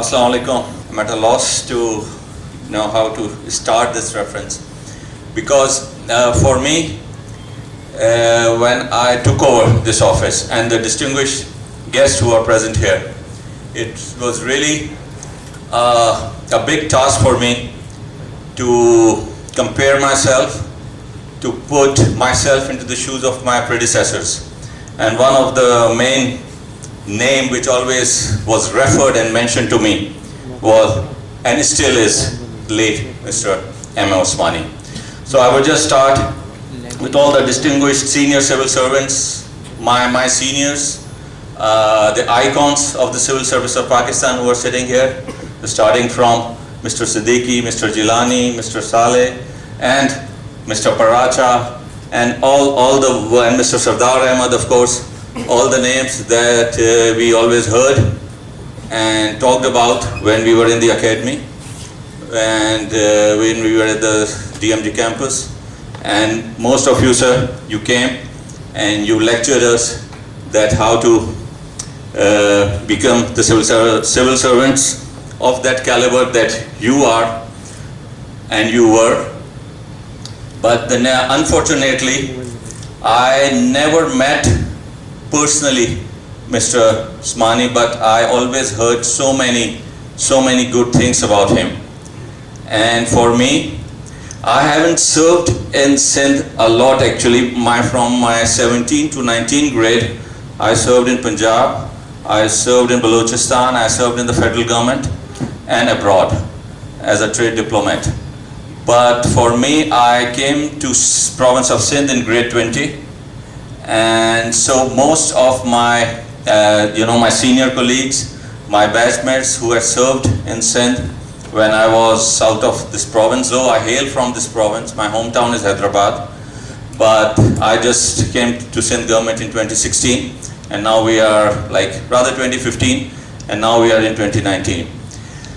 Assalamu alaikum. I'm at a loss to know how to start this reference because for me when I took over this office and the distinguished guests who are present here, it was really a big task for me to compare myself, to put myself into the shoes of my predecessors. And one of the main name which always was referred and mentioned to me was, and still is, late Mr. MM Usmani. So I would just start with all the distinguished senior civil servants, my seniors, the icons of the civil service of Pakistan who are sitting here, starting from Mr. Siddiqui, Mr. Jilani, Mr. Saleh, and Mr. Paracha, and and Mr. Sardar Ahmed, of course, all the names that we always heard. and talked about when we were in the academy and when we were at the DMG campus. And most of you, sir, you came and you lectured us that how to become the civil servants of that caliber that you are and you were. But then, unfortunately, I never met personally Mr. Usmani, but I always heard so many good things about him. And for me, I haven't served in Sindh a lot actually. From my 17 to 19 grade, I served in Punjab, I served in Balochistan, I served in the federal government and abroad as a trade diplomat. But for me, I came to province of Sindh in grade 20, and so most of my my senior colleagues, my batchmates who had served in Sindh when I was out of this province, though I hail from this province, my hometown is Hyderabad, but I just came to Sindh government in 2016, and now we are rather 2015, and now we are in 2019.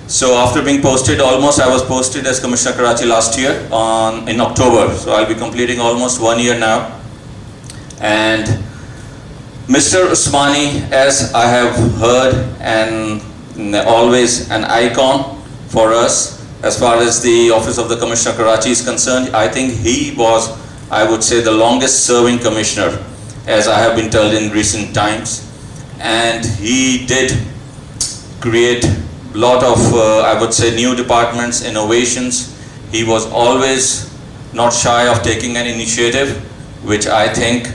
So after being posted, I was posted as Commissioner Karachi last year in October, so I'll be completing almost 1 year now. And Mr. Usmani, as I have heard, and always an icon for us as far as the office of the Commissioner Karachi is concerned. I think he was, I would say, the longest serving commissioner, as I have been told in recent times. And he did create a lot of, I would say, new departments, innovations. He was always not shy of taking an initiative, which I think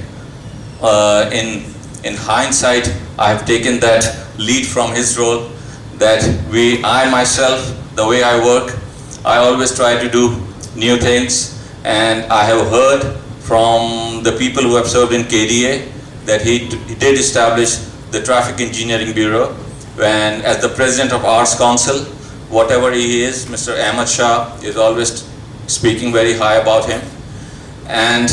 in hindsight, I have taken that lead from his role, that I myself, the way I work, I always try to do new things. And I have heard from the people who have served in KDA that he did establish the Traffic Engineering Bureau, and as the President of Arts Council, whatever he is, Mr. Ahmed Shah is always speaking very high about him. And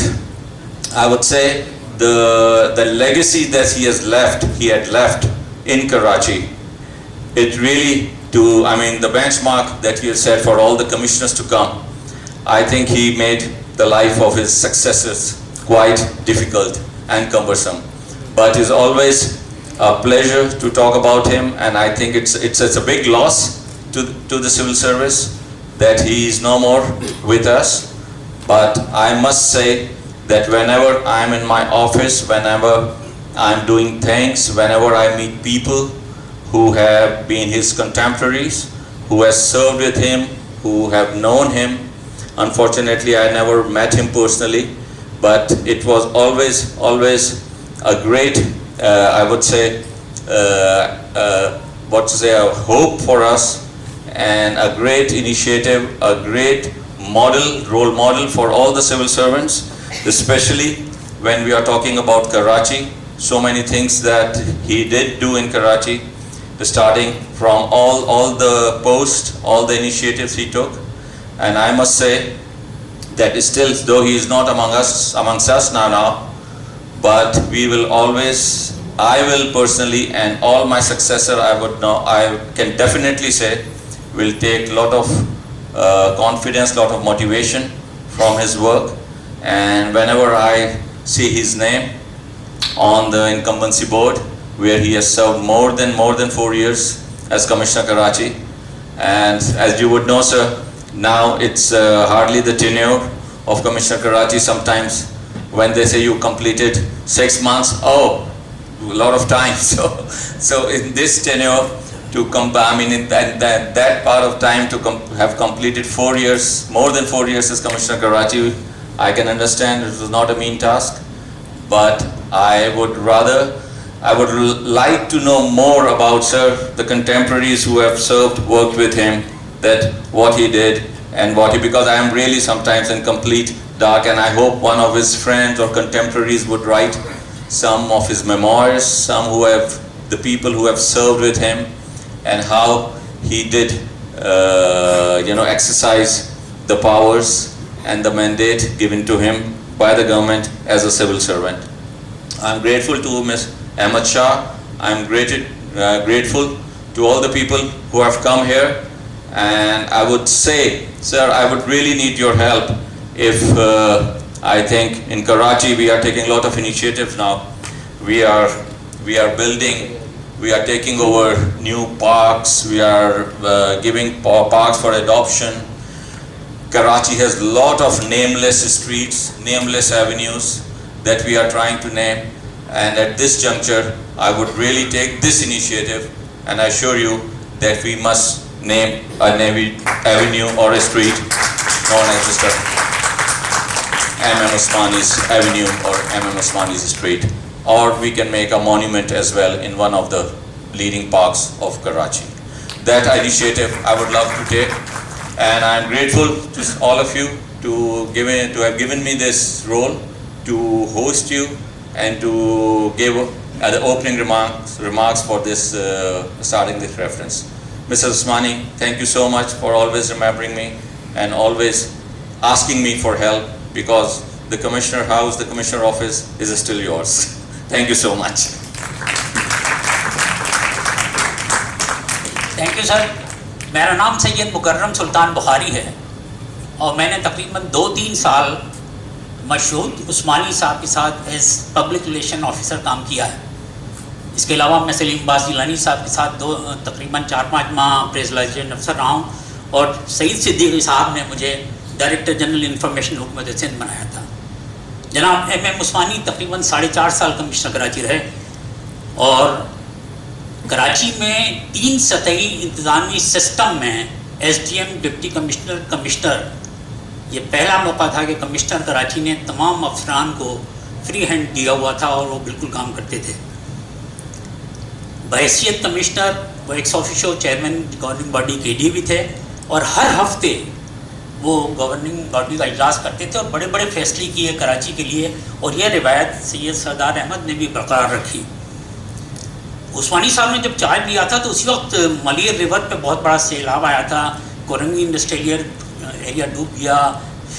I would say the legacy that he had left in Karachi, it really the benchmark that he has set for all the commissioners to come. I think he made the life of his successors quite difficult and cumbersome. But it's always a pleasure to talk about him, and I think it's a big loss to the civil service that he is no more with us. But I must say that whenever I'm in my office, whenever I'm doing things, whenever I meet people who have been his contemporaries, who have served with him, who have known him. Unfortunately, I never met him personally, but it was always a great, I would say, a hope for us, and a great initiative, a great role model for all the civil servants, especially when we are talking about Karachi. So many things that he did do in Karachi, starting from all the posts, all the initiatives he took. And I must say that still, though he is not amongst us now, but I will personally, and all my successor, I can definitely say, will take a lot of confidence, lot of motivation from his work. And whenever I see his name on the incumbency board, where he has served more than 4 years as Commissioner Karachi, and as you would know, sir, now it's hardly the tenure of Commissioner Karachi. Sometimes when they say you completed 6 months, a lot of time. So in this tenure, in that part of time, to have completed 4 years, more than 4 years as Commissioner Karachi, I can understand it was not a mean task. But I would like to know more about, sir, the contemporaries who have worked with him, that what he did and because I am really sometimes in complete dark, and I hope one of his friends or contemporaries would write some of his memoirs, the people who have served with him, and how he did, exercise the powers and the mandate given to him by the government as a civil servant. I am grateful to Ms. Ahmed Shah. I am grateful to all the people who have come here, and I would say, sir, I would really need your help if I think in Karachi we are taking a lot of initiatives now. We are building, we are taking over new parks, we are giving parks for adoption. Karachi has a lot of nameless streets, nameless avenues that we are trying to name, and at this juncture I would really take this initiative and I assure you that we must name a avenue or a street known as Mr. MM Usmani's Avenue or MM Usmani's Street, or we can make a monument as well in one of the leading parks of Karachi. That initiative I would love to take, and I am grateful to all of you to have given me this role to host you and to give the opening remarks for this starting this reference. Mr. Usmani, thank you so much for always remembering me and always asking me for help, because the commissioner house, the commissioner office is still yours. Thank you so much. Thank you sir. میرا نام سید مکرم سلطان بخاری ہے اور میں نے تقریباً 2-3 سال مشہود عثمانی صاحب کے ساتھ ایز پبلک ریلیشن آفیسر کام کیا ہے. اس کے علاوہ میں سلیم باز جیلانی صاحب کے ساتھ تقریباً 4-5 ماہ پریس ریلیشن افسر رہا ہوں, اور سعید صدیقی صاحب نے مجھے ڈائریکٹر جنرل انفارمیشن حکومت سندھ بنایا تھا. جناب ایم ایم عثمانی تقریباً 4.5 سال کمشنر کراچی رہے, اور کراچی میں 3 سطحی انتظامی سسٹم میں S D M, deputy commissioner, commissioner, یہ پہلا موقع تھا کہ کمشنر کراچی نے تمام افسران کو فری ہینڈ دیا ہوا تھا اور وہ بالکل کام کرتے تھے. بحیثیت کمشنر وہ ایکس آفیشو چیئرمین گورننگ باڈی کے ڈی بھی تھے, اور ہر ہفتے وہ گورننگ باڈی کا اجلاس کرتے تھے اور بڑے بڑے فیصلے کیے کراچی کے لیے, اور یہ روایت سید سردار احمد نے بھی برقرار رکھی. عثمانی صاحب نے جب چارج لیا تھا تو اسی وقت ملیر ریور پہ بہت بڑا سیلاب آیا تھا, کورنگی انڈسٹریل ایریا ڈوب گیا,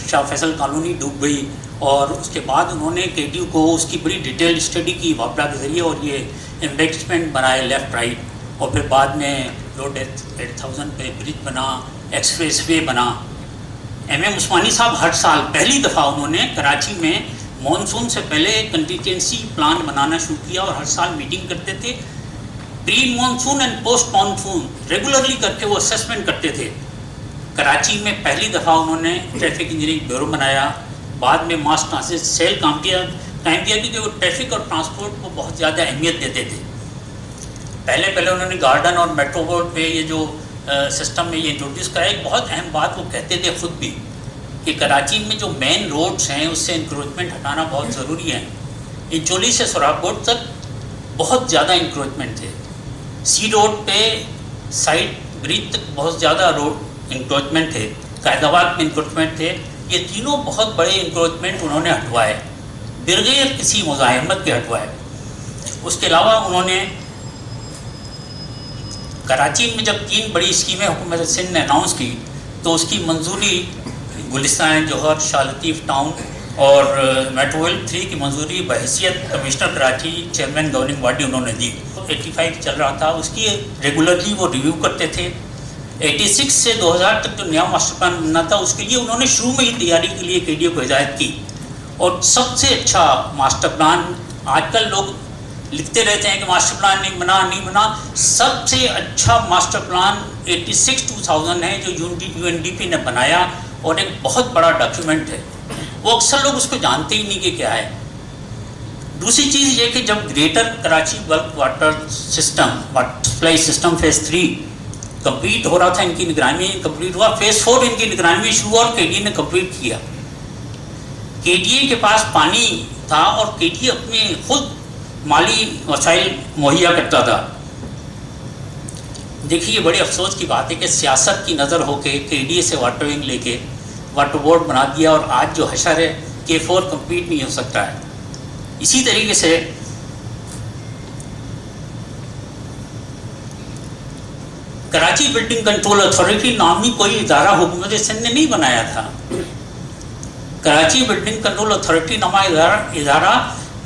شاہ فیصل کالونی ڈوب گئی, اور اس کے بعد انہوں نے کے ڈی یو کو اس کی بڑی ڈیٹیل اسٹڈی کی وابلہ کے ذریعے, اور یہ امبیکسمنٹ بنائے لیفٹ رائٹ, اور پھر بعد میں روڈ 8000 پہ برج بنا, ایکسپریس وے بنا. ایم ایم عثمانی صاحب ہر سال پہلی دفعہ انہوں نے کراچی میں مانسون سے پہلے کنٹینجنسی پلان بنانا شروع کیا, اور ہر سال میٹنگ کرتے تھے. Pre monsoon and post monsoon regularly کر کے وہ اسیسمنٹ کرتے تھے. کراچی میں پہلی دفعہ انہوں نے ٹریفک انجینئرنگ بیورو بنایا, بعد میں ماس ٹرانزٹ سیل قائم کیا کیونکہ وہ ٹریفک اور ٹرانسپورٹ کو بہت زیادہ اہمیت دیتے تھے. پہلے انہوں نے گارڈن اور میٹرو بورڈ پہ یہ جو سسٹم میں یہ انٹروڈیوس کرا. ایک بہت اہم بات وہ کہتے تھے خود بھی کہ کراچی میں جو مین روڈس ہیں اس سے انکروچمنٹ ہٹانا بہت ضروری ہے. انچولی سے سوراخ کوٹ تک بہت زیادہ انکروچمنٹ تھے, سی روڈ پہ سائڈ برج تک بہت زیادہ روڈ انکروچمنٹ تھے, قائد آباد میں انکروچمنٹ تھے. یہ تینوں بہت بڑے انکروچمنٹ انہوں نے ہٹوائے بغیر کسی مزاحمت کے ہٹوائے. اس کے علاوہ انہوں نے کراچی میں جب 3 بڑی اسکیمیں حکومت سندھ نے اناؤنس کی تو اس کی منظوری گلستان جوہر, شاہ لطیف ٹاؤن اور میٹرو ویل 3 کی منظوری بحیثیت commissioner Karachi chairman governing body انہوں نے دی. 85 چل رہا تھا, اس کی ریگولرلی وہ ریویو کرتے تھے. 86 سے 2000 تک جو نیا ماسٹر پلان بننا تھا اس کے لیے انہوں نے شروع میں ہی تیاری کے لیے کے ڈی او کو ہدایت کی. اور سب سے اچھا ماسٹر پلان, آج کل لوگ لکھتے رہتے ہیں کہ ماسٹر پلان نہیں بنا, سب سے اچھا ماسٹر پلان 86-2000 ہے جو یو این ڈی پی نے بنایا, اور ایک بہت بڑا ڈاکیومنٹ ہے. وہ اکثر لوگ اس کو جانتے ہی نہیں کہ کیا ہے. دوسری چیز یہ کہ جب greater Karachi bulk water system, water supply system phase 3 complete ہو رہا تھا, ان کی نگرانی میں کمپلیٹ ہوا, فیز 4 ان کی نگرانی میں شروع اور کے ڈی اے نے کمپلیٹ کیا. کے ڈی اے کے پاس پانی تھا اور کے ڈی اے اپنے خود مالی وسائل مہیا کرتا تھا. دیکھیے یہ بڑے افسوس کی بات ہے کہ سیاست کی نظر ہو کے کے ڈی اے سے واٹر ونگ لے کے واٹر بورڈ بنا دیا, اور آج جو حشر ہے کے 4 کمپلیٹ نہیں ہو سکتا ہے. اسی طریقے سے کراچی بلڈنگ کنٹرول اتھارٹی نامی کوئی ادارہ حکومت سندھ نے نہیں بنایا تھا. کراچی بلڈنگ کنٹرول اتھارٹی ناما ادارہ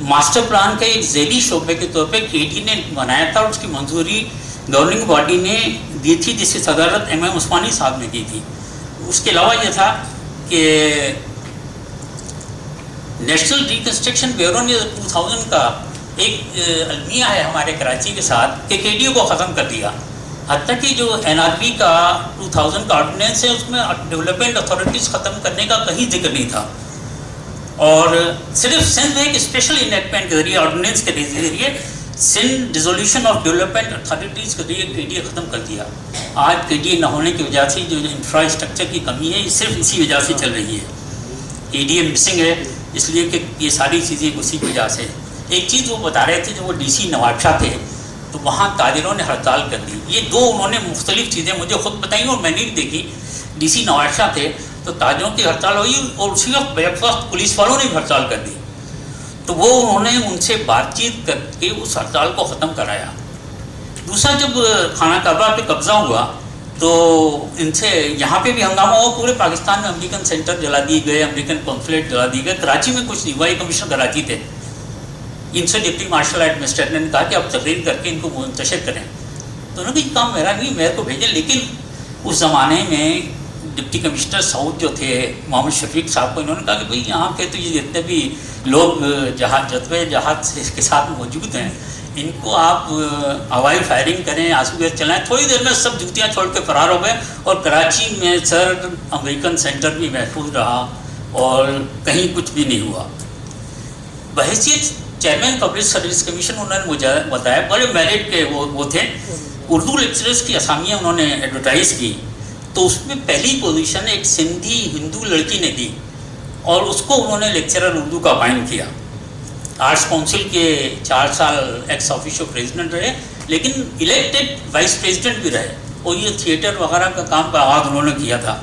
ماسٹر پلان کے ایک ذیلی شعبے کے طور پہ کے ڈی نے بنایا تھا, اور اس کی منظوری گورننگ باڈی نے دی تھی جس کی صدارت MM عثمانی صاحب نے کی تھی. اس کے علاوہ یہ تھا کہ نیشنل ریکنسٹرکشن بیورو نے 2000 کا ایک المیہ ہے ہمارے کراچی کے ساتھ کہ KDO کو ختم کر دیا. حتیٰ کہ جو NRB کا 2000 کا آرڈیننس ہے اس میں ڈیولپمنٹ اتھارٹیز ختم کرنے کا کہیں ذکر نہیں تھا, اور صرف سندھ میں ایک اسپیشل انیکٹمنٹ کے ذریعے آرڈیننس کے ذریعے Sindh dissolution of development authorities کے ذریعے KDA ختم کر دیا. آج KDA نہ ہونے کی وجہ سے جو انفراسٹرکچر کی کمی ہے یہ صرف اسی وجہ سے چل رہی ہے. KDA مسنگ ہے اس لیے کہ یہ ساری چیزیں اسی کی وجہ سے. ایک چیز وہ بتا رہے تھے جو وہ DC نواب شاہ تھے تو وہاں تاجروں نے ہڑتال کر دی. یہ دو انہوں نے مختلف چیزیں مجھے خود بتائیں اور میں نے بھی دیکھی. DC نواب شاہ تھے تو تاجروں کی ہڑتال ہوئی اور اسی وقت بیک وقت پولیس والوں نے بھی ہڑتال کر دی. تو وہ انہوں نے ان سے بات چیت کر کے اس ہڑتال کو ختم کرایا. دوسرا جب خانہ کعبہ پہ قبضہ ہوا تو ان سے یہاں پہ بھی ہنگامہ ہوا. پورے پاکستان میں امریکن سینٹر جلا دیے گئے, امریکن کانسولیٹ جلا دیے گئے. کراچی میں کچھ نہیں ہوا. یہ کمشنر کراچی تھے, ان سے ڈپٹی مارشل ایڈمنسٹریٹر نے کہا کہ آپ تقریر کر کے ان کو منتشر کریں. تو انہوں نے کہا یہ کام میرا نہیں, میرے کو بھیجیں. لیکن اس زمانے میں ڈپٹی کمشنر سعود جو تھے محمد شفیق صاحب کو انہوں نے کہا کہ بھئی یہاں پہ تو یہ جتنے بھی لوگ جذبے جہاد کے ساتھ موجود ہیں ان کو آپ ہوائی فائرنگ کریں, آنسو گیس چلائیں. تھوڑی دیر میں سب جوتیاں چھوڑ کے فرار ہو گئے اور کراچی میں سر امریکن سینٹر بھی محفوظ رہا اور کہیں کچھ بھی نہیں ہوا. بحیثیت چیئرمین پبلک سروس کمیشن انہوں نے مجھے بتایا بڑے میرٹ کے وہ تھے. اردو لیکچررز کی اسامیاں انہوں نے ایڈورٹائز کی تو اس میں پہلی پوزیشن ایک سندھی ہندو لڑکی نے دی اور اس کو انہوں نے لیکچرر اردو کا اپائنٹ کیا. آرٹس کونسل کے 4 سال ایکس آفیشو پریزیڈنٹ رہے لیکن الیکٹڈ وائس پریزیڈنٹ بھی رہے, اور یہ تھیٹر وغیرہ کا کام کا آغاز انہوں نے کیا تھا.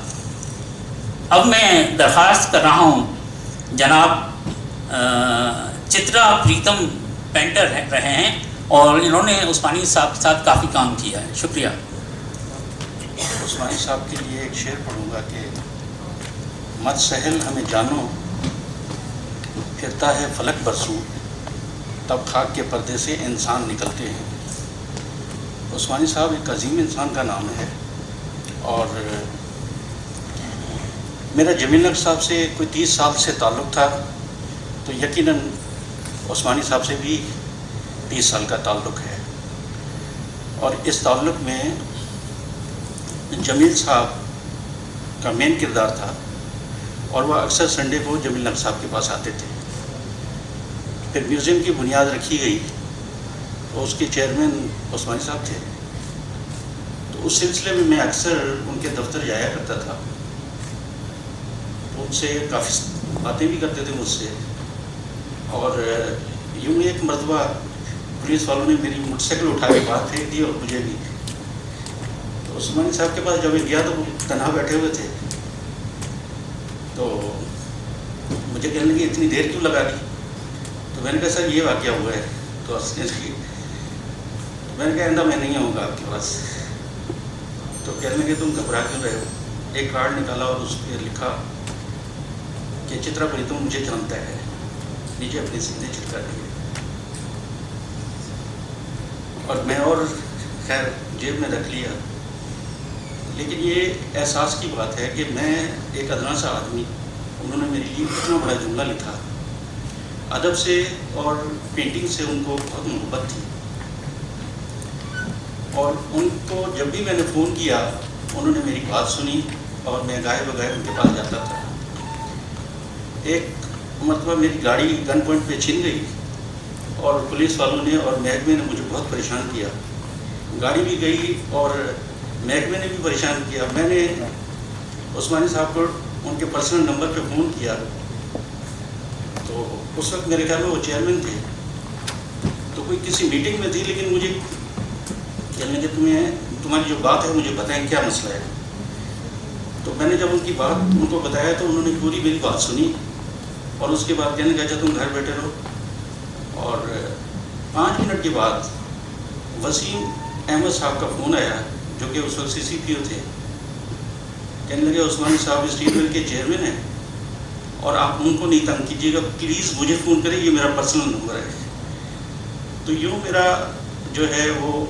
اب میں درخواست کر رہا ہوں جناب چترا پریتم پینٹر رہے ہیں اور انہوں نے عثمانی صاحب کے ساتھ کافی کام کیا ہے. شکریہ. عثمانی صاحب کے لیے ایک شعر پڑھوں گا کہ مت سہل ہمیں جانو پھرتا ہے فلک برسوں تب خاک کے پردے سے انسان نکلتے ہیں. عثمانی صاحب ایک عظیم انسان کا نام ہے اور میرا جمیل نقش صاحب سے کوئی 30 سال سے تعلق تھا تو یقیناً عثمانی صاحب سے بھی 30 سال کا تعلق ہے. اور اس تعلق میں جمیل صاحب کا مین کردار تھا اور وہ اکثر سنڈے کو جمیل نقش صاحب کے پاس آتے تھے. پھر میوزیم کی بنیاد رکھی گئی تو اس کے چیئرمین عثمانی صاحب تھے, تو اس سلسلے میں میں اکثر ان کے دفتر جایا کرتا تھا. ان سے کافی باتیں بھی کرتے تھے مجھ سے, اور یوں ایک مرتبہ پولیس والوں نے میری موٹر سائیکل اٹھا کے باہر پھینک دی اور مجھے بھی. تو عثمانی صاحب کے پاس جب میں گیا تو وہ تنہا بیٹھے ہوئے تھے تو مجھے کہنے لگے اتنی دیر کیوں لگا دی. تو میں نے کہا سر یہ واقعہ ہوا ہے. تو میں نے کہا آئندہ میں نہیں آؤں گا آپ کے پاس. تو کہنے لگے تم گھبرا کیوں رہے ہو. ایک کارڈ نکالا اور اس پہ لکھا کہ چترا پریتم مجھے جانتا ہے, نیچے اپنے سینے چپکا دیے. اور میں اور خیر جیب میں رکھ لیا. لیکن یہ احساس کی بات ہے کہ میں ایک ادنا سا آدمی, انہوں نے میرے لیے اتنا بڑا جملہ لکھا. ادب سے اور پینٹنگ سے ان کو بہت محبت تھی اور ان کو جب بھی میں نے فون کیا انہوں نے میری بات سنی اور میں گائے بغیر ان کے پاس جاتا تھا. ایک مرتبہ میری گاڑی گن پوائنٹ پہ چھن گئی اور پولیس والوں نے اور محکمے نے مجھے بہت پریشان کیا. گاڑی بھی گئی اور محکمے نے بھی پریشان کیا. میں نے عثمانی صاحب کو ان کے پرسنل نمبر پہ فون کیا تو اس وقت میرے خیال میں وہ چیئرمین تھے تو کوئی کسی میٹنگ میں تھی, لیکن مجھے کہنے لگے تمہاری جو بات ہے مجھے بتائیں کیا مسئلہ ہے. تو میں نے جب ان کی بات ان کو بتایا تو انہوں نے پوری میری بات سنی اور اس کے بعد کہنے لگا اچھا تم گھر بیٹھے رہو. اور 5 منٹ کے بعد وسیم احمد صاحب کا فون آیا جو کہ اس وقت CCPO تھے. کہنے لگے عثمانی صاحب اسٹیل مل کے چیئرمین ہیں اور آپ ان کو نہیں تنگ کیجیے گا, پلیز مجھے فون کریں, یہ میرا پرسنل نمبر ہے. تو یوں میرا جو ہے وہ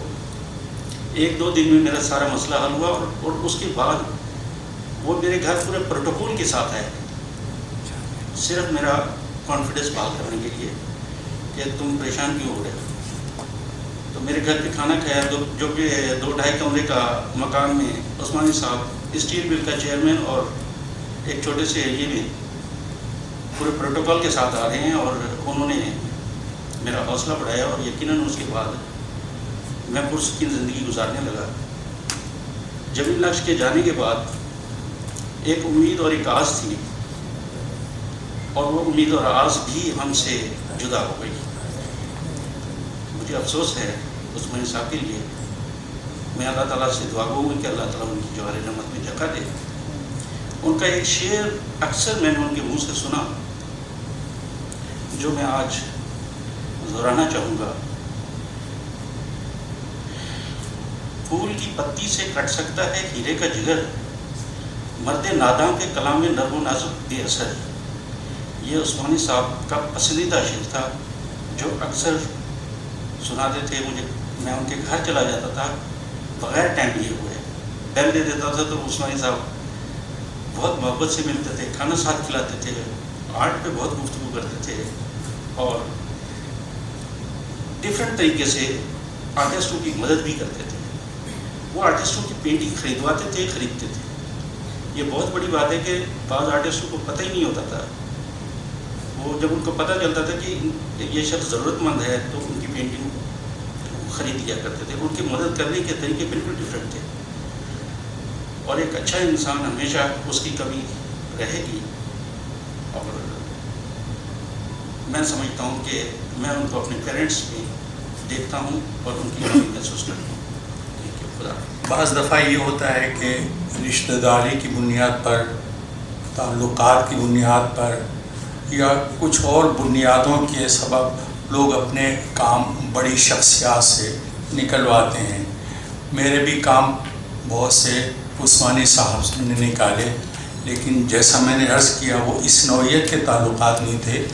1-2 دن میں میرا سارا مسئلہ حل ہوا اور اس کے بعد وہ میرے گھر پورے پروٹوکول کے ساتھ آئے, صرف میرا کانفیڈنس بحال کرنے کے لیے کہ تم پریشان کیوں ہو رہے ہو. تو میرے گھر پہ کھانا کھایا, جو کہ 2-2.5 کمرے کا مکان میں عثمانی صاحب اسٹیل مل کا چیئرمین اور ایک چھوٹے سے ایریے میں پورے پروٹوکول کے ساتھ آ رہے ہیں, اور انہوں نے میرا حوصلہ بڑھایا اور یقیناً اس کے بعد میں پرسکون زندگی گزارنے لگا. جمیل نقش کے جانے کے بعد ایک امید اور ایک آس تھی, اور وہ امید اور آس بھی ہم سے جدا ہو گئی. مجھے افسوس ہے عثمانی صاحب کے لیے. میں اللہ تعالیٰ سے دعا گو ہوں کہ اللہ تعالیٰ ان کی جوہر رحمت میں جگہ دے. ان کا ایک شعر اکثر میں نے ان کے منہ سے سنا, جو میں آج دہرانا چاہوں گا. پھول کی پتی سے کٹ سکتا ہے ہیرے کا جگر, مرد ناداں کے کلام میں نرم و نازک بے اثر. یہ عثمانی صاحب کا پسندیدہ شعر تھا جو اکثر سناتے تھے مجھے. میں ان کے گھر چلا جاتا تھا بغیر ٹائم لیے ہوئے, بیل دے دیتا تھا تو عثمانی صاحب بہت محبت سے ملتے تھے, کھانا ساتھ کھلاتے تھے, آرٹ پہ بہت گفتگو کرتے تھے, اور ڈفرینٹ طریقے سے آرٹسٹوں کی مدد بھی کرتے تھے. وہ آرٹسٹوں کی پینٹنگ خریدواتے تھے, خریدتے تھے. یہ بہت بڑی بات ہے کہ بعض آرٹسٹوں کو پتہ ہی نہیں ہوتا تھا. وہ جب ان کو پتہ چلتا تھا کہ یہ شخص ضرورت مند ہے تو ان کی پینٹنگ خرید لیا کرتے تھے. ان کی مدد کرنے کے طریقے بالکل ڈفرینٹ تھے, اور ایک اچھا انسان ہمیشہ اس کی کمی رہے گی. اور میں سمجھتا ہوں کہ میں ان کو اپنے پیرنٹس میں دیکھتا ہوں اور ان کی کمی محسوس کرتا ہوں. بعض دفعہ یہ ہوتا ہے کہ رشتہ داری کی بنیاد پر, تعلقات کی بنیاد پر, یا کچھ اور بنیادوں کے سبب لوگ اپنے کام بڑی شخصیات سے نکلواتے ہیں. میرے بھی کام بہت سے عثمانی صاحب سے نے نکالے, لیکن جیسا میں نے عرض کیا وہ اس نوعیت کے تعلقات نہیں تھے.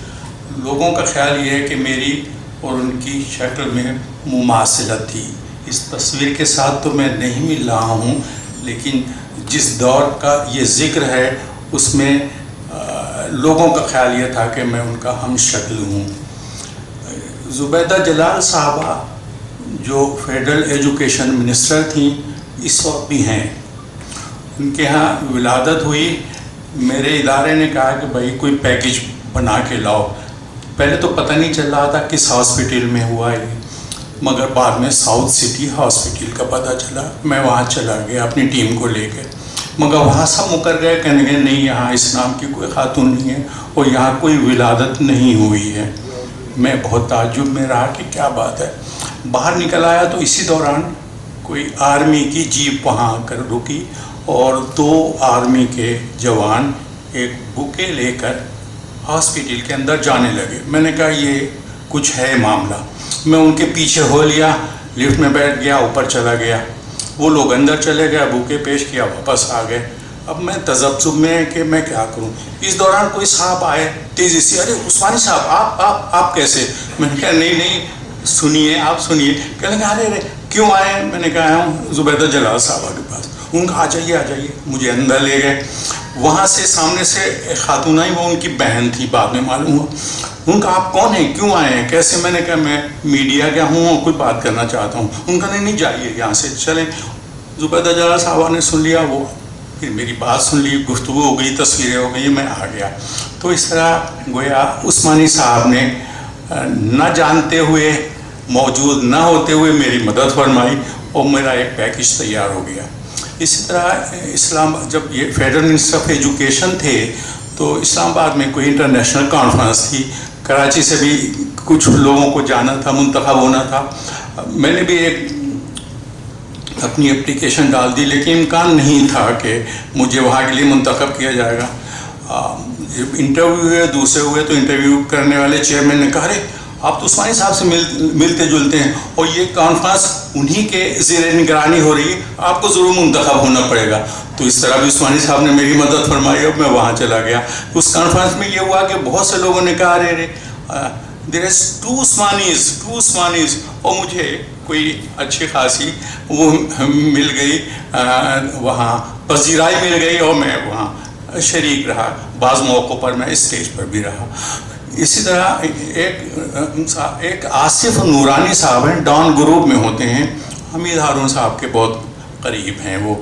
لوگوں کا خیال یہ ہے کہ میری اور ان کی شکل میں مماثلت تھی. اس تصویر کے ساتھ تو میں نہیں مل رہا ہوں, لیکن جس دور کا یہ ذکر ہے اس میں لوگوں کا خیال یہ تھا کہ میں ان کا ہم شکل ہوں. زبیدہ جلال صاحبہ جو فیڈرل ایجوکیشن منسٹر تھیں اس وقت بھی ہیں. ان کے ہاں ولادت ہوئی, میرے ادارے نے کہا کہ بھائی کوئی پیکیج بنا کے لاؤ. پہلے تو پتہ نہیں چل رہا تھا کس ہاسپٹل میں ہوا ہے, مگر بعد میں ساؤتھ سٹی ہاسپٹل کا پتہ چلا. میں وہاں چلا گیا اپنی ٹیم کو لے کے, مگر وہاں سب مکر گئے, کہنے گئے نہیں یہاں اس نام کی کوئی خاتون نہیں ہے اور یہاں کوئی ولادت نہیں ہوئی ہے. میں بہت تعجب میں رہا کہ کیا بات ہے. باہر نکل آیا تو اسی دوران کوئی آرمی کی جیپ وہاں آ کر رکی, اور 2 آرمی کے جوان ایک بوکے لے کر ہاسپٹل کے اندر جانے لگے. میں نے کہا یہ کچھ ہے معاملہ. میں ان کے پیچھے ہو لیا, لفٹ میں بیٹھ گیا, اوپر چلا گیا. وہ لوگ اندر چلے گئے, بوکے پیش کیا, واپس آ گئے. اب میں تذبذب میں کہ میں کیا کروں. اس دوران کوئی صاحب آئے تیزی سے, ارے عثمانی صاحب آپ کیسے؟ میں نے کہا نہیں سنیے, آپ سنیے. کہنے لگا ارے کیوں آئے؟ میں نے کہا آیا ہوں زبیدہ جلال صاحبہ کے پاس. ان کا آ جائیے. مجھے اندر لے گئے. وہاں سے سامنے سے ایک خاتون آئی, وہ ان کی بہن تھی, بعد میں معلوم ہوا. ان کا آپ کون ہیں, کیوں آئے ہیں, کیسے؟ میں نے کہا میں میڈیا کا ہوں اور کوئی بات کرنا چاہتا ہوں. ان کا نہیں جائیے یہاں سے, چلیں. زبیدہ جلال صاحبہ نے سن لیا, وہ پھر میری بات سن لی, گفتگو ہو گئی, تصویریں ہو گئی, میں آ گیا. تو اس طرح گویا عثمانی صاحب نے نہ جانتے ہوئے, موجود نہ ہوتے ہوئے میری مدد فرمائی اور میرا ایک پیکج تیار ہو گیا. اسی طرح جب یہ فیڈرل منسٹر آف ایجوکیشن تھے تو اسلام آباد میں کوئی انٹرنیشنل کانفرنس تھی. کراچی سے بھی کچھ لوگوں کو جانا تھا, منتخب ہونا تھا. میں نے بھی ایک اپنی اپلیکیشن ڈال دی, لیکن امکان نہیں تھا کہ مجھے وہاں کے لیے منتخب کیا جائے گا. جب انٹرویو ہوئے, دوسرے ہوئے, تو انٹرویو کرنے والے چیئرمین نے کہا ارے آپ تو عثمانی صاحب سے ملتے جلتے ہیں اور یہ کانفرنس انہی کے زیر نگرانی ہو رہی ہے, آپ کو ضرور منتخب ہونا پڑے گا. تو اس طرح بھی عثمانی صاحب نے میری مدد فرمائی اور میں وہاں چلا گیا. اس کانفرنس میں یہ ہوا کہ بہت سے لوگوں نے کہا ارے دیر از 2 Usmanis, اور مجھے کوئی اچھی خاصی وہ مل گئی, وہاں پذیرائی مل گئی اور میں وہاں شریک رہا. بعض موقعوں پر میں اسٹیج پر بھی رہا. اسی طرح ایک آصف نورانی صاحب ہیں, ڈان گروپ میں ہوتے ہیں, حمید ہارون صاحب کے بہت قریب ہیں وہ.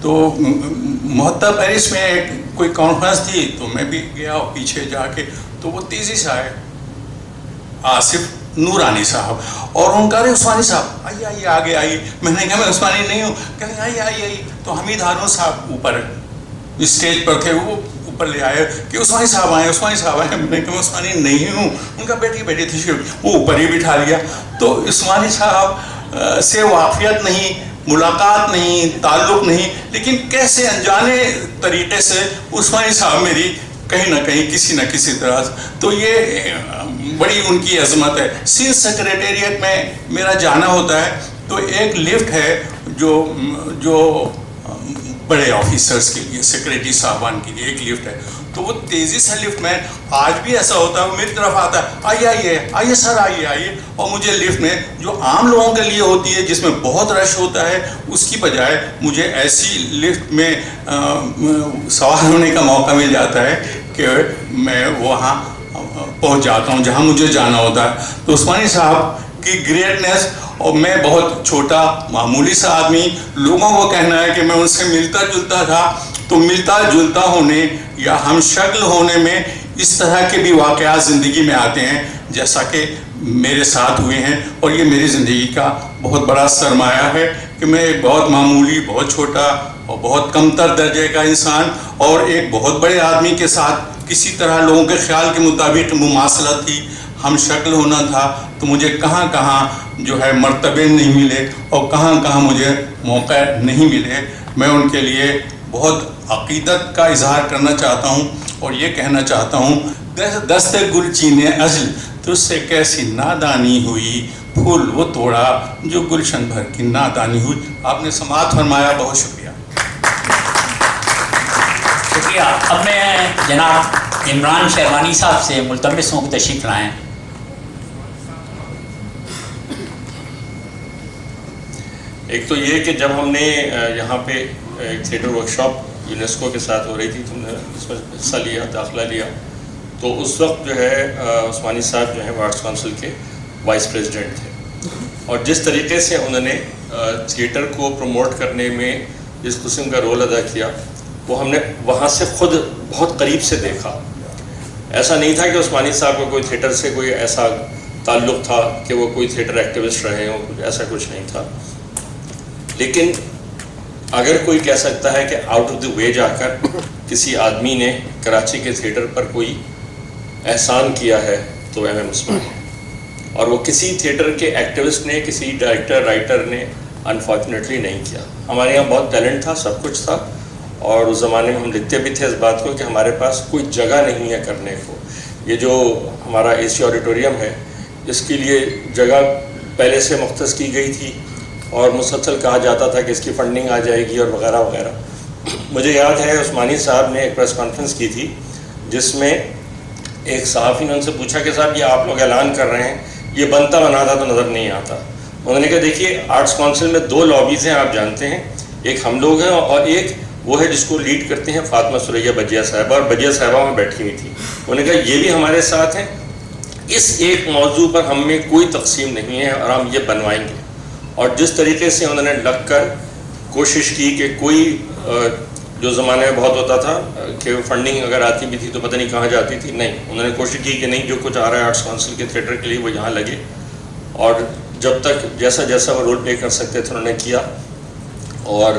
تو محتب پیرس میں ایک کوئی کانفرنس تھی تو میں بھی گیا اور پیچھے جا کے تو وہ تیزی سے آئے آصف نورانی صاحب, اور ان کا رہے عثمانی صاحب آئیے آئیے آگے آئیے. میں نے کہا میں عثمانی نہیں ہوں. کہتے آئیے آئیے آئیے. تو حمید ہارون صاحب اوپر اسٹیج پر تھے, وہ اوپر لے آئے کہ عثمانی صاحب آئے, عثمانی صاحب آئے. میں نے کہا میں عثمانی نہیں ہوں. ان کا بیٹی تھی, وہ اوپر ہی بٹھا لیا. تو عثمانی صاحب سے واقفیت نہیں, ملاقات نہیں, تعلق نہیں, لیکن کیسے انجانے طریقے سے عثمانی صاحب میری کہیں نہ کہیں کسی نہ کسی طرح. تو یہ بڑی ان کی عظمت ہے. سینس سیکریٹریٹ میں میرا جانا ہوتا ہے تو ایک لفٹ ہے جو بڑے آفیسرز کے لیے, سیکریٹری صاحبان کے لیے ایک لفٹ ہے. تو وہ تیزی سے لفٹ میں آج بھی ایسا ہوتا ہے, وہ میری طرف آتا ہے آئیے آئیے آئیے سر آئیے آئیے. اور مجھے لفٹ میں جو عام لوگوں کے لیے ہوتی ہے جس میں بہت رش ہوتا ہے, اس کی بجائے مجھے ایسی لفٹ میں سوار ہونے کا موقع مل جاتا ہے کہ میں وہاں پہنچ جاتا ہوں جہاں مجھے جانا ہوتا ہے. تو عثمانی صاحب کی گریٹنیس, اور میں بہت چھوٹا معمولی سا آدمی, لوگوں کو کہنا ہے کہ میں ان سے ملتا جلتا تھا. تو ملتا جلتا ہونے یا ہم شکل ہونے میں اس طرح کے بھی واقعات زندگی میں آتے ہیں جیسا کہ میرے ساتھ ہوئے ہیں. اور یہ میری زندگی کا بہت بڑا سرمایہ ہے کہ میں ایک بہت معمولی, بہت چھوٹا اور بہت کم تر درجے کا انسان اور ایک بہت بڑے آدمی کے ساتھ کسی طرح لوگوں کے خیال کے مطابق مماثلت تھی, ہم شکل ہونا تھا. تو مجھے کہاں کہاں جو ہے مرتبے نہیں ملے اور کہاں کہاں مجھے موقع نہیں ملے. میں ان کے لیے بہت عقیدت کا اظہار کرنا چاہتا ہوں اور یہ کہنا چاہتا ہوں, دست گل چینے ازل تو اس سے کیسی نادانی ہوئی, پھول وہ توڑا جو گلشن بھر کی نادانی ہوئی. آپ نے سماعت فرمایا, بہت شکریہ. شکریہ. اب میں جناب عمران شیروانی صاحب سے ملتمس ہوں کہ تشریف لائیں. ایک تو یہ کہ جب ہم نے یہاں پہ ایک تھیٹر ورکشاپ یونیسکو کے ساتھ ہو رہی تھی, تم نے اس میں حصہ لیا, داخلہ لیا, تو اس وقت جو ہے عثمانی صاحب جو ہیں وہ آرٹس کونسل کے وائس پریزیڈنٹ تھے, اور جس طریقے سے انہوں نے تھیٹر کو پروموٹ کرنے میں جس قسم کا رول ادا کیا وہ ہم نے وہاں سے خود بہت قریب سے دیکھا. ایسا نہیں تھا کہ عثمانی صاحب کو کوئی تھیٹر سے کوئی ایسا تعلق تھا کہ وہ کوئی تھیٹر ایکٹیوسٹ رہے ہوں, ایسا کچھ نہیں تھا. لیکن اگر کوئی کہہ سکتا ہے کہ آؤٹ آف دی وے جا کر کسی آدمی نے کراچی کے تھیٹر پر کوئی احسان کیا ہے تو ایم ایم عثمانی, اور وہ کسی تھیٹر کے ایکٹیوسٹ نے, کسی ڈائریکٹر رائٹر نے انفارچونیٹلی نہیں کیا. ہمارے یہاں بہت ٹیلنٹ تھا, سب کچھ تھا, اور اس زمانے میں ہم لکھتے بھی تھے اس بات کو کہ ہمارے پاس کوئی جگہ نہیں ہے کرنے کو. یہ جو ہمارا اے سی آڈیٹوریم ہے اس کے لیے جگہ پہلے سے مختص کی گئی تھی اور مسلسل کہا جاتا تھا کہ اس کی فنڈنگ آ جائے گی اور وغیرہ وغیرہ. مجھے یاد ہے عثمانی صاحب نے ایک پریس کانفرنس کی تھی جس میں ایک صحافی نے ان سے پوچھا کہ صاحب یہ آپ لوگ اعلان کر رہے ہیں, یہ بنتا بنا تھا تو نظر نہیں آتا. انہوں نے کہا دیکھیے آرٹس کونسل میں 2 لابیز ہیں, آپ جانتے ہیں, ایک ہم لوگ ہیں اور ایک وہ ہے جس کو لیڈ کرتے ہیں فاطمہ سریا بجیا صاحبہ, اور بجیا صاحبہ وہاں بیٹھی ہوئی تھی. انہوں نے کہا یہ بھی ہمارے ساتھ ہیں, اس ایک موضوع پر ہم میں کوئی تقسیم نہیں ہے اور ہم یہ بنوائیں گے. اور جس طریقے سے انہوں نے لگ کر کوشش کی کہ کوئی جو زمانے میں بہت ہوتا تھا کہ فنڈنگ اگر آتی بھی تھی تو پتہ نہیں کہاں جاتی تھی, نہیں, انہوں نے کوشش کی کہ نہیں جو کچھ آ رہا ہے آرٹس کونسل کے تھیٹر کے لیے وہ یہاں لگے, اور جب تک جیسا جیسا وہ رول پلے کر سکتے تھے انہوں نے کیا. اور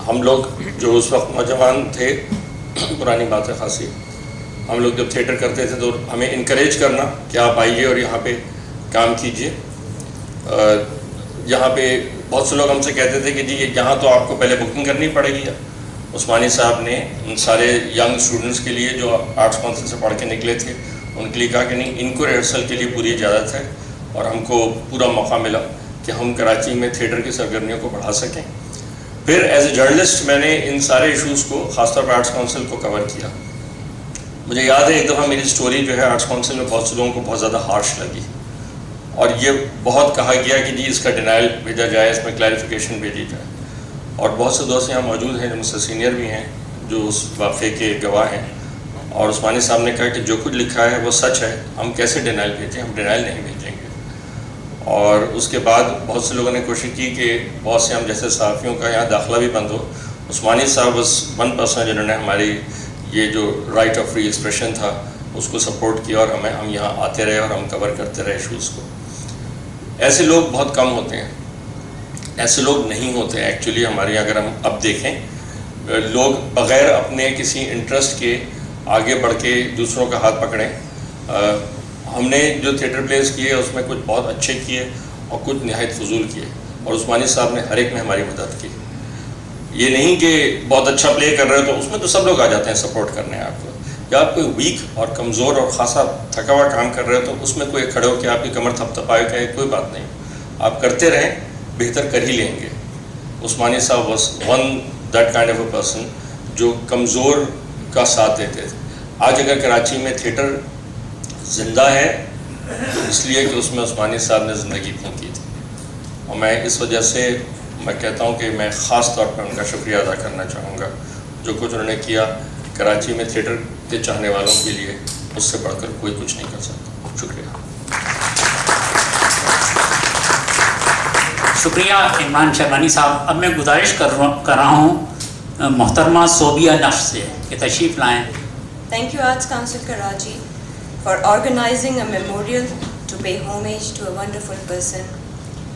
ہم لوگ جو اس وقت نوجوان تھے, پرانی بات ہے خاصی, ہم لوگ جب تھیٹر کرتے تھے تو ہمیں انکریج کرنا کہ آپ آئیے اور یہاں پہ کام کیجئے. یہاں پہ بہت سے لوگ ہم سے کہتے تھے کہ جی یہاں تو آپ کو پہلے بکنگ کرنی پڑے گی. عثمانی صاحب نے ان سارے ینگ اسٹوڈنٹس کے لیے جو آرٹس کونسل سے پڑھ کے نکلے تھے ان کے لیے کہا کہ نہیں, ان کو ریہرسل کے لیے پوری اجازت ہے اور ہم کو پورا موقع ملا کہ ہم کراچی میں تھیٹر کی سرگرمیوں کو بڑھا سکیں. پھر ایز اے جرنلسٹ میں نے ان سارے ایشوز کو خاص طور پر آرٹس کونسل کو کور کیا. مجھے یاد ہے ایک دفعہ میری سٹوری جو ہے آرٹس کونسل میں بہت سے لوگوں کو بہت زیادہ ہارش لگی, اور یہ بہت کہا گیا کہ جی اس کا ڈینائل بھیجا جائے, اس میں کلیریفیکیشن بھیجی جائے, اور بہت سے دوست یہاں موجود ہیں جو مجھ سے سینئر بھی ہیں جو اس واقعے کے گواہ ہیں, اور عثمانی صاحب نے کہا کہ جو کچھ لکھا ہے وہ سچ ہے, ہم کیسے ڈینائل بھیجیں, ہم ڈینائل نہیں بھیجیں گے. اور اس کے بعد بہت سے لوگوں نے کوشش کی کہ بہت سے ہم جیسے صحافیوں کا یہاں داخلہ بھی بند ہو. عثمانی صاحب بس 1% جنہوں نے ہماری یہ جو رائٹ آف فری ایکسپریشن تھا اس کو سپورٹ کیا, اور ہم یہاں آتے رہے اور ہم کور کرتے رہے ایشوز کو. ایسے لوگ بہت کم ہوتے ہیں, ایسے لوگ نہیں ہوتے ایکچولی ہمارے. اگر ہم اب دیکھیں, لوگ بغیر اپنے کسی انٹرسٹ کے آگے بڑھ کے دوسروں کا ہاتھ پکڑیں. ہم نے جو تھیٹر پلیز کیے اس میں کچھ بہت اچھے کیے اور کچھ نہایت فضول کیے, اور عثمانی صاحب نے ہر ایک میں ہماری مدد کی. یہ نہیں کہ بہت اچھا پلے کر رہے ہو تو اس میں تو سب لوگ آ جاتے ہیں سپورٹ کرنے آپ کو, یا آپ کوئی ویک اور کمزور اور خاصا تھکا ہوا کام کر رہے ہو تو اس میں کوئی کھڑے ہو کہ آپ کی کمر تھپ تھپائے کہ کوئی بات نہیں, آپ کرتے رہیں, بہتر کر ہی لیں گے. عثمانی صاحب was one that kind of a person جو کمزور کا ساتھ دیتے تھے. آج اگر کراچی میں تھیٹر زندہ ہے اس لیے کہ اس میں عثمانی صاحب نے زندگی پھونکی تھی, اور میں اس وجہ سے میں کہتا ہوں کہ میں خاص طور پر ان کا شکریہ ادا کرنا چاہوں گا. جو کچھ انہوں نے کیا کراچی میں تھیٹر کے چاہنے والوں کے لیے, اس سے بڑھ کر کوئی کچھ نہیں کر سکتا. شکریہ. شکریہ عمران شیروانی صاحب. اب میں گزارش کر رہا ہوں محترمہ صوبیہ نقش سے کہ تشریف لائیں. Thank you Arts Council Karachi for organizing a memorial to pay homage to a wonderful person,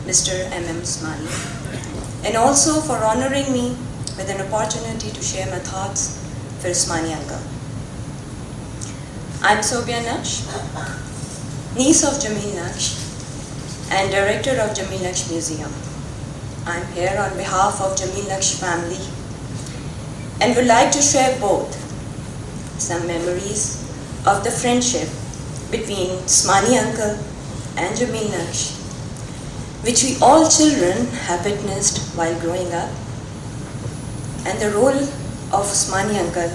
Mr. MM Usmani, and also for honoring me with an opportunity to share my thoughts for Usmani uncle. I'm Sobia Naqsh, niece of Jamil Naqsh and director of Jamil Naqsh Museum. I'm here on behalf of Jamil Naqsh family and would like to share both some memories of the friendship between Usmani uncle and Jamil Naqsh, which we all children have witnessed while growing up, and the role of Usmani uncle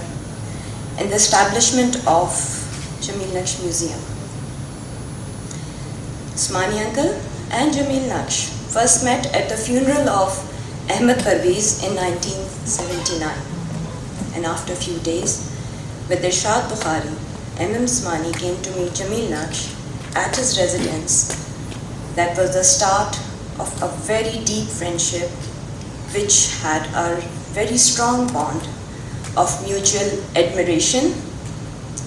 in the establishment of Jamil Naqsh Museum. Usmani uncle and Jamil Naqsh first met at the funeral of Ahmed in 1979, and after a few days, with their Shah Bukhari, MM Usmani came to meet Jamil Naqsh at his residence. That was the start of a very deep friendship which had a very strong bond of mutual admiration,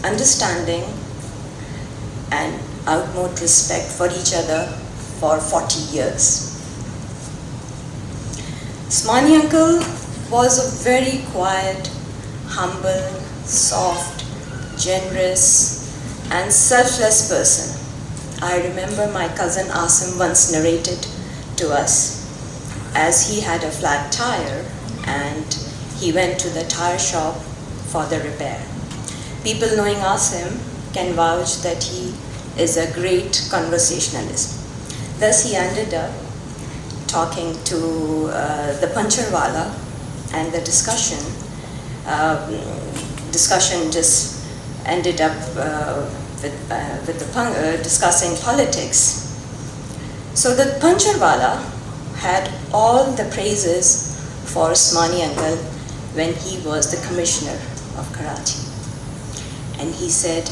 understanding and utmost respect for each other for 40 years. Usmani uncle was a very quiet, humble, soft, generous and selfless person. I remember my cousin Asim once narrated to us as he had a flat tire and he went to the tire shop for the repair. People knowing Asim can vouch that he is a great conversationalist. Thus he ended up talking to the puncture wala, and the discussion just ended up with discussing politics. So the puncture wala had all the praises for Usmani uncle when he was the commissioner of Karachi, and he said,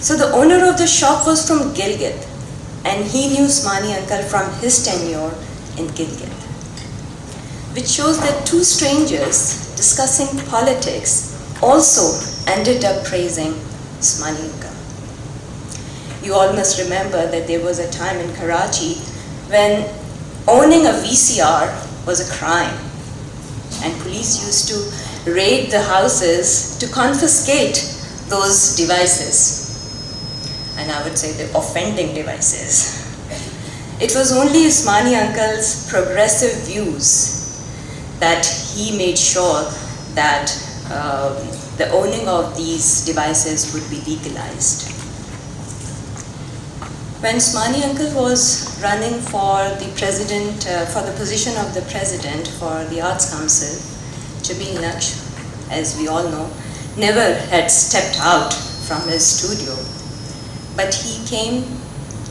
So the owner of the shop was from Gilgit, and he knew Usmani uncle from his tenure in Gilgit, which shows that two strangers discussing politics also ended up praising Usmani uncle. You all must remember that there was a time in Karachi when owning a VCR was a crime, and police used to raid the houses to confiscate those devices, and I would say the offending devices. It was only Usmani uncle's progressive views that he made sure that the owning of these devices would be legalized. When Usmani uncle was running for the president, for the position of the president for the Arts Council, Jamil Naqsh as we all know, never had stepped out from his studio. But he came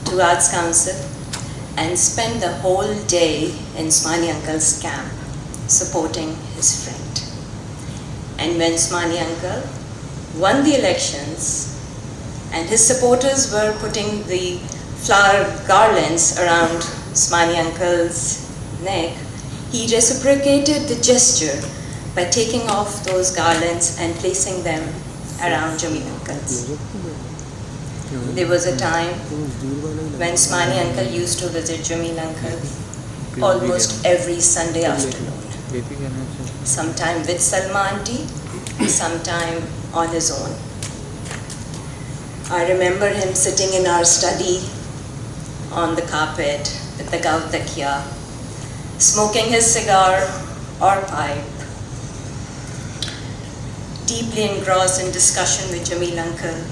to Arts Council and spent the whole day in Usmani Uncle's camp, supporting his friend. And when Usmani Uncle won the elections, and his supporters were putting the flower garlands around Usmani Uncle's neck, he reciprocated the gesture by taking off those garlands and placing them around Jamil Uncle's. There was a time when Usmani Uncle used to visit Jamil Uncle almost every Sunday afternoon, sometime with Salma auntie, sometime on his own. I remember him sitting in our study on the carpet with the gaud takya, smoking his cigar or pipe, deeply engrossed in discussion with Jamil Uncle,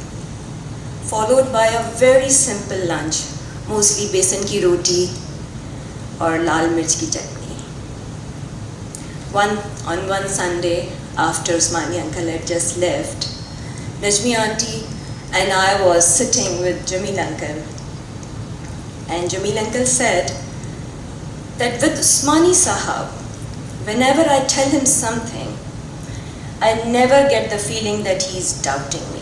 followed by a very simple lunch, mostly besan ki roti or lal mirch ki chutney. On one Sunday, after Usmani Uncle had just left, Najmi auntie and I was sitting with Jamil Uncle, and Jamil Uncle said that with Usmani Sahab, whenever I tell him something, I never get the feeling that he's doubting me.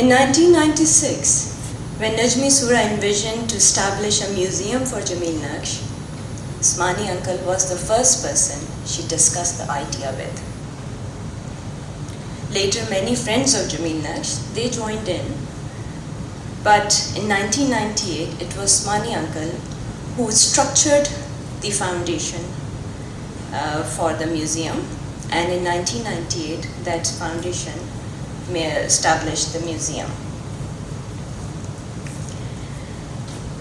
In 1996, when Najmi Sura envisioned to establish a museum for Jamil Naqsh, Usmani Uncle was the first person she discussed the idea with. Later, many friends of Jamil Naqsh, they joined in, but in 1998, it was Usmani Uncle who structured the foundation for the museum, and in 1998, that foundation established the museum.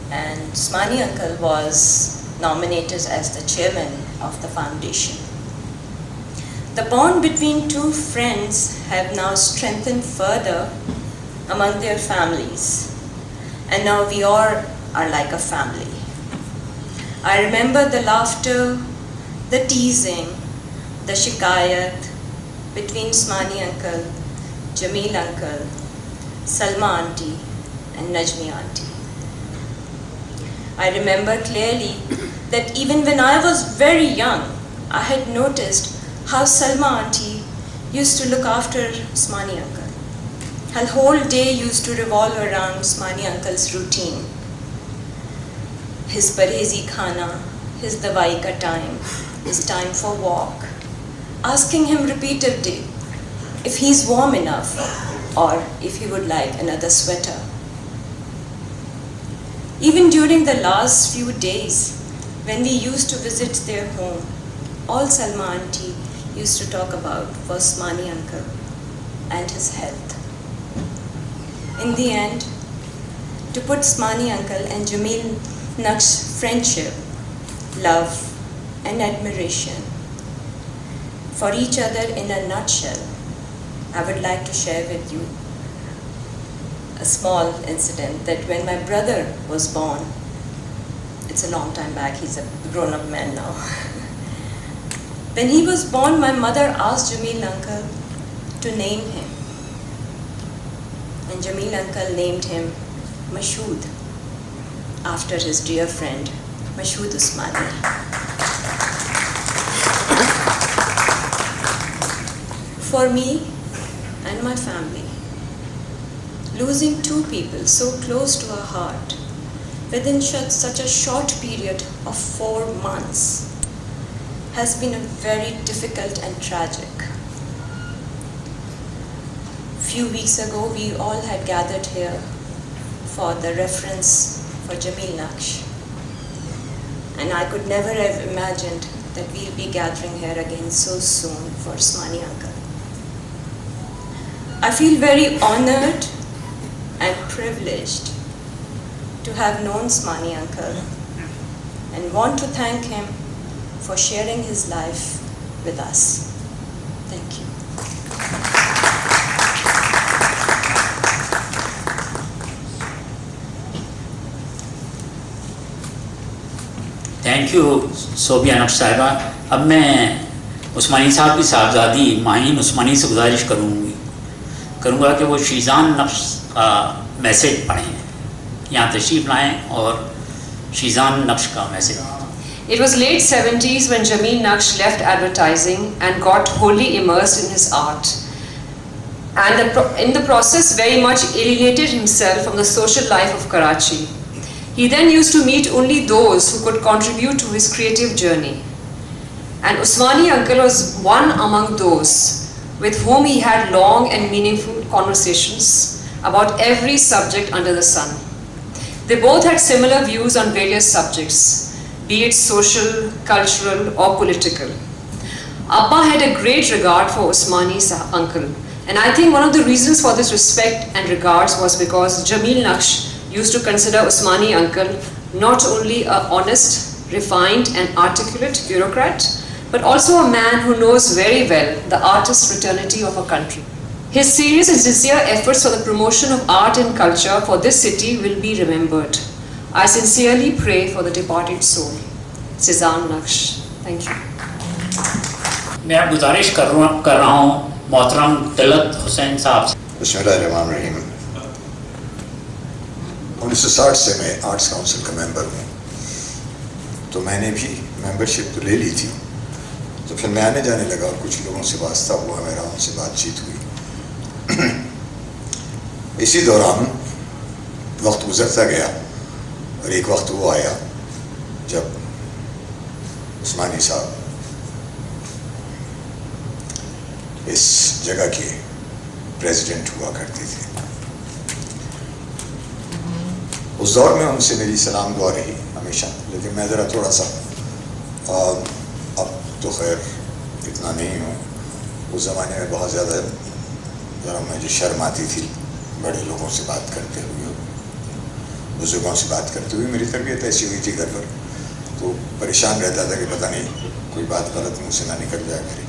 And Usmani Uncle was nominated as the chairman of the foundation. The bond between two friends have now strengthened further among their families, and now we all are like a family. I remember the laughter, the teasing, the shikayat between Usmani Uncle, Jamil Uncle, Salma auntie and Najmi auntie. I remember clearly that even when I was very young, I had noticed how Salma auntie used to look after Usmani Uncle. Her whole day used to revolve around Usmani Uncle's routine. His parhezi khana, his dawai ka time, his time for walk, asking him repeatedly if he's warm enough or if he would like another sweater. Even during the last few days, when we used to visit their home, all Salma auntie used to talk about was Usmani Uncle and his health. In the end, to put Usmani Uncle and Jamil Naqsh's friendship, love and admiration for each other in a nutshell, I would like to share with you a small incident that when my brother was born, it's a long time back, he's a grown-up man now. When he was born, my mother asked Jamil Uncle to name him. And Jamil Uncle named him Mashood, after his dear friend, Mashood Usmani. For me and my family, losing two people so close to our heart within such a short period of 4 months has been a very difficult and tragic. Few weeks ago, we all had gathered here for the reference for Jamil Naqsh, and I could never have imagined that we'll be gathering here again so soon for Usmani uncle. I feel very honored and privileged to have known Usmani uncle and want to thank him for sharing his life with us. Thank you. Thank you Sobia Naqsh Sahiba. اب میں عثمانی صاحب کی صاحبزادی ماہین عثمانی سے گزارش کروں گا کہ وہ شیزان نقش کا میسیج پڑھیں. یہاں تشریف لائیں اور شیزان نقش کا message. It was late 70s when Jamil Naqsh left advertising and got wholly immersed in his art, and in the process very much alienated himself from the social life of Karachi. He then used to meet only those who could contribute to his creative journey, and Usmani uncle was one among those with whom he had long and meaningful conversations about every subject under the sun. They both had similar views on various subjects, be it social, cultural or political. Abba had a great regard for Usmani uncle, and I think one of the reasons for this respect and regards was because Jamil Naqsh used to consider Usmani uncle not only a honest, refined and articulate bureaucrat, but also a man who knows very well the artist fraternity of a country. His serious and sincere efforts for the promotion of art and culture for this city will be remembered. I sincerely pray for the departed soul. Cezanne Naqsh. Thank you. میں گزارش کر رہا ہوں محترم طلت حسین صاحب سے. بسم اللہ الرحمن الرحیم. 1960 سے میں آرٹس کاؤنسل کا ممبر ہوں, تو میں نے بھی ممبرشپ تو لے لی تھی. تو پھر میں آنے جانے لگا اور کچھ لوگوں سے واسطہ ہوا, میرا ان سے بات چیت ہوئی. اسی دوران وقت گزرتا گیا اور ایک وقت وہ آیا جب عثمانی صاحب اس جگہ کے پریزیڈنٹ ہوا کرتے تھے. اس دور میں ان سے میری سلام دعا رہی ہمیشہ, لیکن میں ذرا تھوڑا سا اب تو خیر اتنا نہیں ہوں. اس زمانے میں بہت زیادہ ذرا مجھے شرم آتی تھی بڑے لوگوں سے بات کرتے ہوئے, بزرگوں سے بات کرتے ہوئے. میری تربیت ایسی ہوئی تھی گھر پر, تو پریشان رہتا تھا کہ پتہ نہیں کوئی بات غلط منہ سے نہ نکل جائے کرے.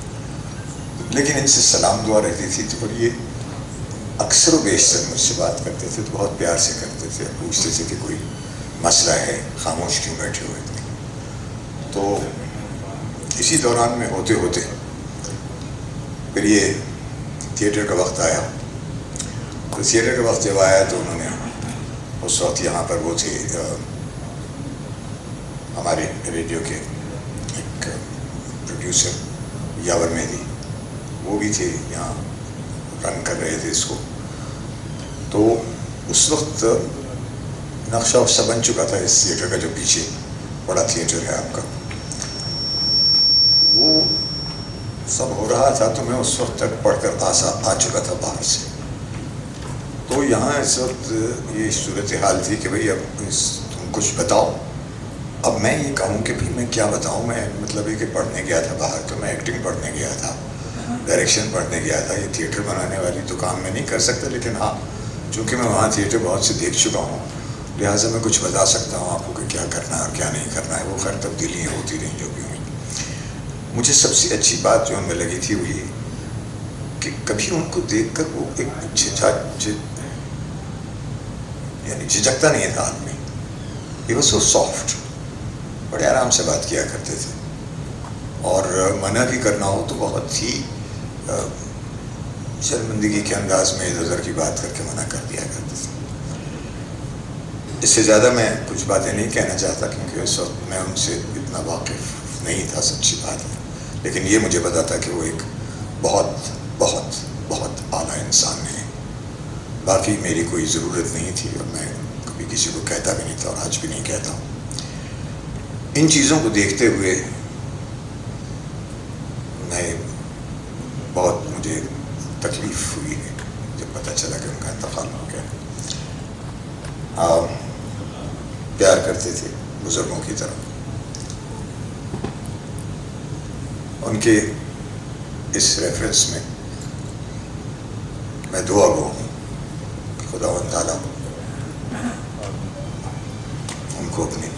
لیکن ان سے سلام دعا رہتی تھی, تو یہ اکثر و بیشتر مجھ سے بات کرتے تھے تو بہت پیار سے کرتے تھے. پوچھتے تھے کہ کوئی مسئلہ ہے, خاموش کیوں بیٹھے ہوئے تھے. تو اسی دوران میں ہوتے ہوتے پھر یہ تھیٹر کا وقت آیا. تو تھیٹر کا وقت جب آیا تو انہوں نے اس وقت یہاں پر وہ تھے ہمارے ریڈیو کے ایک پروڈیوسر یاور مہدی, وہ بھی تھے یہاں, رن کر رہے تھے اس کو. تو اس وقت نقشہ افسا بن چکا تھا اس تھیٹر کا, جو پیچھے بڑا تھیٹر ہے آپ کا, وہ سب ہو رہا تھا. تو میں اس وقت تک پڑھ کر آ چکا تھا باہر سے. تو یہاں اس وقت یہ صورتحال تھی کہ بھئی اب تم کچھ بتاؤ. اب میں یہ کہوں کہ بھی میں کیا بتاؤں. میں مطلب یہ کہ پڑھنے گیا تھا باہر, تو میں ایکٹنگ پڑھنے گیا تھا, ڈائریکشن پڑھنے گیا تھا. یہ تھیٹر بنانے والی تو کام میں نہیں کر سکتا, لیکن ہاں چونکہ میں وہاں تھیٹر بہت سے دیکھ چکا ہوں, لہٰذا میں کچھ بتا سکتا ہوں آپ کو کہ کیا کرنا ہے اور کیا نہیں کرنا ہے. وہ خیر تبدیلیاں ہوتی رہیں جو بھی ہوئیں. مجھے سب سے اچھی بات جو ان میں لگی تھی وہ یہ کہ کبھی ان کو دیکھ کر وہ ایک یعنی جھجکتا نہیں تھا آدمی. ہی واز سو سافٹ, بڑے آرام سے بات کیا کرتے تھے, اور منع بھی کرنا ہو تو بہت ہی شرمندگی کے انداز میں ادھر ادھر کی بات کر کے منع کر دیا کرتے تھے. اس سے زیادہ میں کچھ باتیں نہیں کہنا چاہتا کیونکہ اس وقت میں ان سے اتنا واقف نہیں تھا, سچی بات ہے. لیکن یہ مجھے پتا تھا کہ وہ ایک بہت بہت بہت اعلیٰ انسان ہیں. باقی میری کوئی ضرورت نہیں تھی اور میں کبھی کسی کو کہتا بھی نہیں تھا اور آج بھی نہیں کہتا ہوں. ان چیزوں کو دیکھتے ہوئے میں بہت مجھے تکلیف ہوئی ہے جب پتہ چلا کہ ان کا انتقال ہو گیا. پیار کرتے تھے بزرگوں کی طرح. ان کے اس ریفرنس میں میں دعا گو ہوں کہ خداوند تعالیٰ ان کو اپنی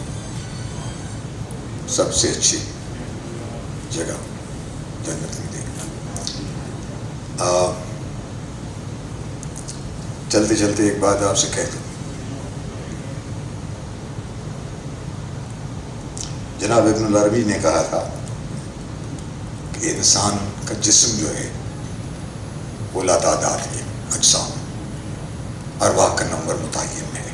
سب سے اچھی جگہ جنت میں دے. چلتے چلتے ایک بات آپ سے کہہ دوں. جناب ابن العربی نے کہا تھا کہ انسان کا جسم جو ہے وہ لاتعداد ہے اجسام، ارواح کا نمبر متعین ہے.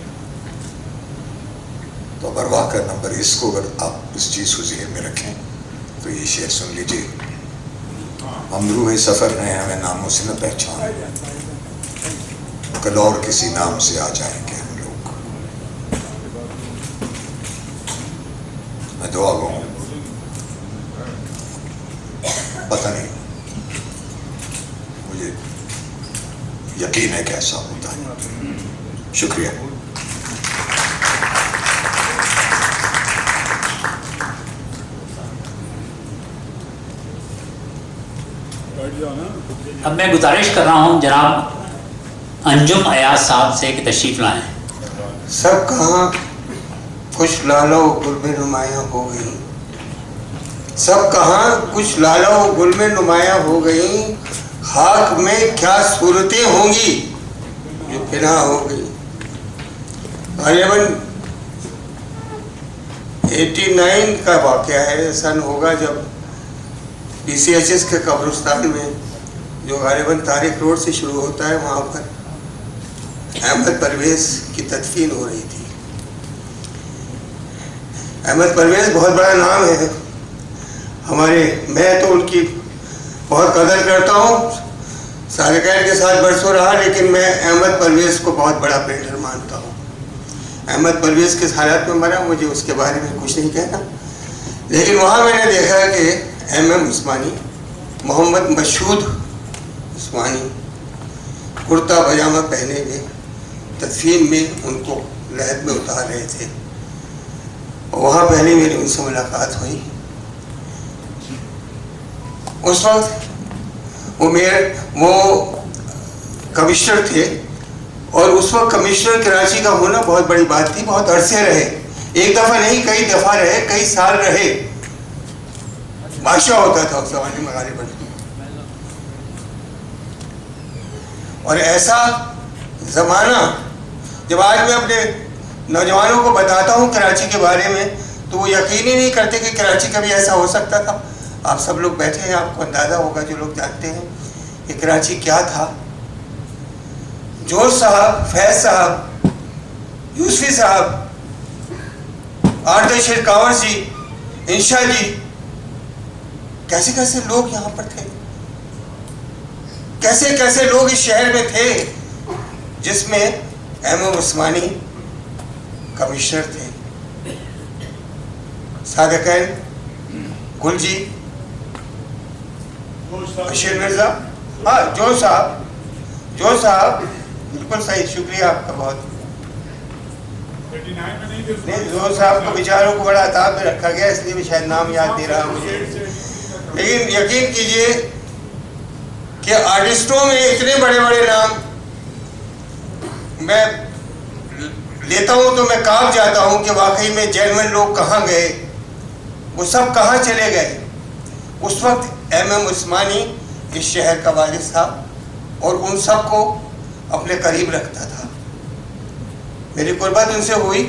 تو اب ارواح کا نمبر، اس کو اگر آپ اس چیز کو ذہن میں رکھیں تو یہ شعر سن لیجیے. ہم روح سفر ہیں ہمیں ناموں سے نہ پہچان، کل اور کسی نام سے آ جائیں گے ہم لوگ. میں دعا گو ہوں، پتہ نہیں مجھے یقین ہے کہ ایسا ہوتا ہے. شکریہ. اب میں گزارش کر رہا ہوں جناب انجم ایاز صاحب سے کہ تشریف لائیں. سب کہاں کچھ لالو گل میں نمایاں ہو گئی، سب کہاں کچھ لالو گل میں نمایاں ہو گئی، خاک میں کیا صورتیں ہوں گی جو پناہ ہو گئی. غالباً 89 کا واقعہ ہے، سن ہوگا جب PCHS کے قبرستان میں جو غالباً طارق روڈ سے شروع ہوتا ہے، وہاں پر احمد پرویز کی تدفین ہو رہی تھی. احمد پرویز بہت بڑا نام ہے ہمارے، میں تو ان کی بہت قدر کرتا ہوں، صالحین کے ساتھ برسوں رہا، لیکن میں احمد پرویز کو بہت بڑا پینٹر مانتا ہوں. احمد پرویز کس حالات میں مرا مجھے اس کے بارے میں کچھ نہیں کہنا، لیکن وہاں میں نے دیکھا کہ MM عثمانی، محمد مشہود عثمانی کرتا پاجامہ پہنے ہوئے تدفین میں ان کو لحد میں اتار رہے تھے. وہاں پہلے میری ان سے ملاقات ہوئی. اس وقت وہ کمشنر تھے، اور اس وقت کمشنر کراچی کا ہونا بہت بڑی بات تھی. بہت عرصے رہے، ایک دفعہ نہیں کئی دفعہ رہے، کئی سال رہے. بادشاہ ہوتا تھا اس زمانے میں غالباً. اور ایسا زمانہ جب آج میں اپنے نوجوانوں کو بتاتا ہوں کراچی کے بارے میں تو وہ یقین ہی نہیں کرتے کہ کراچی کا بھی ایسا ہو سکتا تھا. آپ سب لوگ بیٹھے ہیں، آپ کو اندازہ ہوگا جو لوگ جانتے ہیں کہ کراچی کیا تھا. جوش صاحب، فیض صاحب، یوسفی صاحب، آردے شرکاور جی، انشا جی، کیسے کیسے لوگ یہاں پر تھے، کیسے کیسے لوگ اس شہر میں تھے، جس میں MM عثمانی کمشنر تھے. صادقین، گل جی، بشیر مرزا، ہاں جو صاحب بالکل صحیح، شکریہ آپ کا بہت. نہیں، جو صاحب کو بیچاروں کو بڑا عطاب میں رکھا گیا، اس لیے بھی شاید نام یاد نہیں رہا مجھے. لیکن یقین کیجئے کہ آرٹسٹوں میں اتنے بڑے بڑے نام میں لیتا ہوں تو میں کانپ جاتا ہوں کہ واقعی میں جینوئن لوگ کہاں گئے، وہ سب کہاں چلے گئے. اس وقت MM عثمانی اس شہر کا والد تھا اور ان سب کو اپنے قریب رکھتا تھا. میری قربت ان سے ہوئی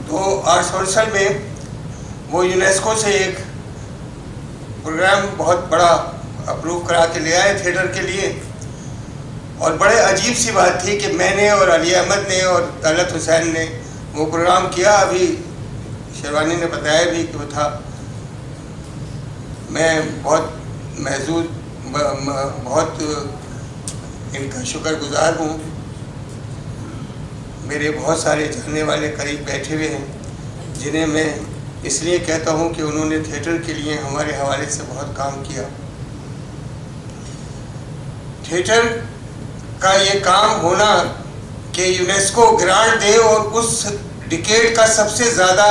تو 8 میں وہ یونیسکو سے ایک پروگرام بہت بڑا اپروو کرا کے لے آئے تھیٹر کے لیے. اور بڑے عجیب سی بات تھی کہ میں نے اور علی احمد نے اور طلعت حسین نے وہ پروگرام کیا. ابھی شیروانی نے بتایا بھی کہ وہ تھا. میں بہت محظوظ، بہت ان کا شکر گزار ہوں. میرے بہت سارے جاننے والے قریب بیٹھے ہوئے ہیں جنہیں میں اس لیے کہتا ہوں کہ انہوں نے تھیٹر کے لیے ہمارے حوالے سے بہت کام کیا. تھیٹر کا یہ کام ہونا کہ یونیسکو گرانٹ دے اور اس ڈیکیڈ کا سب سے زیادہ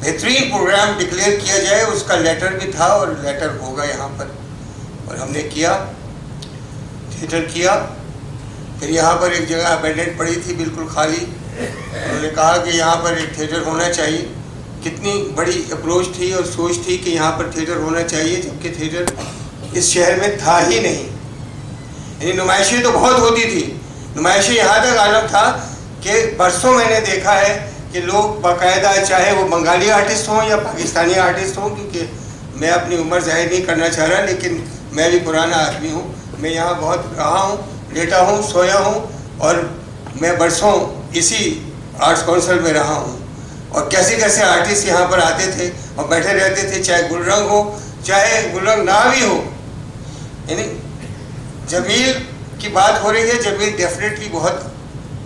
بہترین پروگرام ڈکلیئر کیا جائے. اس کا لیٹر بھی تھا اور لیٹر ہوگا یہاں پر, اور ہم نے کیا, تھیٹر کیا. پھر یہاں پر ایک جگہ ابینڈنٹ پڑی تھی بالکل خالی, انہوں نے کہا کہ یہاں پر ایک تھیٹر ہونا چاہیے. کتنی بڑی اپروچ تھی اور سوچ تھی کہ یہاں پر تھیٹر ہونا چاہیے, جبکہ تھیٹر اس شہر میں تھا ہی نہیں. یعنی نمائشیں تو بہت ہوتی تھی, نمائشیں یہاں تک عالم تھا کہ برسوں میں نے دیکھا ہے کہ لوگ باقاعدہ, چاہے وہ بنگالی آرٹسٹ ہوں یا پاکستانی آرٹسٹ ہوں, کیونکہ میں اپنی عمر ظاہر نہیں کرنا چاہ رہا, لیکن میں بھی پرانا آدمی ہوں, میں یہاں بہت رہا ہوں, لیٹا ہوں, سویا ہوں, اور میں برسوں اسی آرٹس کونسل میں رہا ہوں. اور کیسے کیسے آرٹسٹ یہاں پر آتے تھے اور بیٹھے رہتے تھے, چاہے گل رنگ ہو چاہے گل رنگ نہ بھی ہو. یعنی جمیل کی بات ہو رہی ہے, جمیل ڈیفینیٹلی بہت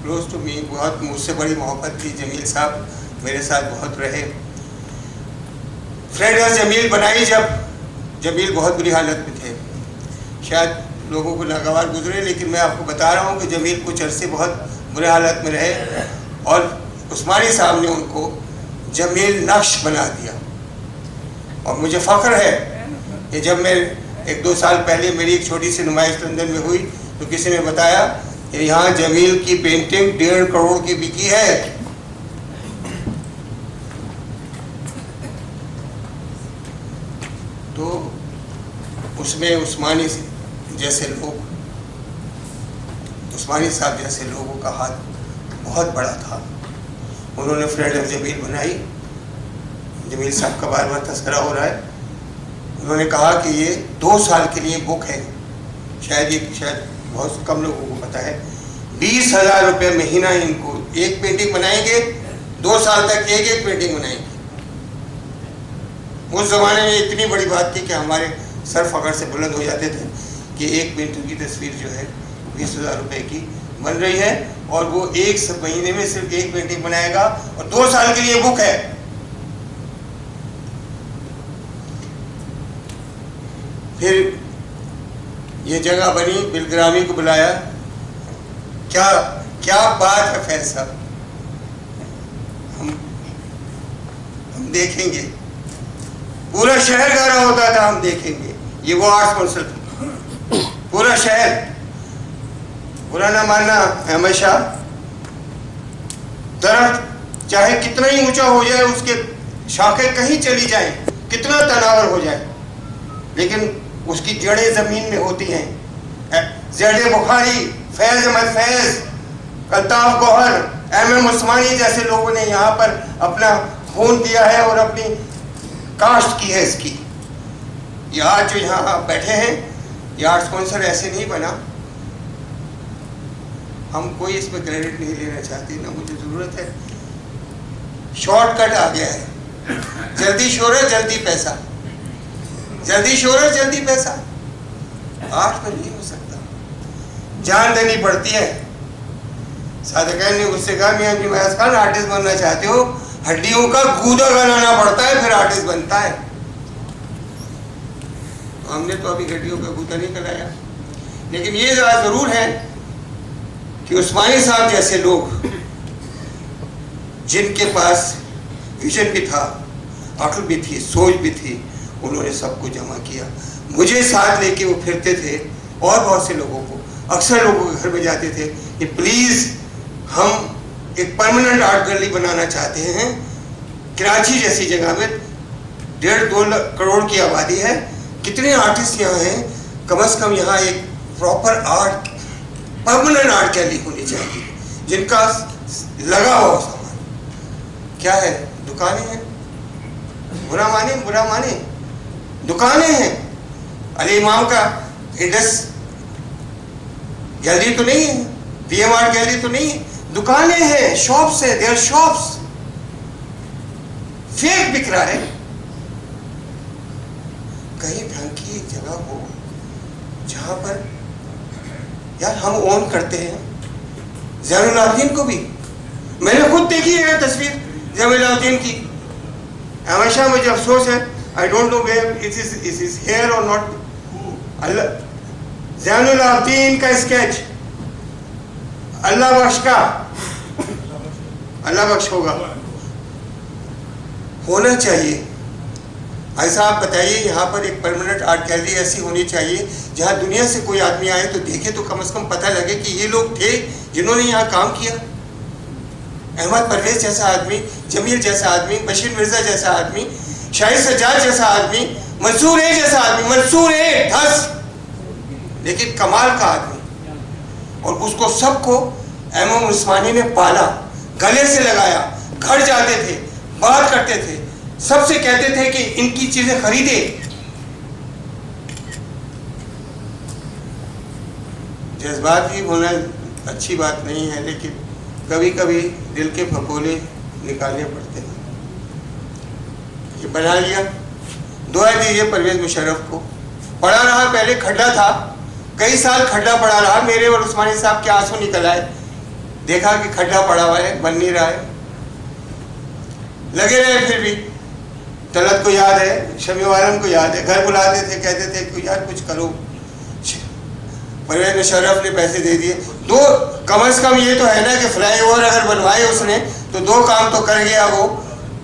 کلوز ٹو می, بہت مجھ سے بڑی محبت تھی. جمیل صاحب میرے ساتھ بہت رہے. فرینڈ جمیل بنائی جب جمیل بہت بری حالت میں تھے, شاید لوگوں کو ناگوار گزرے, لیکن میں آپ کو بتا رہا ہوں کہ جمیل کچھ عرصے بہت برے حالت میں رہے, اور عثمانی صاحب نے ان کو جمیل نقش بنا دیا. اور مجھے فخر ہے کہ جب میں 1-2 سال پہلے میری ایک چھوٹی سی نمائش لندن میں ہوئی تو کسی نے بتایا کہ یہاں جمیل کی پینٹنگ 1.5 کروڑ کی بکی ہے. تو اس میں عثمانی جیسے لوگ, عثمانی صاحب جیسے لوگوں کا ہاتھ بہت بڑا تھا. انہوں نے فرینڈ آف جمیل بنائی. جمیل صاحب کا بار بار تذکرہ ہو رہا ہے. انہوں نے کہا کہ یہ 2 سال کے لیے بک ہے, شاید بہت کم لوگوں کو پتہ ہے. 20,000 روپے مہینہ ان کو, ایک پینٹنگ بنائیں گے 2 سال تک, ایک پینٹنگ بنائیں گے. اس زمانے میں اتنی بڑی بات تھی کہ ہمارے سر فخر سے بلند ہو جاتے تھے کہ ایک پینٹنگ کی تصویر جو ہے 20,000 روپے کی بن رہی ہے, اور وہ ایک مہینے میں صرف ایک پینٹنگ بنائے گا, اور 2 سال کے لیے بک ہے. پھر یہ جگہ بنی, بلگرامی کو بلایا. کیا بات ہے فیض صاحب, ہم دیکھیں گے. پورا شہر گا رہا ہوتا تھا, ہم دیکھیں گے. یہ وہ آرٹس کونسل تھا, پورا شہر. برا نہ ماننا احمد شاہ, درخت چاہے کتنا ہی اونچا ہو جائے, اس کے شاخیں کہیں چلی جائیں, کتنا تناور ہو جائے, لیکن اس کی جڑیں زمین میں ہوتی ہیں. زیڈ بخاری, فیض احمد فیض, الطاف گوہر, MM عثمانی جیسے لوگوں نے یہاں پر اپنا خون دیا ہے اور اپنی کاشت کی ہے اس کی. یہ آج جو یہاں بیٹھے ہیں, یہ آرٹس کونسل ایسے نہیں بنا. ہم کوئی اس پہ کریڈٹ نہیں لینا چاہتے, نہ مجھے ضرورت ہے. شارٹ کٹ آ گیا ہے, جلدی شہرت جلدی پیسہ, جلدی شہرت جلدی پیسہ. آرٹ میں نہیں ہو سکتا, جان دینی پڑتی ہے. صادقین نے اس سے کہا میں انجم ایاز خان آرٹسٹ بننا چاہتے ہو, ہڈیوں کا گودا بنانا پڑتا ہے پھر آرٹسٹ بنتا ہے. ہم نے تو ابھی ہڈیوں کا گودا نہیں کرایا, لیکن یہ ضرور ہے کہ عثمانی صاحب جیسے لوگ جن کے پاس ویژن بھی تھا, عقل بھی تھی, سوچ بھی تھی, انہوں نے سب کو جمع کیا. مجھے ساتھ لے کے وہ پھرتے تھے, اور بہت سے لوگوں کو, اکثر لوگوں کے گھر میں جاتے تھے کہ پلیز ہم ایک پرماننٹ آرٹ گیلری بنانا چاہتے ہیں. کراچی جیسی جگہ میں 1.5-2 کروڑ کی آبادی ہے, کتنے آرٹسٹ یہاں ہیں, کم از کم یہاں ایک proper art, permanent art gallery ہونی چاہیے جن کا لگا ہوا سامان. کیا ہے, دکانیں ہیں, برا مانے دکانیں ہیں. علی امام کا انڈس گیلری تو نہیں ہے, PM آرٹ گیلری تو نہیں ہے, دکانیں ہیں, شاپس ہیں, دیئر شاپس. فیک بک رہا ہے. کہیں ڈھنگ کی ایک جگہ ہو جہاں پر یار ہم اون کرتے ہیں. زین العابدین کو بھی میں نے خود دیکھی ہے تصویر زین العابدین کی. ہمیشہ مجھے افسوس ہے, I don't know where it is here or not. زین العابدین کا اسکیچ, اللہ بخش کا, اللہ بخش ہوگا, ہونا چاہیے. ایسا آپ بتائیے, یہاں پر ایک پرماننٹ آرٹ گیلری ایسی ہونی چاہیے جہاں دنیا سے کوئی آدمی آئے تو دیکھے تو کم از کم پتہ لگے کہ یہ لوگ تھے جنہوں نے یہاں کام کیا. احمد پرویز جیسا آدمی, جمیل جیسا آدمی, بشیر مرزا جیسا آدمی, شاہد سجاد جیسا آدمی, منصور اے جیسا آدمی, منصور اے دھس لیکن کمال کا آدمی. اور اس کو سب کو MM عثمانی نے پالا, گلے سے لگایا, گھر جاتے تھے, بات کرتے تھے, سب سے کہتے تھے کہ ان کی چیزیں خریدے. جذبات بھی ہونا اچھی بات نہیں ہے, لیکن کبھی کبھی دل کے پھپولے نکالنے پڑتے ہیں. یہ بنا لیا. دعا دیجیے پرویز مشرف کو. پڑا رہا, پہلے کھڈا تھا, کئی سال کھڈا پڑا رہا. میرے اور عثمانی صاحب کے آنسو نکل آئے, دیکھا کہ کھڈا پڑا ہوا ہے, بن نہیں رہا ہے. لگے رہے پھر بھی. طلعت کو یاد ہے, شمی عالم کو یاد ہے, گھر بلاتے تھے, کہتے تھے کہ یار کچھ کرو. پرویز مشرف نے پیسے دے دیے. دو کم از کم یہ تو ہے نا کہ فلائی اوور اگر بنوائے اس نے تو دو کام تو کر گیا وہ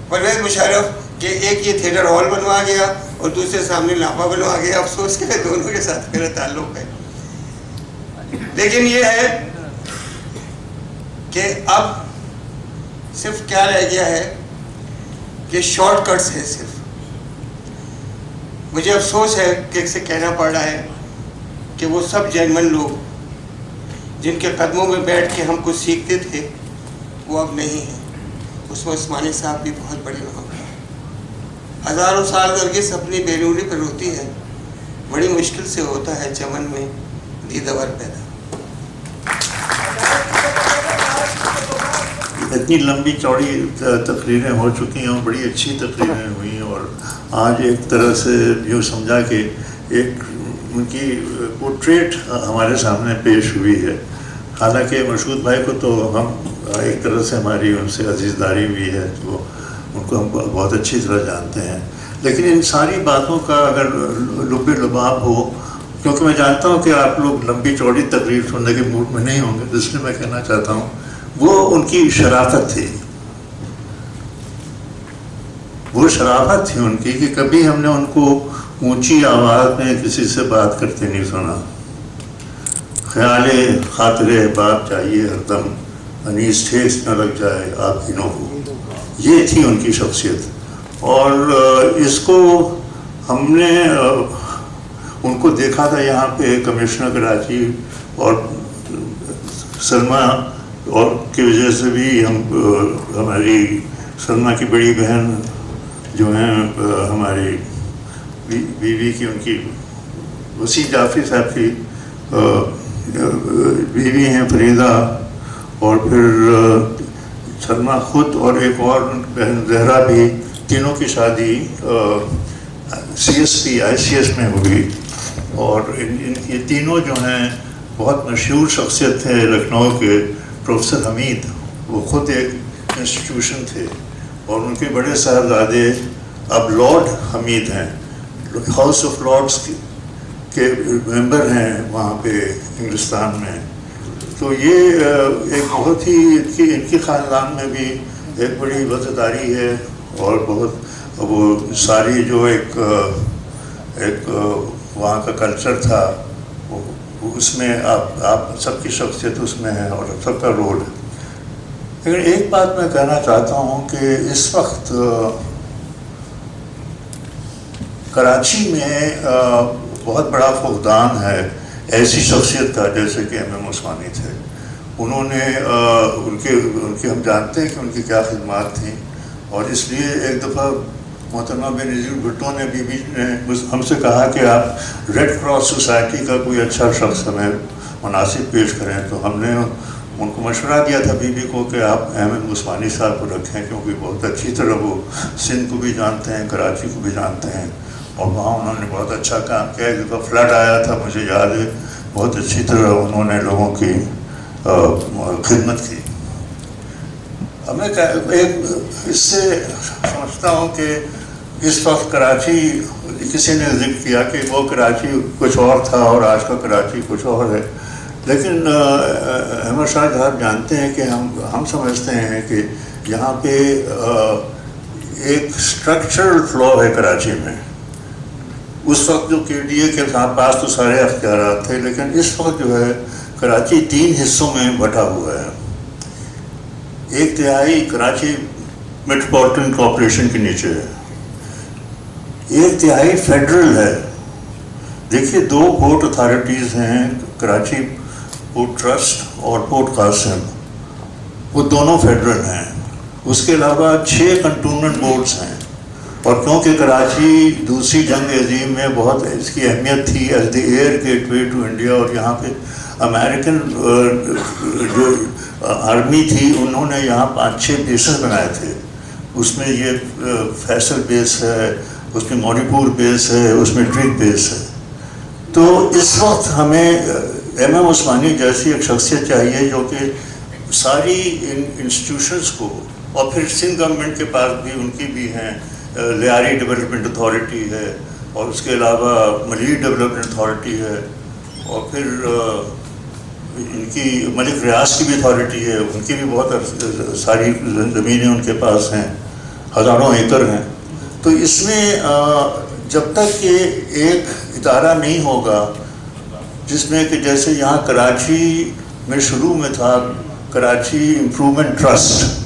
پرویز مشرف, کہ ایک یہ تھیٹر ہال بنوا گیا اور دوسرے سامنے لاپا بنوا گیا. افسوس کہ دونوں کے ساتھ میرا تعلق ہے. لیکن یہ ہے کہ اب صرف کیا رہ گیا ہے کہ شارٹ کٹس ہے. صرف مجھے افسوس ہے کہ اسے کہنا پڑ رہا ہے کہ وہ سب جینون لوگ جن کے قدموں میں بیٹھ کے ہم کچھ سیکھتے تھے وہ اب نہیں ہیں. اس میں عثمانی صاحب بھی بہت بڑے نام ہیں. ہزاروں سال نرگس اپنی بیرونی پر ہوتی ہے, بڑی مشکل سے ہوتا ہے چمن میں دیدور پیدا. اتنی لمبی چوڑی تقریریں ہو چکی ہیں, بڑی اچھی تقریریں ہوئیں, اور آج ایک طرح سے یوں سمجھا کہ ایک ان کی پورٹریٹ ہمارے سامنے پیش ہوئی ہے. حالانکہ مرشود بھائی کو تو ہم ایک طرح سے ہماری ان سے عزیزداری بھی ہے, تو ان کو ہم بہت اچھی طرح جانتے ہیں. لیکن ان ساری باتوں کا اگر لب لباب ہو, کیونکہ میں جانتا ہوں کہ آپ لوگ لمبی چوڑی تقریر سننے کے موڈ میں نہیں ہوں گے, اس لیے میں کہنا چاہتا ہوں وہ ان کی شرافت تھی. وہ شرافت تھی ان کی کہ کبھی ہم نے ان کو اونچی آواز میں کسی سے بات کرتے نہیں سنا. خیال خاطر بات چاہیے ہر دم, انیس ٹھیس نہ لگ جائے آپ ہنوں کو. یہ تھی ان کی شخصیت. اور اس کو ہم نے ان کو دیکھا تھا یہاں پہ کمشنر کراچی اور سلما, اور کی وجہ سے بھی ہم ہماری سلما کی بڑی بہن جو ہیں ہماری بیوی کی, ان کی وسیع جعفری صاحب کی بیوی ہیں فریدہ, اور پھر سلما خود اور ایک اور بہن زہرا بھی, تینوں کی شادی CSP ICS میں ہوئی. اور یہ تینوں جو ہیں بہت مشہور شخصیت تھے لکھنؤ کے. پروفیسر حمید وہ خود ایک انسٹیٹیوشن تھے, اور ان کے بڑے صاحبزادے اب لارڈ حمید ہیں, ہاؤس آف لارڈس کے ممبر ہیں وہاں پہ انگلستان میں. تو یہ ایک بہت ہی ان کی خاندان میں بھی ایک بڑی وفاداری ہے, اور بہت وہ ساری جو ایک وہاں کا کلچر تھا اس میں آپ سب کی شخصیت اس میں ہے اور سب کا رول ہے. لیکن ایک بات میں کہنا چاہتا ہوں کہ اس وقت کراچی میں بہت بڑا فقدان ہے ایسی شخصیت کا جیسے کہ MM عثمانی تھے. انہوں نے ان کے ہم جانتے ہیں کہ ان کی کیا خدمات تھیں, اور اس لیے ایک دفعہ محترمہ بے نظیر بھٹو نے بی نے ہم سے کہا کہ آپ ریڈ کراس سوسائٹی کا کوئی اچھا شخص ہمیں مناسب پیش کریں. تو ہم نے ان کو مشورہ دیا تھا بی کو کہ آپ MM عثمانی صاحب کو رکھیں, کیونکہ بہت اچھی طرح وہ سندھ کو بھی جانتے ہیں, کراچی کو بھی جانتے ہیں, اور وہاں انہوں نے بہت اچھا کام کیا. ایک دفعہ فلڈ آیا تھا مجھے یاد ہے, بہت اچھی طرح انہوں نے لوگوں کی خدمت کی. اب میں اس سے سمجھتا ہوں کہ اس وقت کراچی, کسی نے ذکر کیا کہ وہ کراچی کچھ اور تھا اور آج کا کراچی کچھ اور ہے, لیکن احمد شاہ صاحب جانتے ہیں کہ ہم سمجھتے ہیں کہ یہاں پہ ایک اسٹرکچرل فلو ہے کراچی میں. اس وقت جو کے ڈی اے کے پاس تو سارے اختیارات تھے، لیکن اس وقت جو ہے کراچی 3 حصوں میں بٹا ہوا ہے. 1/3 کراچی میٹروپولیٹن کارپوریشن کے نیچے ہے، 1/3 فیڈرل ہے. دیکھیے 2 پورٹ اتھارٹیز ہیں، کراچی پورٹ ٹرسٹ اور پورٹ قاسم، وہ دونوں فیڈرل ہیں. اس کے علاوہ 6 کنٹونمنٹ بورڈز ہیں. اور کیونکہ کراچی دوسری جنگ عظیم میں بہت اس کی اہمیت تھی as the air gateway to India, اور یہاں پہ امریکن جو آرمی تھی انہوں نے یہاں 5-6 بیسز بنائے تھے. اس میں یہ فیصل بیس ہے، اس میں موری پور بیس ہے، اس میں ڈرگ بیس ہے. تو اس وقت ہمیں ایم ایم عثمانی جیسی ایک شخصیت چاہیے جو کہ ساری انسٹیٹیوشنس کو، اور پھر سندھ گورنمنٹ کے پاس بھی ان کی بھی ہیں، لیاری ڈیولپمنٹ اتھارٹی ہے، اور اس کے علاوہ ملیر ڈیولپمنٹ اتھارٹی ہے، اور پھر ان کی ملک ریاض کی بھی اتھارٹی ہے، ان کی بھی بہت ساری زمینیں ان کے پاس ہیں، ہزاروں ایکڑ ہیں. تو اس میں جب تک کہ ایک ادارہ نہیں ہوگا جس میں کہ جیسے یہاں کراچی میں شروع میں تھا کراچی امپرومنٹ ٹرسٹ،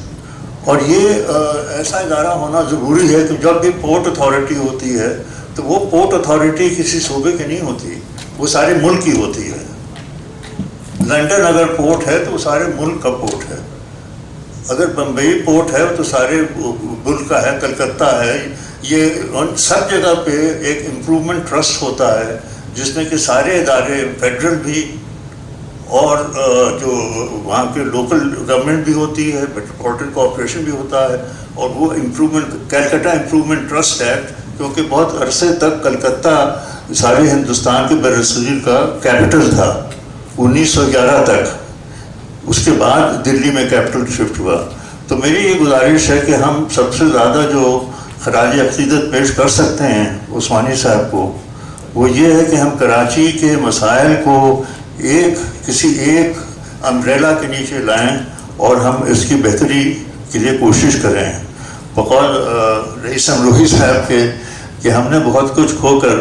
اور یہ ایسا ادارہ ہونا ضروری ہے کہ جب بھی پورٹ اتھارٹی ہوتی ہے تو وہ پورٹ اتھارٹی کسی صوبے کی نہیں ہوتی، وہ سارے ملک کی ہوتی ہے. لنڈن اگر پورٹ ہے تو وہ سارے ملک کا پورٹ ہے، اگر بمبئی پورٹ ہے تو سارے ملک کا ہے، کلکتہ ہے. یہ سب جگہ پہ ایک امپرومنٹ ٹرسٹ ہوتا ہے جس میں کہ سارے ادارے فیڈرل بھی اور جو وہاں کے لوکل گورنمنٹ بھی ہوتی ہے، میٹروپولیٹن کارپوریشن بھی ہوتا ہے، اور وہ improvement Calcutta improvement trust act, کیونکہ بہت عرصے تک کلکتہ سارے ہندوستان کے برصغیر کا کیپٹل تھا 1911 تک. اس کے بعد دلی میں کیپٹل شفٹ ہوا. تو میری یہ گزارش ہے کہ ہم سب سے زیادہ جو خراج عقیدت پیش کر سکتے ہیں عثمانی صاحب کو، وہ یہ ہے کہ ہم کراچی کے مسائل کو کسی ایک امبریلا کے نیچے لائیں اور ہم اس کی بہتری کے لیے کوشش کریں. بقول رئیس امروہی صاحب کے کہ ہم نے بہت کچھ کھو کر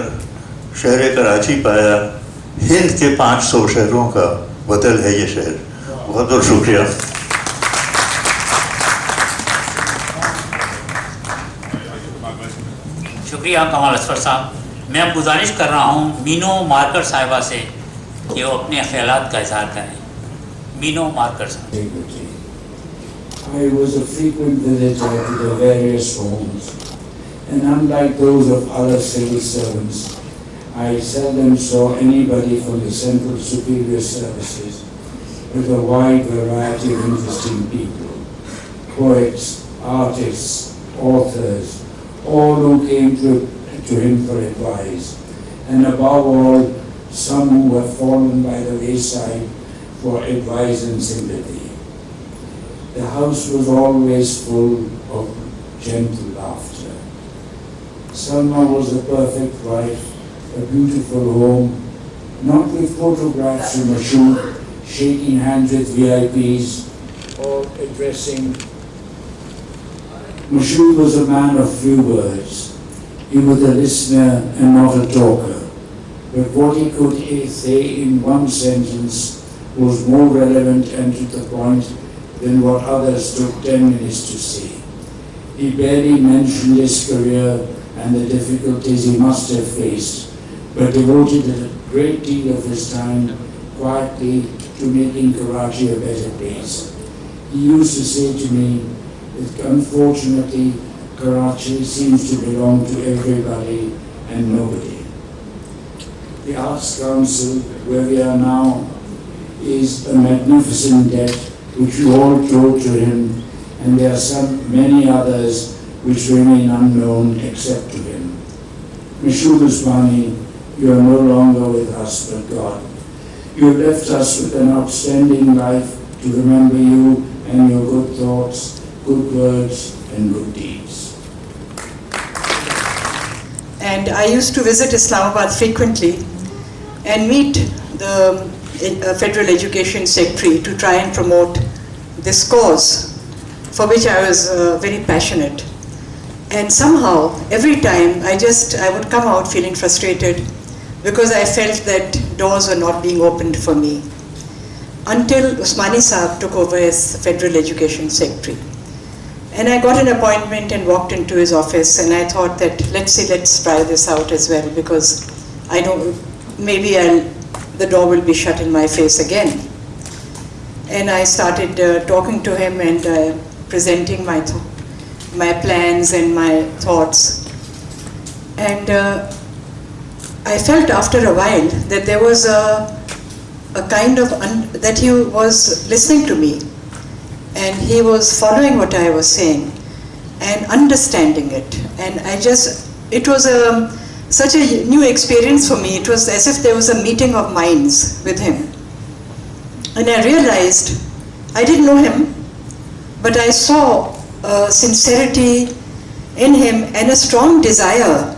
شہر کراچی پایا، ہند کے 500 شہروں کا بدل ہے یہ شہر. بہت بہت شکریہ. شکریہ کمال اصفر صاحب. میں اب گزارش کر رہا ہوں مینو مارکر صاحبہ سے کہ وہ اپنے خیالات کا اظہار کریں. مینو مارکر صاحب. I was a frequent visitor to the various homes, and unlike those of other civil servants, I seldom saw anybody from the Central Superior Services, with a wide variety of interesting people, poets, artists, authors, all who came to him for advice, and above all, some who have fallen by the wayside for advice and sympathy. The house was always full of gentle laughter. Salma was the perfect wife, a beautiful home, not with photographs of Mashood shaking hands with VIPs or addressing. Mashood was a man of few words. He was a listener and not a talker. But what he could say in one sentence was more relevant and to the point than what others took 10 minutes to say. He barely mentioned his career and the difficulties he must have faced, but devoted a great deal of his time quietly to making Karachi a better place. He used to say to me that unfortunately Karachi seems to belong to everybody and nobody. The Arts Council, where we are now, is a magnificent debt which we all told to him, and there are many others which remain unknown except to him. Mashood Usmani, you are no longer with us but God. You have left us with an outstanding life to remember you and your good thoughts, good words and good deeds. And I used to visit Islamabad frequently and meet the Federal Education Secretary to try and promote this cause, for which I was very passionate. And somehow, every time, I would come out feeling frustrated because I felt that doors were not being opened for me. Until Usmani Saab took over as Federal Education Secretary. And I got an appointment and walked into his office, and I thought that let's try this out as well, because I don't, maybe the door will be shut in my face again. And I started talking to him and presenting my plans and my thoughts. And I felt after a while that there was a kind of, that he was listening to me. And he was following what I was saying and understanding it. And it was such a new experience for me. It was as if there was a meeting of minds with him. And I realized, I didn't know him, but I saw sincerity in him and a strong desire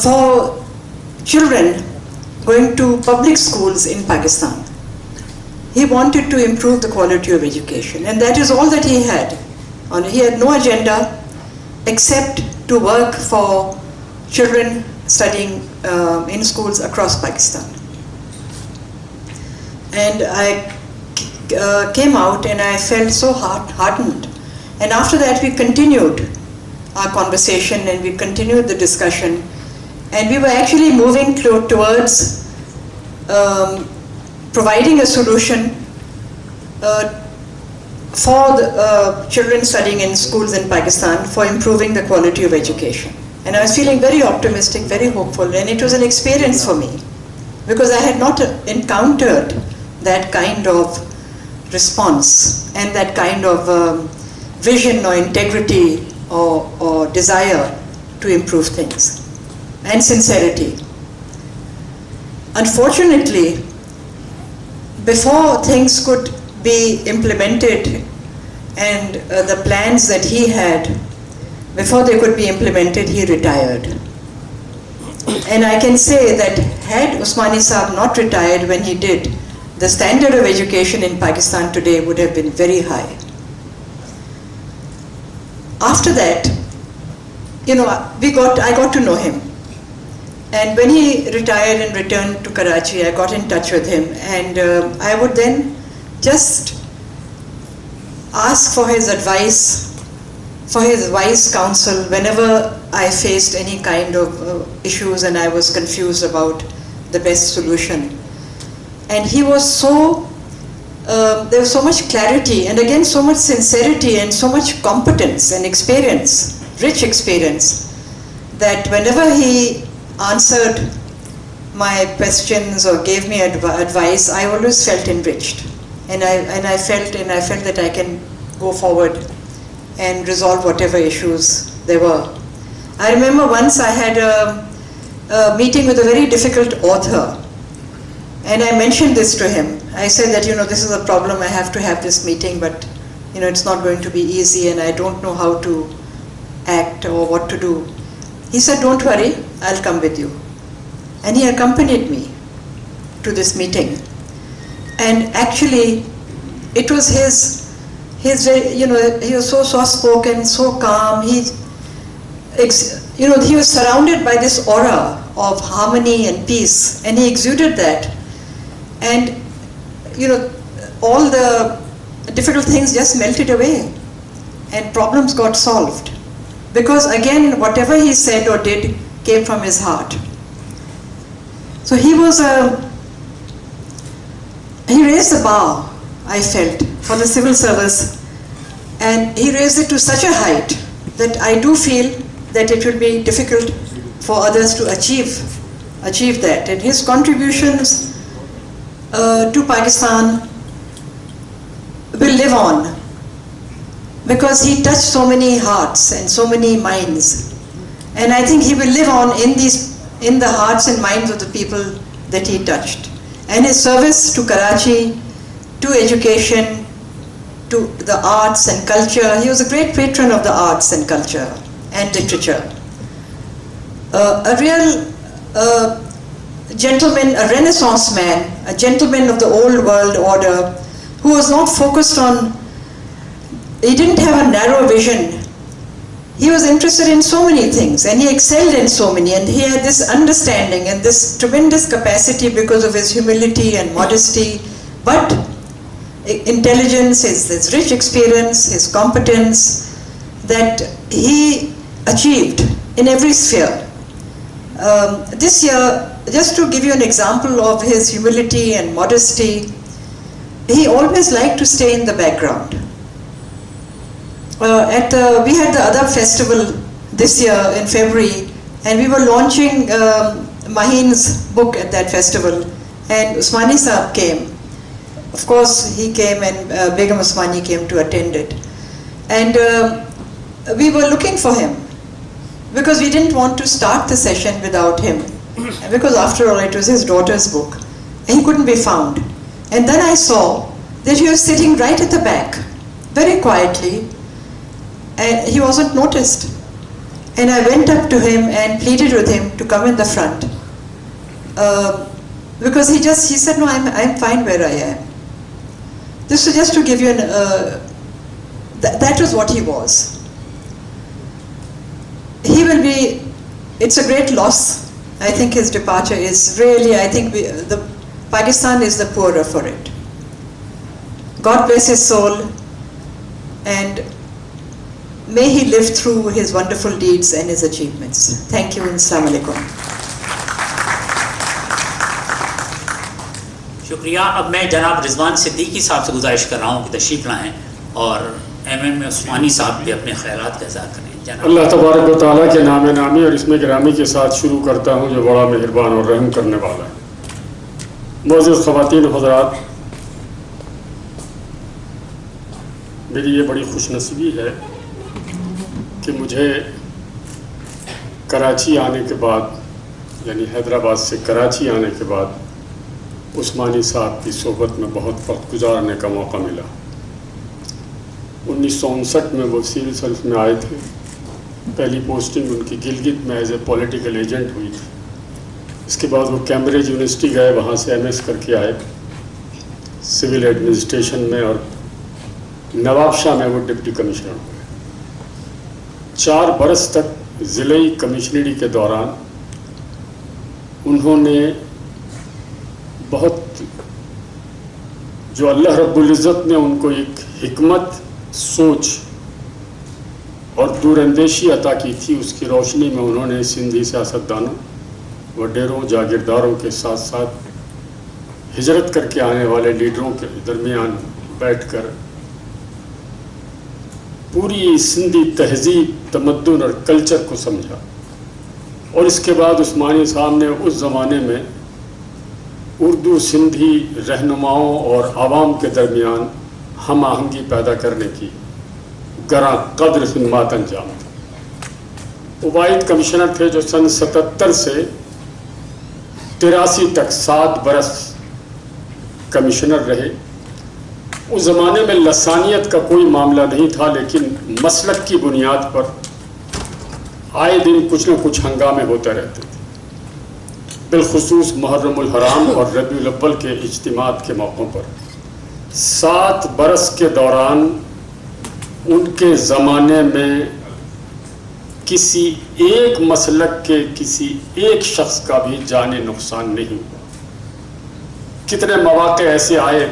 for children going to public schools in Pakistan. He wanted to improve the quality of education, and that is all that he had. He had no agenda except to work for children studying in schools across Pakistan. And I came out and I felt so heartened. And after that we continued our conversation and we continued the discussion, and we were actually moving towards providing a solution for the children studying in schools in Pakistan for improving the quality of education. And I was feeling very optimistic, very hopeful, and it was an experience for me because I had not encountered that kind of response and that kind of vision or integrity or desire to improve things, and sincerity. Unfortunately, before things could be implemented and the plans that he had, before they could be implemented, he retired. And I can say that had Usmani Saab not retired when he did, the standard of education in Pakistan today would have been very high. After that, I got to know him. And when he retired and returned to Karachi, I got in touch with him, and I would then just ask for his advice, for his wise counsel whenever I faced any kind of issues and I was confused about the best solution. And he was there was so much clarity and again so much sincerity and so much competence and experience, rich experience, that whenever he answered my questions or gave me advice, I always felt enriched, and I felt that I can go forward and resolve whatever issues there were. I remember once I had a meeting with a very difficult author, and I mentioned this to him. I said that this is a problem, I have to have this meeting, but it's not going to be easy and I don't know how to act or what to do. He said, "Don't worry, I'll come with you." And he accompanied me to this meeting. And actually, it was his he was so soft-spoken, so calm. He was surrounded by this aura of harmony and peace, and he exuded that. And, all the difficult things just melted away, and problems got solved. Because again, whatever he said or did came from his heart. So he raised the bar, I felt, for the civil service, and he raised it to such a height that I do feel that it will be difficult for others to achieve that. And his contributions to Pakistan will live on, because he touched so many hearts and so many minds, and I think he will live on in the hearts and minds of the people that he touched. And his service to Karachi, to education, to the arts and culture, he was a great patron of the arts and culture and literature. A real gentleman, a Renaissance man, a gentleman of the old world order, who was not focused on he didn't have a narrow vision. He was interested in so many things, and he excelled in so many, and he had this understanding and this tremendous capacity because of his humility and modesty, but intelligence, his rich experience, his competence, that he achieved in every sphere. This year, just to give you an example of his humility and modesty, he always liked to stay in the background. We had the Adab festival this year in February, and we were launching Maheen's book at that festival, and Usmani Sahab came. Of course, he came, and Begum Usmani came to attend it. And we were looking for him, because we didn't want to start the session without him, because after all, it was his daughter's book, and he couldn't be found. And then I saw that he was sitting right at the back, very quietly, and he wasn't noticed. And I went up to him and pleaded with him to come in the front, because he said, no, I'm fine where I am. This was just to give you that was what he was. He will be, it's a great loss. I think his departure is really, I think Pakistan is the poorer for it. God bless his soul, and may he live through his wonderful deeds and his achievements. Thank you, and Assalamu alaikum. شکریہ. اب میں جناب رضوان صدیقی صاحب سے گزارش کر رہا ہوں کہ تشریف لائیں اور MM عثمانی صاحب بھی اپنے خیالات کا اظہار کریں. اللہ تبارک و تعالیٰ کے نام نامی اور اسم گرامی کے ساتھ شروع کرتا ہوں جو بڑا مہربان اور رحم کرنے والا ہے. معزز خواتین و حضرات، میری یہ بڑی خوش نصیبی ہے کہ مجھے کراچی آنے کے بعد، یعنی حیدرآباد سے کراچی آنے کے بعد عثمانی صاحب کی صحبت میں بہت وقت گزارنے کا موقع ملا. 1959 میں وہ سول سرف میں آئے تھے. پہلی پوسٹنگ ان کی گلگت میں ایز اے پولیٹیکل ایجنٹ ہوئی تھی. اس کے بعد وہ کیمبرج یونیورسٹی گئے، وہاں سے MS کر کے آئے سول ایڈمنسٹریشن میں، اور نواب شاہ میں وہ ڈپٹی کمشنر ہوئے. 4 برس تک ضلعی کمشنری کے دوران انہوں نے بہت، جو اللہ رب العزت نے ان کو ایک حکمت، سوچ اور دور اندیشی عطا کی تھی، اس کی روشنی میں انہوں نے سندھی سیاستدانوں، وڈیروں، جاگیرداروں کے ساتھ ساتھ ہجرت کر کے آنے والے لیڈروں کے درمیان بیٹھ کر پوری سندھی تہذیب، تمدن اور کلچر کو سمجھا. اور اس کے بعد عثمانی صاحب نے اس زمانے میں اردو سندھی رہنماؤں اور عوام کے درمیان ہم آہنگی پیدا کرنے کی گراں قدر خدمات انجام دی. وہ واحد کمشنر تھے جو سن 77 سے 83 تک 7 برس کمشنر رہے. اس زمانے میں لسانیت کا کوئی معاملہ نہیں تھا، لیکن مسلک کی بنیاد پر آئے دن کچھ نہ کچھ ہنگامے ہوتے رہتے تھے، بالخصوص محرم الحرام اور ربیع الاول کے اجتماعات کے موقعوں پر. 7 برس کے دوران ان کے زمانے میں کسی ایک مسلک کے کسی ایک شخص کا بھی جانی نقصان نہیں ہوا. کتنے مواقع ایسے آئے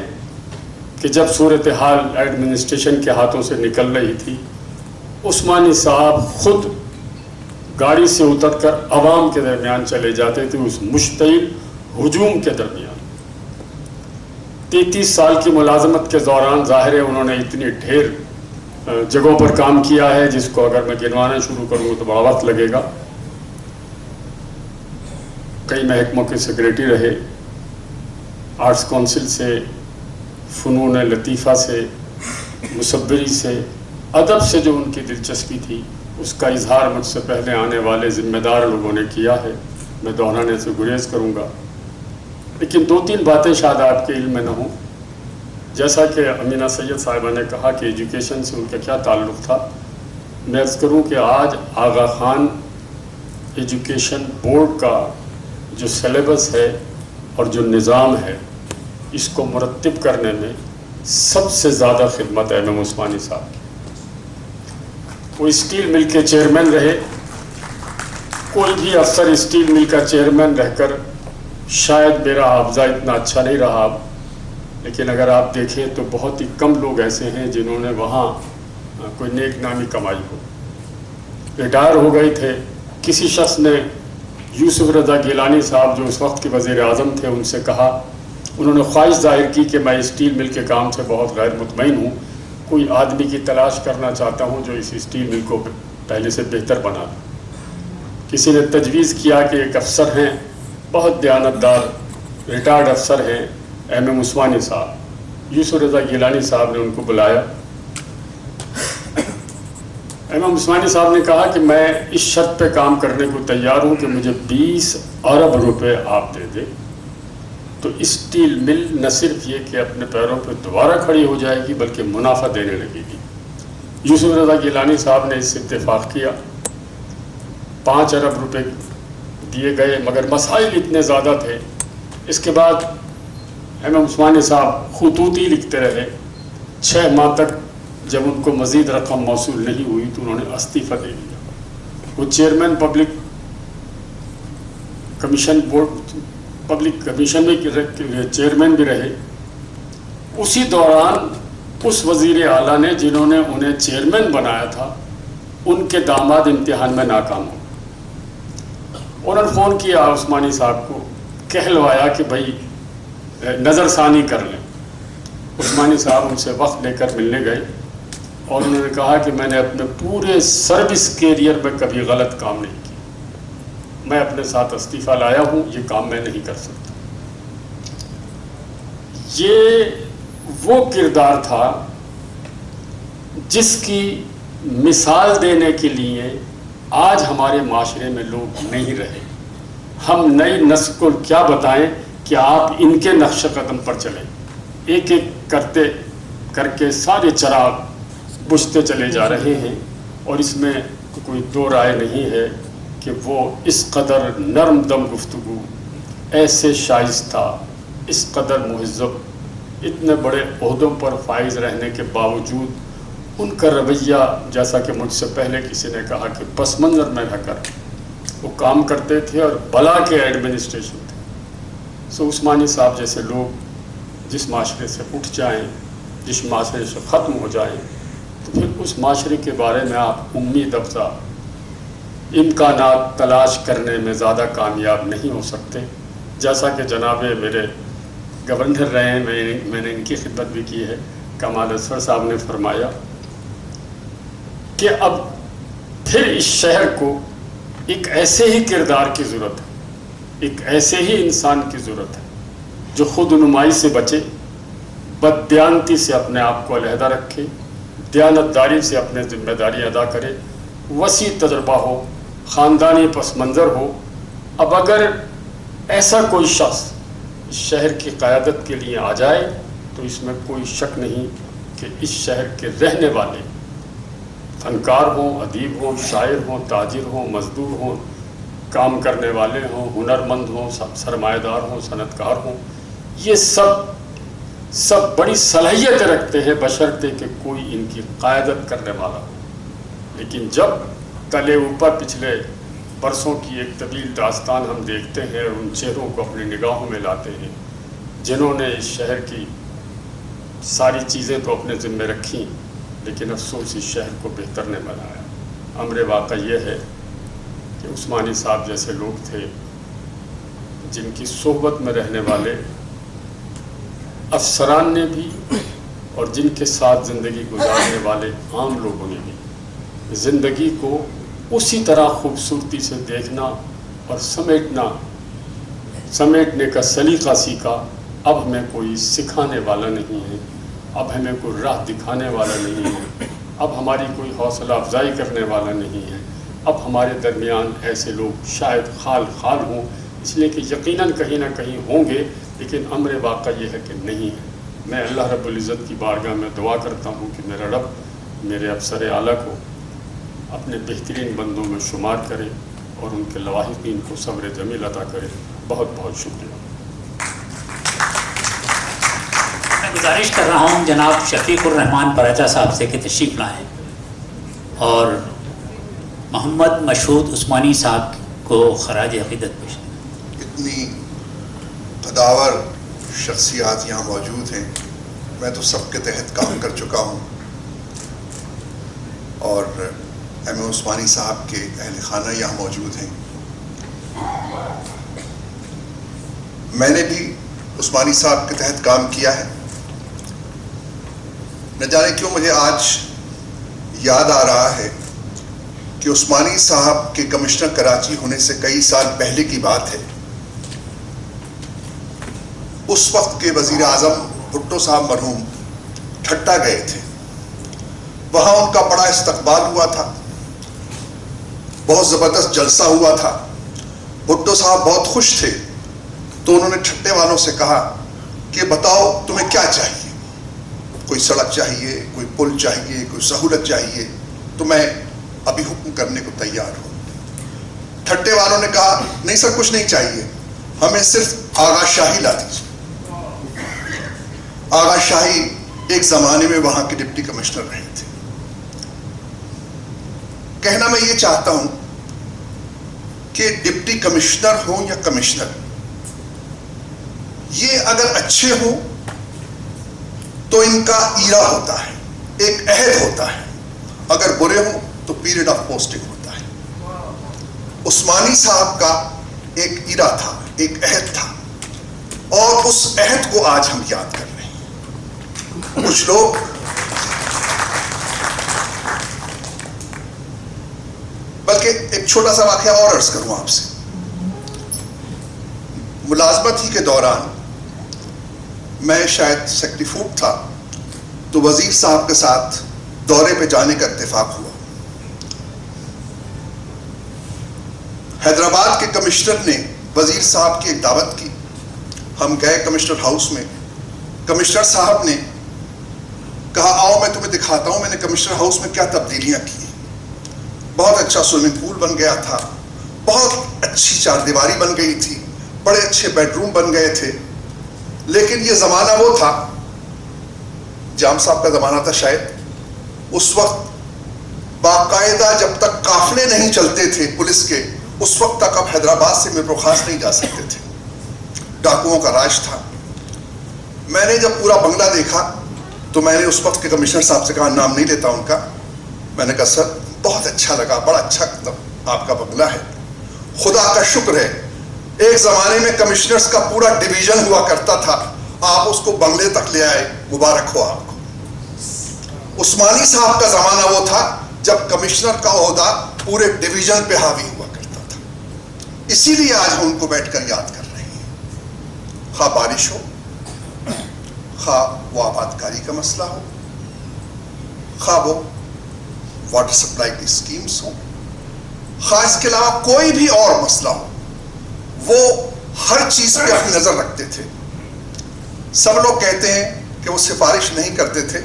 کہ جب صورتحال ایڈمنسٹریشن کے ہاتھوں سے نکل رہی تھی، عثمانی صاحب خود گاڑی سے اتر کر عوام کے درمیان چلے جاتے تھے اس مشتعل ہجوم کے درمیان. 33 سال کی ملازمت کے دوران ظاہر ہے انہوں نے اتنی ڈھیر جگہوں پر کام کیا ہے جس کو اگر میں گنوانا شروع کروں گا تو بڑا وقت لگے گا. کئی محکموں کے سیکریٹری رہے، آرٹس کونسل سے، فنون لطیفہ سے، مصوری سے، ادب سے جو ان کی دلچسپی تھی اس کا اظہار مجھ سے پہلے آنے والے ذمہ دار لوگوں نے کیا ہے، میں دہرانے سے گریز کروں گا. لیکن 2-3 باتیں شاید آپ کے علم میں نہ ہوں. جیسا کہ امینہ سید صاحبہ نے کہا کہ ایجوکیشن سے ان کا کیا تعلق تھا، میں عرض کروں کہ آج آغا خان ایجوکیشن بورڈ کا جو سلیبس ہے اور جو نظام ہے اس کو مرتب کرنے میں سب سے زیادہ خدمت MM عثمانی صاحب کی. وہ اسٹیل مل کے چیئرمین رہے. کوئی بھی افسر اسٹیل مل کا چیئرمین رہ کر شاید میرا حافظہ اتنا اچھا نہیں رہا، لیکن اگر آپ دیکھیں تو بہت ہی کم لوگ ایسے ہیں جنہوں نے وہاں کوئی نیک نامی کمائی ہو. ریٹائر ہو گئے تھے. کسی شخص نے یوسف رضا گیلانی صاحب جو اس وقت کے وزیر اعظم تھے ان سے کہا، انہوں نے خواہش ظاہر کی کہ میں اسٹیل مل کے کام سے بہت غیر مطمئن ہوں، کوئی آدمی کی تلاش کرنا چاہتا ہوں جو اس اسٹیل مل کو پہلے سے بہتر بنا دے. کسی نے تجویز کیا کہ ایک افسر ہیں بہت دیانتدار ریٹائرڈ افسر ہیں MM عثمانی صاحب. یوسف رضا گیلانی صاحب نے ان کو بلایا. MM عثمانی صاحب نے کہا کہ میں اس شرط پہ کام کرنے کو تیار ہوں کہ مجھے 20 ارب روپے آپ دے دیں تو اسٹیل مل نہ صرف یہ کہ اپنے پیروں پہ دوبارہ کھڑی ہو جائے گی بلکہ منافع دینے لگے گی. یوسف رضا گیلانی صاحب نے اس سے اتفاق کیا. 5 ارب روپے دیے گئے مگر مسائل اتنے زیادہ تھے. اس کے بعد MM عثمانی صاحب خطوطی لکھتے رہے. 6 ماہ تک جب ان کو مزید رقم موصول نہیں ہوئی تو انہوں نے استعفیٰ دے دیا. وہ چیئرمین پبلک کمیشن میں چیئرمین بھی رہے. اسی دوران اس وزیر اعلیٰ نے جنہوں نے انہیں چیئرمین بنایا تھا ان کے داماد امتحان میں ناکام ہو. انہوں نے فون کیا عثمانی صاحب کو، کہلوایا کہ بھائی نظر ثانی کر لیں. عثمانی صاحب ان سے وقت لے کر ملنے گئے اور انہوں نے کہا کہ میں نے اپنے پورے سروس کیریئر میں کبھی غلط کام نہیں کیا، میں اپنے ساتھ استعفیٰ لایا ہوں، یہ کام میں نہیں کر سکتا. یہ وہ کردار تھا جس کی مثال دینے کے لیے آج ہمارے معاشرے میں لوگ نہیں رہے. ہم نئی نسل کو کیا بتائیں کہ آپ ان کے نقش قدم پر چلیں. ایک ایک کرتے کر کے سارے چراغ بجھتے چلے جا رہے ہیں اور اس میں کوئی دو رائے نہیں ہے کہ وہ اس قدر نرم دم گفتگو، ایسے شائستہ، اس قدر مہذب، اتنے بڑے عہدوں پر فائز رہنے کے باوجود ان کا رویہ، جیسا کہ مجھ سے پہلے کسی نے کہا کہ پس منظر میں رہ کر وہ کام کرتے تھے اور بلا کے ایڈمنسٹریشن تھے. سو عثمانی صاحب جیسے لوگ جس معاشرے سے اٹھ جائیں، جس معاشرے سے ختم ہو جائیں تو پھر اس معاشرے کے بارے میں آپ امید افزا امکانات تلاش کرنے میں زیادہ کامیاب نہیں ہو سکتے. جیسا کہ جناب میرے گورنر رہے ہیں، میں نے ان کی خدمت بھی کی ہے، کمال اظفر صاحب نے فرمایا کہ اب پھر اس شہر کو ایک ایسے ہی کردار کی ضرورت ہے، ایک ایسے ہی انسان کی ضرورت ہے جو خود نمائی سے بچے، بددیانتی سے اپنے آپ کو علیحدہ رکھے، دیانتداری سے اپنے ذمہ داری ادا کرے، وسیع تجربہ ہو، خاندانی پس منظر ہو. اب اگر ایسا کوئی شخص اس شہر کی قیادت کے لیے آ جائے تو اس میں کوئی شک نہیں کہ اس شہر کے رہنے والے فنکار ہوں، ادیب ہوں، شاعر ہوں، تاجر ہوں، مزدور ہوں، کام کرنے والے ہوں، ہنرمند ہوں، سرمایہ دار ہوں، صنعت کار ہوں، یہ سب بڑی صلاحیتیں رکھتے ہیں بشرطے کہ کوئی ان کی قیادت کرنے والا ہو. لیکن جب تلے اوپر پچھلے برسوں کی ایک طویل داستان ہم دیکھتے ہیں اور ان چہروں کو اپنی نگاہوں میں لاتے ہیں جنہوں نے اس شہر کی ساری چیزیں تو اپنے ذمہ رکھیں لیکن افسوس اس شہر کو بہتر نے بنایا. امر واقع یہ ہے کہ عثمانی صاحب جیسے لوگ تھے جن کی صحبت میں رہنے والے افسران نے بھی اور جن کے ساتھ زندگی گزارنے والے عام لوگوں نے بھی زندگی کو اسی طرح خوبصورتی سے دیکھنا اور سمیٹنے کا سلیقہ سیکھا. اب ہمیں کوئی سکھانے والا نہیں ہے، اب ہمیں کوئی راہ دکھانے والا نہیں ہے، اب ہماری کوئی حوصلہ افزائی کرنے والا نہیں ہے. اب ہمارے درمیان ایسے لوگ شاید خال ہوں، اس لیے کہ یقیناً کہیں نہ کہیں ہوں گے، لیکن امر واقع یہ ہے کہ نہیں ہے. میں اللہ رب العزت کی بارگاہ میں دعا کرتا ہوں کہ میرا رب میرے افسر اعلیٰ کو اپنے بہترین بندوں میں شمار کرے اور ان کے لواحقین کو صبر جمیل عطا کرے. بہت بہت شکریہ. میں گزارش کر رہا ہوں جناب شفیق الرحمان پراچا صاحب سے کہ تشریف لائیں. اور محمد مشہود عثمانی صاحب کو خراج عقیدت پیش. اتنی قداور شخصیات یہاں موجود ہیں. میں تو سب کے تحت کام کر چکا ہوں اور ایم عثمانی صاحب کے اہل خانہ یہاں موجود ہیں. میں نے بھی عثمانی صاحب کے تحت کام کیا ہے. نہ جانے کیوں مجھے آج یاد آ رہا ہے کہ عثمانی صاحب کے کمشنر کراچی ہونے سے کئی سال پہلے کی بات ہے. اس وقت کے وزیر اعظم بھٹو صاحب مرحوم ٹھٹا گئے تھے. وہاں ان کا بڑا استقبال ہوا تھا, بہت زبردست جلسہ ہوا تھا. بھٹو صاحب بہت خوش تھے تو انہوں نے ٹھٹے والوں سے کہا کہ بتاؤ تمہیں کیا چاہیے, کوئی سڑک چاہیے, کوئی پل چاہیے, کوئی سہولت چاہیے, تو میں ابھی حکم کرنے کو تیار ہوں. ٹھٹے والوں نے کہا نہیں سر کچھ نہیں چاہیے, ہمیں صرف آغا شاہی لا دیجیے. آغا شاہی ایک زمانے میں وہاں کے ڈپٹی کمشنر رہے تھے. کہنا میں یہ چاہتا ہوں کہ ڈپٹی کمشنر ہوں یا کمشنر, یہ اگر اچھے ہوں تو ان کا ایرا ہوتا ہے, ایک عہد ہوتا ہے. اگر برے ہوں تو پیریڈ آف پوسٹنگ ہوتا ہے. عثمانی صاحب کا ایک ایرا تھا, ایک عہد تھا, اور اس عہد کو آج ہم یاد کر رہے ہیں. کچھ لوگ بلکہ ایک چھوٹا سا واقعہ اور عرض کروں آپ سے. ملازمت ہی کے دوران میں شاید سیکٹری فوڈ تھا تو وزیر صاحب کے ساتھ دورے پہ جانے کا اتفاق ہوا. حیدرآباد کے کمشنر نے وزیر صاحب کی ایک دعوت کی. ہم گئے کمشنر ہاؤس میں. کمشنر صاحب نے کہا آؤ میں تمہیں دکھاتا ہوں میں نے کمشنر ہاؤس میں کیا تبدیلیاں کی. بہت اچھا سوئمنگ پول بن گیا تھا, بہت اچھی چار دیواری بن گئی تھی, بڑے اچھے بیڈ روم بن گئے تھے. لیکن یہ زمانہ وہ تھا, جام صاحب کا زمانہ تھا شاید, اس وقت باقاعدہ جب تک قافلے نہیں چلتے تھے پولیس کے, اس وقت تک آپ حیدرآباد سے میرو خاص نہیں جا سکتے تھے. ڈاکوؤں کا راج تھا. میں نے جب پورا بنگلہ دیکھا تو میں نے اس وقت کے کمشنر صاحب سے کہا, نام نہیں لیتا ان کا, میں نے کہا سر بہت اچھا لگا, بڑا اچھا آپ کا بنگلہ ہے. خدا کا شکر ہے ایک زمانے میں کمشنرز کا پورا ڈویژن ہوا کرتا تھا, آپ اس کو بنگلے تک لے آئے, مبارک ہو آپ کو. عثمانی صاحب کا زمانہ وہ تھا جب کمشنر کا عہدہ پورے ڈویژن پہ حاوی ہوا کرتا تھا. اسی لیے آج ہم ان کو بیٹھ کر یاد کر رہے ہیں. خواہ بارش ہو, خواہ وہ آبادکاری کا مسئلہ ہو, خواہ وہ واٹر سپلائی کی اسکیمز ہوں, خواہ اس کے علاوہ کوئی بھی اور مسئلہ ہو, وہ ہر چیز پہ اپنی نظر رکھتے تھے. سب لوگ کہتے ہیں کہ وہ سفارش نہیں کرتے تھے,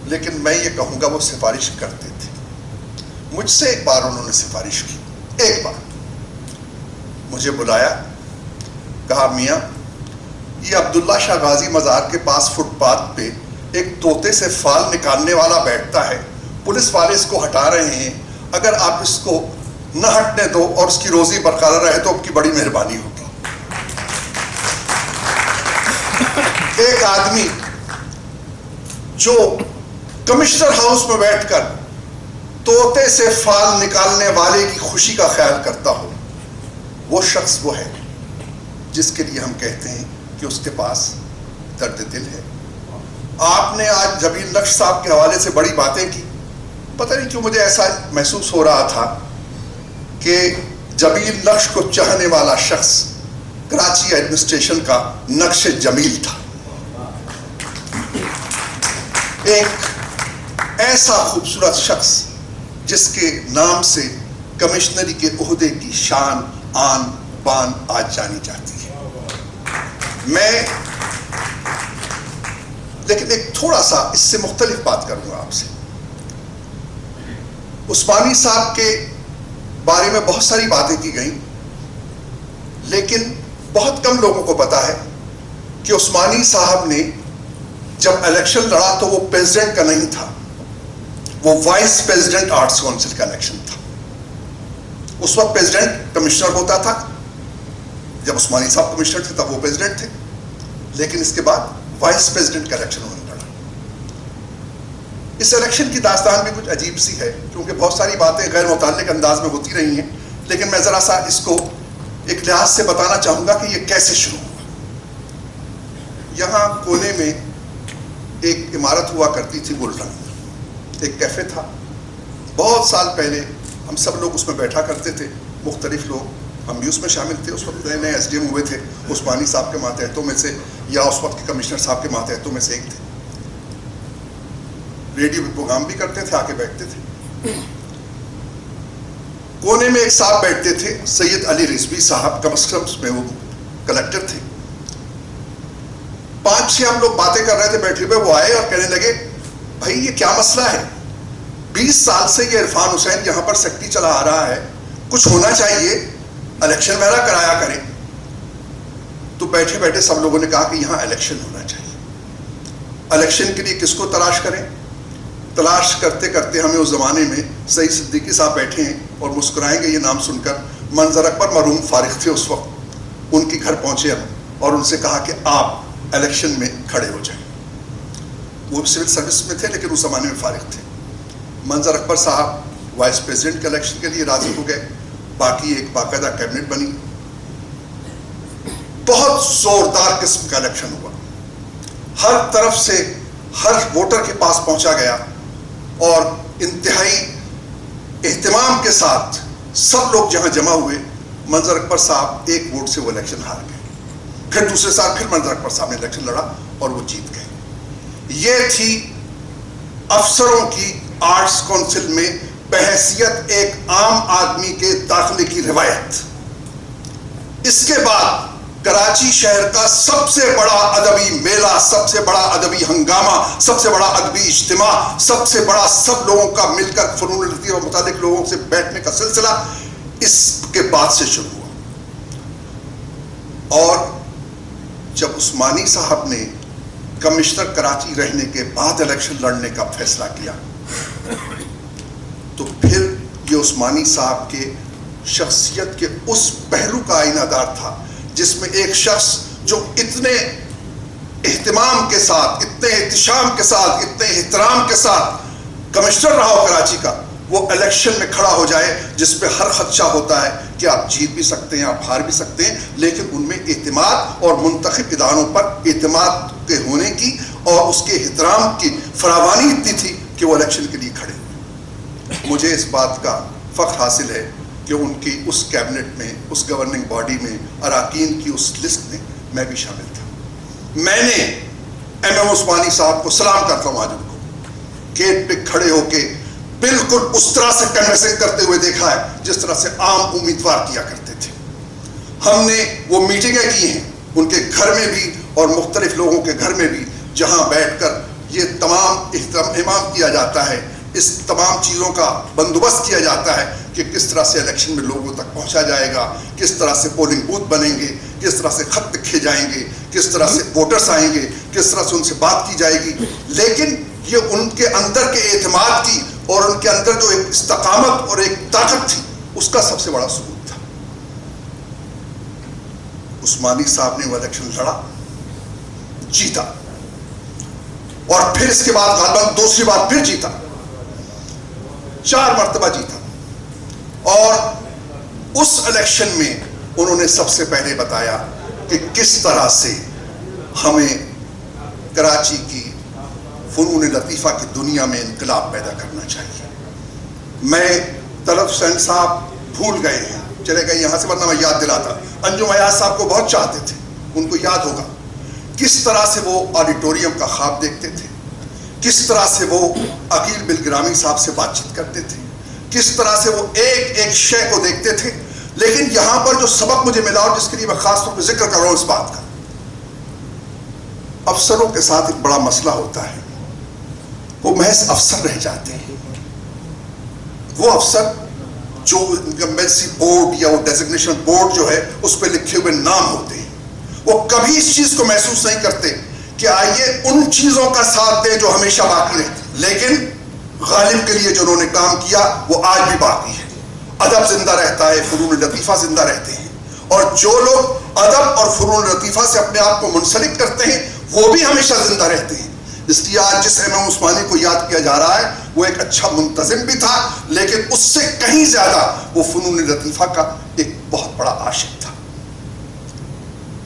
لیکن میں یہ کہوں گا وہ سفارش کرتے تھے. مجھ سے ایک بار انہوں نے سفارش کی, ایک بار مجھے بلایا, کہا میاں یہ عبداللہ شاہ غازی مزار کے پاس فٹ پاتھ پہ ایک طوطے سے فال نکالنے والا بیٹھتا ہے, پولیس والے اس کو ہٹا رہے ہیں, اگر آپ اس کو نہ ہٹنے دو اور اس کی روزی برقرار رہے تو آپ کی بڑی مہربانی ہوگی. ایک آدمی جو کمشنر ہاؤس میں بیٹھ کر طوطے سے فال نکالنے والے کی خوشی کا خیال کرتا ہو, وہ شخص وہ ہے جس کے لیے ہم کہتے ہیں کہ اس کے پاس درد دل ہے. آپ نے آج جمیل نقش صاحب کے حوالے سے بڑی باتیں کی. پتہ نہیں کیوں مجھے ایسا محسوس ہو رہا تھا کہ جمیل نقش کو چاہنے والا شخص کراچی ایڈمنسٹریشن کا نقش جمیل تھا. ایک ایسا خوبصورت شخص جس کے نام سے کمشنری کے عہدے کی شان آن بان آج جانی جاتی ہے. میں لیکن ایک تھوڑا سا اس سے مختلف بات کروں گا آپ سے. عثمانی صاحب کے بارے میں بہت ساری باتیں کی گئیں, لیکن بہت کم لوگوں کو پتا ہے کہ عثمانی صاحب نے جب الیکشن لڑا تو وہ پریزیڈنٹ کا نہیں تھا, وہ وائس پریزیڈنٹ آرٹس کونسل کا الیکشن تھا. اس وقت پریزیڈنٹ کمشنر ہوتا تھا. جب عثمانی صاحب کمشنر تھے تب وہ پریزیڈنٹ تھے, لیکن اس کے بعد وائس پریزیڈنٹ کا الیکشن ہونے لڑا. اس الیکشن کی داستان بھی کچھ عجیب سی ہے, کیونکہ بہت ساری باتیں غیر متعلق انداز میں ہوتی رہی ہیں, لیکن میں ذرا سا اس کو ایک لحاظ سے بتانا چاہوں گا کہ یہ کیسے شروع ہوا. یہاں کونے میں ایک عمارت ہوا کرتی تھی گل رنگ, ایک کیفے تھا. بہت سال پہلے ہم سب لوگ اس میں بیٹھا کرتے تھے, مختلف لوگ, ہم بھی اس میں شامل تھے. اس وقت نئے نئے ایس ڈی ایم ہوئے تھے, عثمانی صاحب کے ماتحتوں میں سے یا اس وقت کے کمشنر صاحب کے ماتحتوں میں سے ایک تھے. ریڈیو پہ پروگرام بھی کرتے تھے, آ کے بیٹھتے تھے. کونے میں ایک صاحب بیٹھتے تھے, سید علی رضوی صاحب, کسٹمز میں وہ کلیکٹر تھے. 5-6 ہم لوگ باتیں کر رہے تھے بیٹھے ہوئے, وہ آئے اور کہنے لگے بھائی یہ کیا مسئلہ ہے, 20 سال سے یہ عرفان حسین یہاں پر سیکٹری چلا آ رہا ہے, کچھ ہونا چاہیے, الیکشن وغیرہ کرایا کریں. تو بیٹھے بیٹھے سب لوگوں نے کہا کہ یہاں الیکشن ہونا چاہیے. الیکشن کے لیے کس کو تلاش کریں؟ تلاش کرتے کرتے ہمیں اس زمانے میں سعید صدیقی صاحب بیٹھے ہیں اور مسکرائیں گے یہ نام سن کر, منظر اکبر مرحوم فارغ تھے اس وقت, ان کے گھر پہنچے ہم اور ان سے کہا کہ آپ الیکشن میں کھڑے ہو جائیں. وہ سول سروس میں تھے لیکن اس زمانے میں فارغ تھے. منظر اکبر صاحب وائس پریزیڈنٹ کے الیکشن کے لیے راضی ہو گئے, باقی ایک باقاعدہ کیبنٹ بنی. بہت زوردار قسم کا الیکشن ہوا, ہر طرف سے ہر ووٹر کے پاس پہنچا گیا اور انتہائی اہتمام کے ساتھ سب لوگ جہاں جمع ہوئے. منظر اکبر صاحب ایک ووٹ سے وہ الیکشن ہار گئے. پھر دوسرے سال پھر منظر اکبر صاحب نے الیکشن لڑا اور وہ جیت گئے. یہ تھی افسروں کی آرٹس کونسل میں بحیثیت ایک عام آدمی کے داخلے کی روایت. اس کے بعد کراچی شہر کا سب سے بڑا ادبی میلہ, سب سے بڑا ادبی ہنگامہ, سب سے بڑا ادبی اجتماع, سب سے بڑا سب لوگوں کا مل کر فنون لطیفہ اور متعلق لوگوں سے بیٹھنے کا سلسلہ اس کے بعد سے شروع ہوا. اور جب عثمانی صاحب نے کمشنر کراچی رہنے کے بعد الیکشن لڑنے کا فیصلہ کیا تو پھر یہ عثمانی صاحب کے شخصیت کے اس پہلو کا آئینہ دار تھا جس میں ایک شخص جو اتنے اہتمام کے ساتھ, اتنے احتشام کے ساتھ, اتنے احترام کے ساتھ کمشنر رہا ہو کراچی کا, وہ الیکشن میں کھڑا ہو جائے جس پہ ہر خدشہ ہوتا ہے کہ آپ جیت بھی سکتے ہیں, آپ ہار بھی سکتے ہیں, لیکن ان میں اعتماد اور منتخب اداروں پر اعتماد کے ہونے کی اور اس کے احترام کی فراوانی اتنی تھی کہ وہ الیکشن کے لیے کھڑے. مجھے اس بات کا فخر حاصل ہے کہ ان کی اس کیبنٹ میں, اس گورننگ باڈی میں, اراکین کی اس لسٹ میں میں بھی شامل تھا. میں نے ایم ایم عثمانی صاحب کو سلام کرتا ہوں, آج ان کو گیٹ پہ کھڑے ہو کے بالکل اس طرح سے کنورسنگ کرتے ہوئے دیکھا ہے جس طرح سے عام امیدوار کیا کرتے تھے. ہم نے وہ میٹنگیں کی ہیں ان کے گھر میں بھی اور مختلف لوگوں کے گھر میں بھی, جہاں بیٹھ کر یہ تمام اہتمام کیا جاتا ہے, اس تمام چیزوں کا بندوبست کیا جاتا ہے کہ کس طرح سے الیکشن میں لوگوں تک پہنچا جائے گا, کس طرح سے پولنگ بوتھ بنیں گے, کس طرح سے خط لکھے جائیں گے, کس طرح سے ووٹرس آئیں گے, کس طرح سے ان سے بات کی جائے گی. لیکن یہ ان کے اندر کے اعتماد کی اور ان کے اندر جو ایک استقامت اور ایک طاقت تھی اس کا سب سے بڑا ثبوت تھا. عثمانی صاحب نے وہ الیکشن لڑا, جیتا, اور پھر اس کے بعد غالباً دوسری بار پھر جیتا, 4 مرتبہ جیتا. اور اس الیکشن میں انہوں نے سب سے پہلے بتایا کہ کس طرح سے ہمیں کراچی کی فنون لطیفہ کی دنیا میں انقلاب پیدا کرنا چاہیے. میں طلعت حسین صاحب بھول گئے ہیں, چلے گئے یہاں سے, ورنہ میں یاد دلاتا. انجم ایاز صاحب کو بہت چاہتے تھے, ان کو یاد ہوگا کس طرح سے وہ آڈیٹوریم کا خواب دیکھتے تھے, کس طرح سے وہ عقیل بالگرامی صاحب سے بات چیت کرتے تھے, کس طرح سے وہ ایک ایک شے کو دیکھتے تھے. لیکن یہاں پر جو سبق مجھے ملا اور جس کے لیے میں خاص طور پہ ذکر کر رہا ہوں اس بات کا, افسروں کے ساتھ ایک بڑا مسئلہ ہوتا ہے, وہ محض افسر رہ جاتے ہیں. وہ افسر جو انکمبنسی بورڈ یا وہ ڈیزگنیشن بورڈ جو ہے اس پہ لکھے ہوئے نام ہوتے ہیں, وہ کبھی اس چیز کو محسوس نہیں کرتے کہ آئیے ان چیزوں کا ساتھ دیں جو ہمیشہ باقی رہتی. لیکن غالب کے لیے جو انہوں نے کام کیا وہ آج بھی باقی ہے. ادب زندہ رہتا ہے, فنون لطیفہ زندہ رہتے ہیں, اور جو لوگ ادب اور فنون لطیفہ سے اپنے آپ کو منسلک کرتے ہیں وہ بھی ہمیشہ زندہ رہتے ہیں. اس لیے آج جس MM عثمانی کو یاد کیا جا رہا ہے وہ ایک اچھا منتظم بھی تھا, لیکن اس سے کہیں زیادہ وہ فنون لطیفہ کا ایک بہت بڑا عاشق تھا.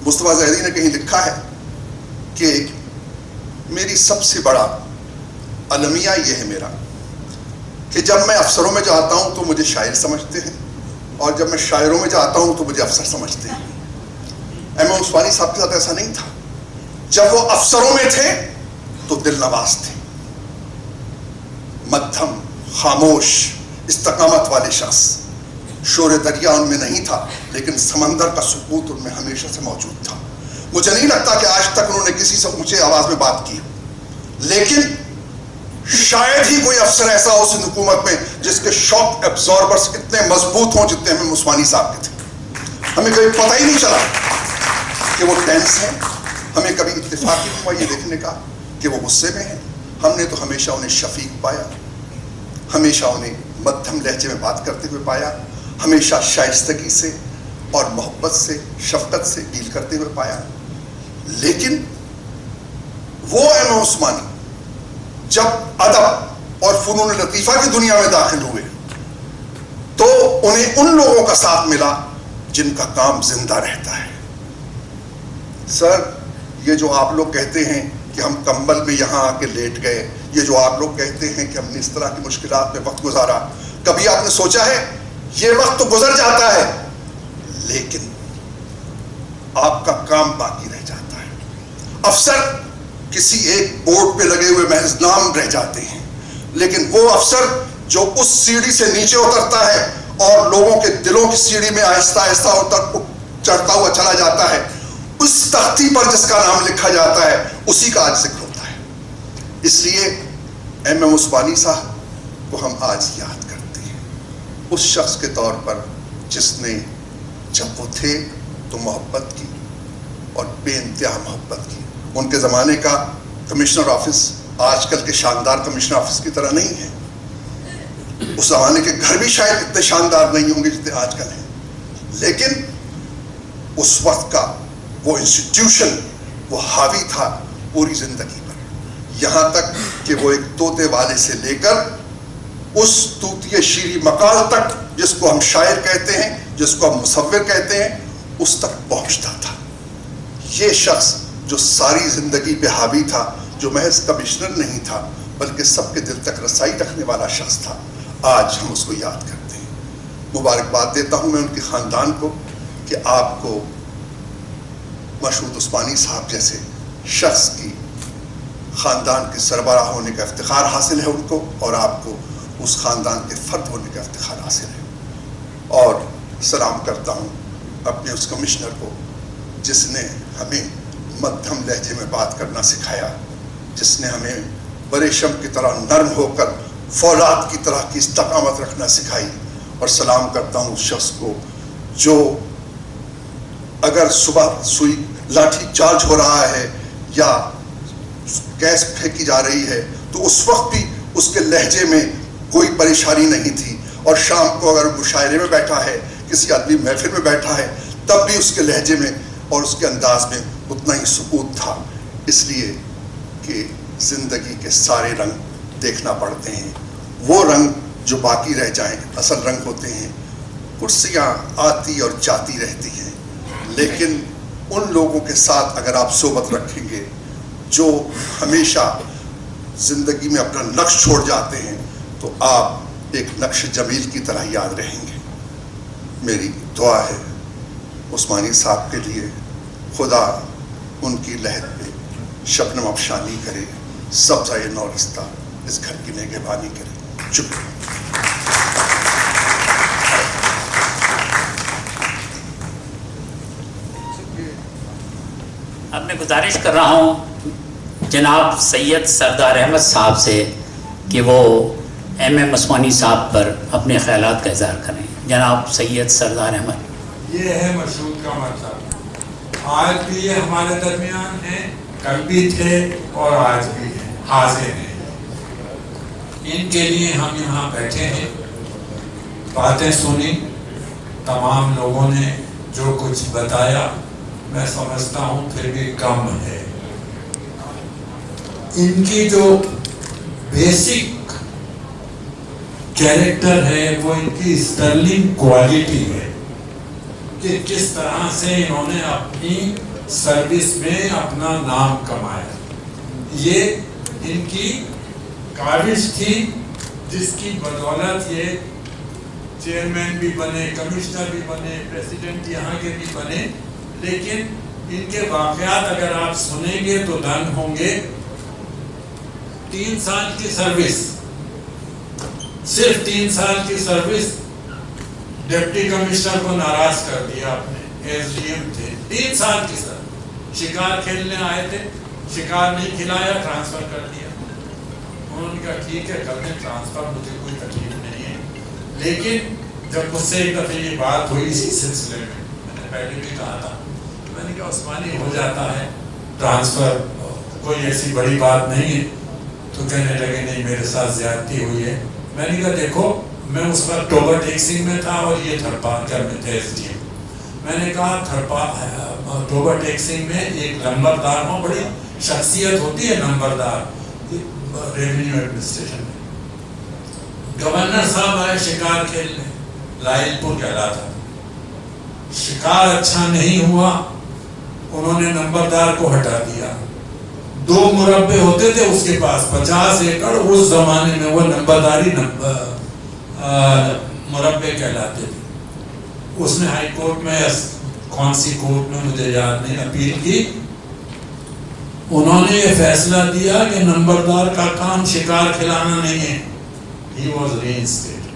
مصطفیٰ زہری نے کہیں لکھا ہے کہ میری سب سے بڑا المیہ یہ ہے میرا کہ جب میں افسروں میں جاتا ہوں تو مجھے شاعر سمجھتے ہیں, اور جب میں شاعروں میں جاتا ہوں تو مجھے افسر سمجھتے ہیں. MM عثمانی صاحب کے ساتھ ایسا نہیں تھا. جب وہ افسروں میں تھے تو دل نواز تھے, مدھم, خاموش, استقامت والے شخص. شور دریا ان میں نہیں تھا, لیکن سمندر کا سکوت ان میں ہمیشہ سے موجود تھا. مجھے نہیں لگتا کہ آج تک انہوں نے کسی سے اونچے آواز میں بات کی, لیکن شاید ہی کوئی افسر ایسا ہو اس حکومت میں جس کے شاک ایبزاربرز اتنے مضبوط ہوں جتنے MM عثمانی صاحب کے تھے. ہمیں کبھی پتہ ہی نہیں چلا کہ وہ ٹینس ہیں, ہمیں کبھی اتفاق نہیں ہوا یہ دیکھنے کا کہ وہ غصے میں ہیں. ہم نے تو ہمیشہ انہیں شفیق پایا, ہمیشہ انہیں مدھم لہجے میں بات کرتے ہوئے پایا, ہمیشہ شائستگی سے اور محبت سے, شفقت سے ڈیل کرتے ہوئے پایا. لیکن وہ MM عثمانی جب ادب اور فنون لطیفہ کی دنیا میں داخل ہوئے تو انہیں ان لوگوں کا ساتھ ملا جن کا کام زندہ رہتا ہے. سر, یہ جو آپ لوگ کہتے ہیں کہ ہم کمبل میں یہاں آ کے لیٹ گئے, یہ جو آپ لوگ کہتے ہیں کہ ہم نے اس طرح کی مشکلات میں وقت گزارا, کبھی آپ نے سوچا ہے یہ وقت تو گزر جاتا ہے لیکن آپ کا کام باقی رہ جاتا ہے. افسر کسی ایک بورڈ پہ لگے ہوئے محض نام رہ جاتے ہیں, لیکن وہ افسر جو اس سیڑھی سے نیچے اترتا ہے اور لوگوں کے دلوں کی سیڑھی میں آہستہ آہستہ چڑھتا ہوا چلا جاتا ہے, اس تختی پر جس کا نام لکھا جاتا ہے اسی کا آج ذکر ہوتا ہے. اس لیے MM عثمانی صاحب کو ہم آج یاد کرتے ہیں اس شخص کے طور پر جس نے جب وہ تھے تو محبت کی اور بے انتہا محبت کی. ان کے زمانے کا کمشنر آفس آج کل کے شاندار کمشنر آفس کی طرح نہیں ہے. اس زمانے کے گھر بھی شاید اتنے شاندار نہیں ہوں گے جتنے آج کل ہیں, لیکن اس وقت کا وہ انسٹیٹیوشن وہ حاوی تھا پوری زندگی پر, یہاں تک کہ وہ ایک طوطے والے سے لے کر اس طوطی شیری مقال تک جس کو ہم شاعر کہتے ہیں, جس کو ہم مصور کہتے ہیں, اس تک پہنچتا تھا. یہ شخص جو ساری زندگی پہ حاوی تھا, جو محض کمشنر نہیں تھا بلکہ سب کے دل تک رسائی رکھنے والا شخص تھا, آج ہم اس کو یاد کرتے ہیں. مبارکباد دیتا ہوں میں ان کے خاندان کو کہ آپ کو مشہود عثمانی صاحب جیسے شخص کی خاندان کے سربراہ ہونے کا افتخار حاصل ہے ان کو, اور آپ کو اس خاندان کے فرد ہونے کا افتخار حاصل ہے. اور سلام کرتا ہوں اپنے اس کمشنر کو جس نے ہمیں مدھم لہجے میں بات کرنا سکھایا, جس نے ہمیں بریشم کی طرح نرم ہو کر فولاد کی طرح کی استقامت رکھنا سکھائی. اور سلام کرتا ہوں اس شخص کو جو اگر صبح سوئی لاٹھی چارج ہو رہا ہے یا گیس پھینکی جا رہی ہے تو اس وقت بھی اس کے لہجے میں کوئی پریشانی نہیں تھی, اور شام کو اگر مشاعرے میں بیٹھا ہے, کسی ادبی محفل میں بیٹھا ہے, تب بھی اس کے لہجے میں اور اس کے انداز میں اتنا ہی سکوت تھا. اس لیے کہ زندگی کے سارے رنگ دیکھنا پڑتے ہیں, وہ رنگ جو باقی رہ جائیں اصل رنگ ہوتے ہیں. کرسیاں آتی اور جاتی رہتی ہیں, لیکن ان لوگوں کے ساتھ اگر آپ صحبت رکھیں گے جو ہمیشہ زندگی میں اپنا نقش چھوڑ جاتے ہیں تو آپ ایک نقش جمیل کی طرح یاد رہیں گے. میری دعا ہے عثمانی صاحب کے لیے, خدا ان کی لہر پہ شبنم افشانی کرے, سبزہ نورستہ اس گھر کی نگہبانی کرے. شکریہ. اب میں گزارش کر رہا ہوں جناب سید سردار احمد صاحب سے کہ وہ MM عثمانی صاحب پر اپنے خیالات کا اظہار کریں. جناب سید سردار احمد. یہ ہے مشہور کا مطلب, آج بھی یہ ہمارے درمیان ہیں, کل بھی تھے اور آج بھی ہیں, حاضر ہیں. ان کے لیے ہم یہاں بیٹھے ہیں. باتیں سنی تمام لوگوں نے جو کچھ بتایا میں سمجھتا ہوں پھر بھی کم ہے. ان کی جو بیسک کیریکٹر ہے وہ ان کی اسٹرلنگ کوالٹی ہے کہ کس طرح سے انہوں نے اپنی سروس میں اپنا نام کمایا. یہ ان کی کاوش تھی جس کی بدولت یہ چیئرمین بھی بنے, کمشنر بھی بنے, پریزیڈنٹ یہاں کے بھی بنے. لیکن ان کے واقعات اگر آپ سنیں گے تو دنگ ہوں گے. 3 سال کی سروس, صرف 3 سال کی سروس ڈپٹی کمشنر کو ناراض کر دیا. آپ نے ایس ڈی ایم تھے, 3 سال کی سروس, شکار کھیلنے آئے تھے, شکار نہیں کھلایا, ٹرانسفر کر دیا. انہوں نے کہا ٹھیک ہے کر دیں ٹرانسفر, مجھے کوئی تکلیف نہیں ہے. لیکن جب مجھ سے ایک دفعہ یہ بات ہوئی اسی سلسلے میں نے پہلے بھی کہا تھا, میں نے کہا عثمانی ہو جاتا ہے ٹرانسفر, کوئی ایسی بڑی بات نہیں ہے. تو کہنے لگے نہیں میرے ساتھ زیادتی ہوئی ہے. میں نے کہا دیکھو میں اس وقت ٹوبر ٹیکسنگ میں تھا اور یہ تھرپارکر میں تھے ایس ڈی ایم. میں نے کہا ٹوبر ٹیکسنگ میں ایک نمبردار ہوں, بڑی شخصیت ہوتی ہے نمبردار ریونیو ایڈمنسٹریشن میں. گورنر صاحب آئے شکار کھیلنے, لائل پور کہلاتا, شکار اچھا نہیں ہوا, انہوں نے نمبردار کو ہٹا دیا. 2 مربع ہوتے تھے اس کے پاس, 50 ایکڑ, اس زمانے میں وہ نمبرداری مربع کہلاتے تھے. اس نے ہائی کورٹ میں, کون سی کورٹ میں مجھے یاد نہیں, اپیل کی. انہوں نے یہ فیصلہ دیا کہ نمبردار کا کام شکار کھلانا نہیں ہے. He was reinstated.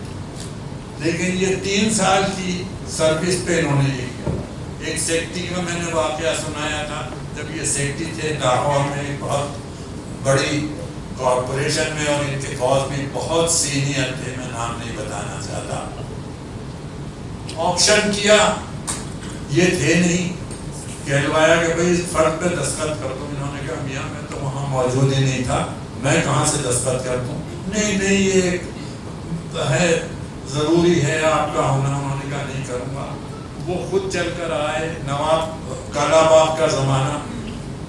لیکن یہ 3 سال کی سروس پہ انہوں نے یہ کیا. ایک سیکٹری کا میں نے واقعہ سنایا تھا, جب یہ سیکٹری تھے لاہور میں ایک بہت بڑی کارپوریشن میں, اور ان کے فوج میں بہت سینئر تھے, میں نام نہیں بتانا چاہتا. آپشن کیا, یہ تھے نہیں, کہلوایا کہ بھائی اس فرق پہ دستخط کر دو. انہوں نے کہا میاں میں تو وہاں موجود ہی نہیں تھا, میں کہاں سے دستخط کر دوں. نہیں یہ ہے ضروری ہے آپ کا ہونا. انہوں نے کہا نہیں کروں گا. وہ خود چل کر آئے. نواب کالا باغ کا زمانہ,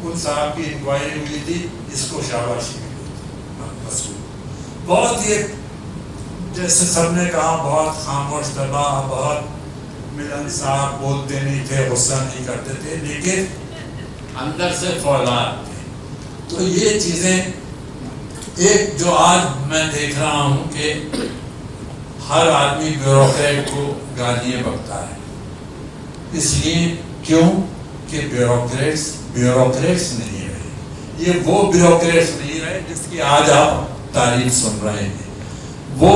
ان صاحب کی انکوائری ہوئی تھی, اس کو شاباشی ملی. بہت یہ جیسے سب نے کہا بہت خاموش طبع, بہت ملن صاحب, بولتے نہیں تھے, غصہ نہیں کرتے تھے, لیکن اندر سے فولاد تھے. تو یہ چیزیں ایک جو آج میں دیکھ رہا ہوں کہ ہر آدمی بیوروکریٹ کو گالیاں بکتا ہے. اس لیے کیوں کہ بیوروکریٹس نہیں رہے. یہ وہ بیوروکریٹس نہیں رہے جس کی آج آپ تعریف سن رہے ہیں. وہ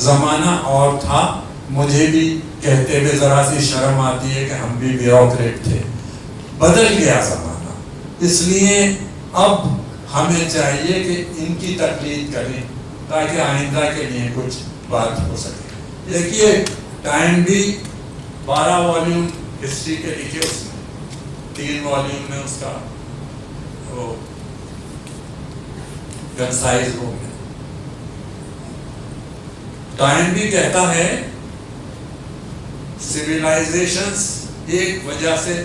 زمانہ اور تھا. مجھے بھی کہتے ہوئے ذرا سی شرم آتی ہے کہ ہم بھی بیوروکریٹ تھے. بدل گیا زمانہ. اس لیے اب ہمیں چاہیے کہ ان کی تقلید کریں تاکہ آئندہ کے لیے کچھ بات ہو سکے. دیکھیے ٹائم بھی 12 والیوم ہسٹری کے لکھے, اس میں 3 والیوم میں اس کا وہ کنسائز ہو گیا. ٹائم بھی کہتا ہے سویلائزیشنز ایک وجہ سے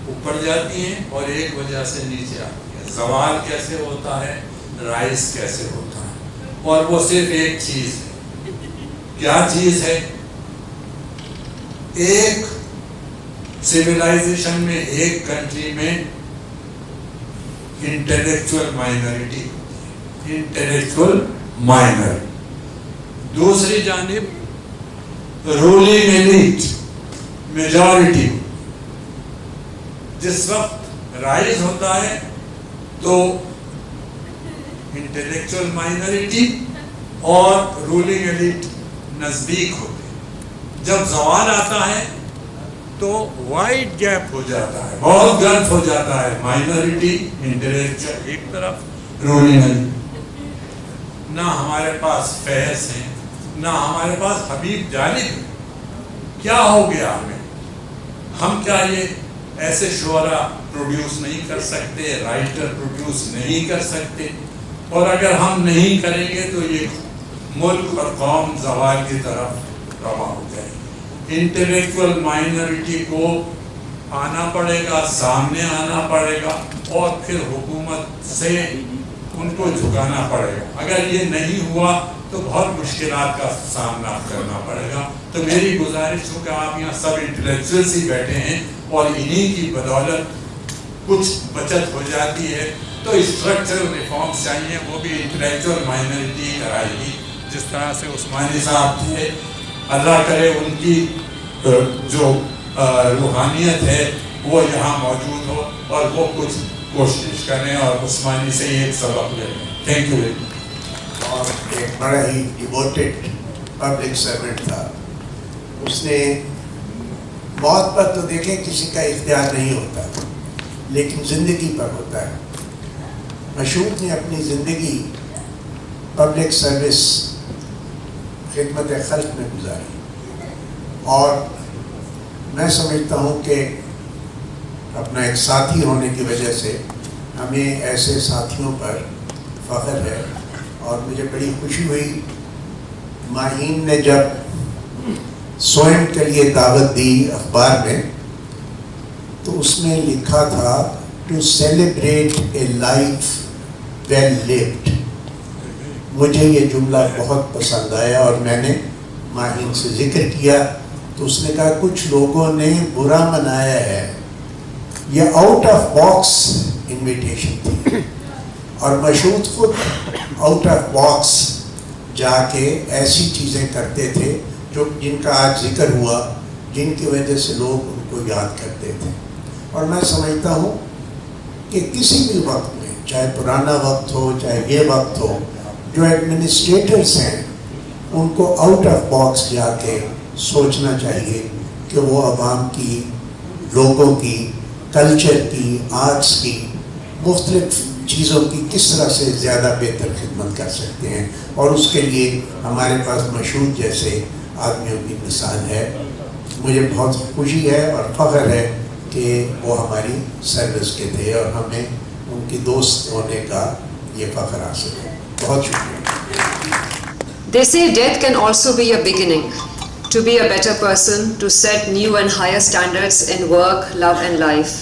اوپر جاتی ہیں اور ایک وجہ سے نیچے آتی ہیں. زوال کیسے ہوتا ہے, رائز کیسے ہوتا ہے, اور وہ صرف ایک چیز ہے. کیا چیز ہے؟ ایک سویلائزیشن میں, ایک کنٹری میں انٹلیکچوئل مائنرٹی, انٹلیکچوئل مائنر. دوسری جانب رولنگ ایلیٹ, میجورٹی. جس وقت رائز ہوتا ہے تو انٹلیکچوئل مائنرٹی اور رولنگ ایلیٹ نزدیک ہوتے. جب زوال آتا ہے تو وائڈ گیپ ہو جاتا ہے, بہت گلف ہو جاتا ہے. مائنرٹی انٹلیکچوئل ایک طرف, رولنگ ایلیٹ. نہ ہمارے پاس فیض ہیں, نہ ہمارے پاس حبیب جالب. کیا ہو گیا ہمیں؟ ہم کیا یہ ایسے شعرا پروڈیوس نہیں کر سکتے, رائٹر پروڈیوس نہیں کر سکتے؟ اور اگر ہم نہیں کریں گے تو یہ ملک اور قوم زوال کی طرف رواں ہو جائے گی. انٹلیکچوئل مائنورٹی کو آنا پڑے گا, سامنے آنا پڑے گا, اور پھر حکومت سے ان کو جھکانا پڑے گا. اگر یہ نہیں ہوا تو بہت مشکلات کا سامنا کرنا پڑے گا. تو میری گزارش ہو کہ آپ یہاں سب انٹلیکچوئلس ہی بیٹھے ہیں اور انہی کی بدولت کچھ بچت ہو جاتی ہے, تو اسٹرکچرل ریفارمس چاہیے, وہ بھی انٹلیکچوئل مائنورٹی کرائے گی. جس طرح سے عثمانی صاحب تھے, اللہ کرے ان کی جو روحانیت ہے وہ یہاں موجود ہو اور وہ کچھ کوشش کریں اور عثمانی سے ایک سبق لیں. Thank you very much. اور ایک بڑا ہی ڈیووٹڈ پبلک سرونٹ تھا. اس نے موت پر تو دیکھیں کسی کا اختیار نہیں ہوتا, لیکن زندگی پر ہوتا ہے. مشہور نے اپنی زندگی پبلک سروس خدمت خلق میں گزاری, اور میں سمجھتا ہوں کہ اپنا ایک ساتھی ہونے کی وجہ سے ہمیں ایسے ساتھیوں پر فخر ہے. اور مجھے بڑی خوشی ہوئی ماہین نے جب سوئم کے لیے دعوت دی اخبار میں, تو اس میں لکھا تھا to celebrate a life well lived. مجھے یہ جملہ بہت پسند آیا اور میں نے ماہین سے ذکر کیا, تو اس نے کہا کچھ لوگوں نے برا منایا ہے. یہ آؤٹ آف باکس انویٹیشن تھی, اور مشہود خود آؤٹ آف باکس جا کے ایسی چیزیں کرتے تھے جو جن کا آج ذکر ہوا, جن کی وجہ سے لوگ ان کو یاد کرتے تھے. اور میں سمجھتا ہوں کہ کسی بھی وقت میں, چاہے پرانا وقت ہو چاہے یہ وقت ہو, جو ایڈمنسٹریٹرز ہیں ان کو آؤٹ آف باکس جا کے سوچنا چاہیے کہ وہ عوام کی, لوگوں کی, کلچر کی, آرٹس کی, مختلف چیزوں کی کس طرح سے زیادہ بہتر خدمت کر سکتے ہیں. اور اس کے لیے ہمارے پاس مشہور جیسے آدمیوں کی مثال ہے. مجھے بہت خوشی ہے اور فخر ہے کہ وہ ہماری سروس کے تھے اور ہمیں ان کی دوست ہونے کا یہ فخر حاصل ہے. بہت شکریہ. They say death can also be a beginning, to be a better person, to set new and higher standards in work, love and life.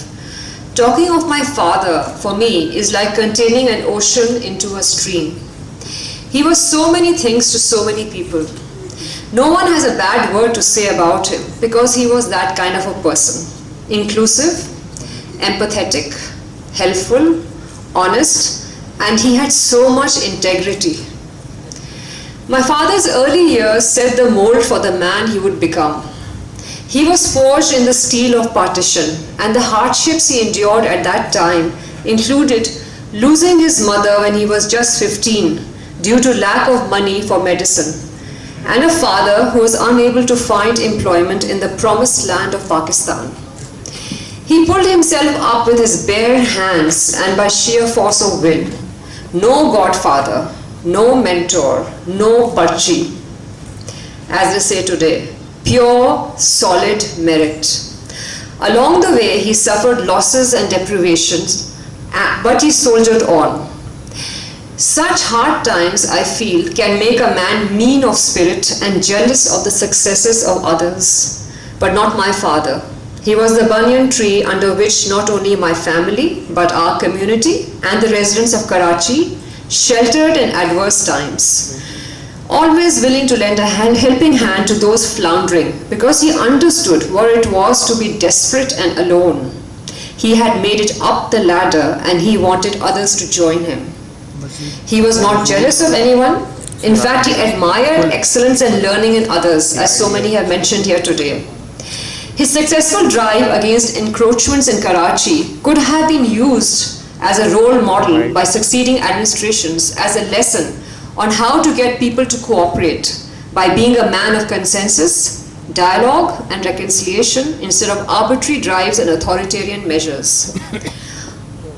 Talking of my father, for me, is like containing an ocean into a stream. He was so many things to so many people. No one has a bad word to say about him because he was that kind of a person. Inclusive, empathetic, helpful, honest, and he had so much integrity. My father's early years set the mold for the man he would become. He was forged in the steel of partition, and the hardships he endured at that time included losing his mother when he was just 15 due to lack of money for medicine, and a father who was unable to find employment in the promised land of Pakistan. He pulled himself up with his bare hands and by sheer force of will. No godfather, no mentor, no parchi. As they say today, pure, solid merit. Along the way, he suffered losses and deprivations, but he soldiered on. Such hard times, I feel, can make a man mean of spirit and jealous of the successes of others, but not my father. He was the banyan tree under which not only my family, but our community and the residents of Karachi sheltered in adverse times. Always willing to lend a helping hand to those floundering, because he understood what it was to be desperate and alone. He had made it up the ladder and he wanted others to join him. He was not jealous of anyone. In fact, he admired excellence and learning in others, as so many have mentioned here today. His successful drive against encroachments in Karachi could have been used as a role model by succeeding administrations, as a lesson on how to get people to cooperate by being a man of consensus, dialogue and reconciliation instead of arbitrary drives and authoritarian measures.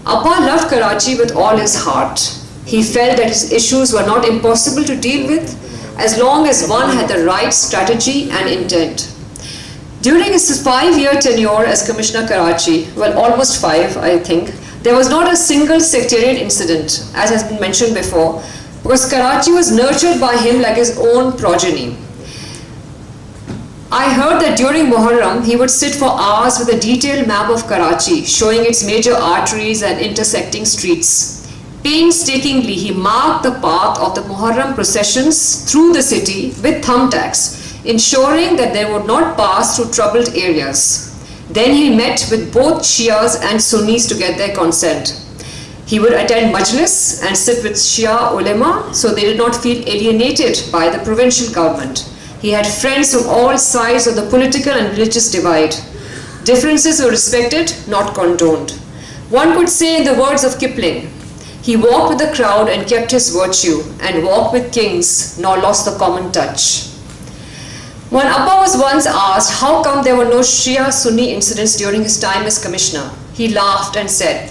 Appa loved Karachi with all his heart. He felt that his issues were not impossible to deal with as long as one had the right strategy and intent. During his 5-year tenure as Commissioner Karachi, well, almost 5, I think, There was not a single sectarian incident, as has been mentioned before, because Karachi was nurtured by him like his own progeny. I heard that during Muharram, he would sit for hours with a detailed map of Karachi, showing its major arteries and intersecting streets. Painstakingly, he marked the path of the Muharram processions through the city with thumbtacks, ensuring that they would not pass through troubled areas. Then he met with both Shias and Sunnis to get their consent. He would attend majlis and sit with Shia ulema so they did not feel alienated by the provincial government. He had friends from all sides of the political and religious divide. Differences were respected, not condoned. One could say in the words of Kipling, he walked with the crowd and kept his virtue, and walked with kings, nor lost the common touch. When Abba was once asked how come there were no Shia-Sunni incidents during his time as commissioner, he laughed and said,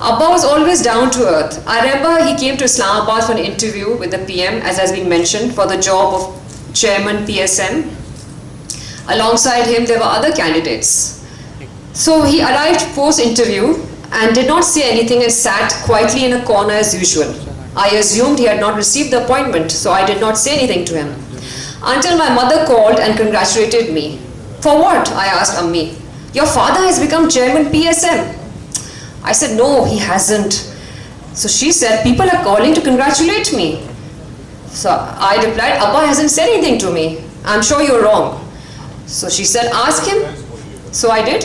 Abba was always down to earth. I remember he came to Islamabad for an interview with the PM, as has been mentioned, for the job of chairman PSM. Alongside him there were other candidates. So he arrived post-interview and did not say anything and sat quietly in a corner as usual. I assumed he had not received the appointment, so I did not say anything to him. Until my mother called and congratulated me. For what? I asked Ammi. Your father has become chairman PSM. I said, no, he hasn't. So she said, people are calling to congratulate me. So I replied, Abba hasn't said anything to me. I'm sure you're wrong. So she said, ask him. So I did.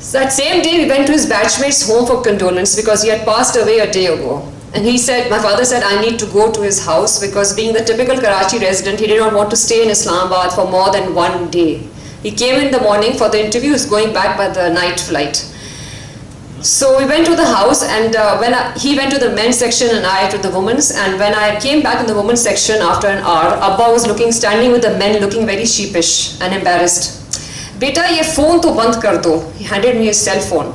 So that same day we went to his batchmate's home for condolence because he had passed away a day ago. And he said, my father said, I need to go to his house because being the typical Karachi resident, he did not want to stay in Islamabad for more than 1 day. He came in the morning for the interview, he was going back by the night flight. So we went to the house and he went to the men's section and I to the women's. And when I came back in the women's section after an hour, Abba was standing with the men looking very sheepish and embarrassed. Beta, ye phone to band kar do. He handed me his cell phone.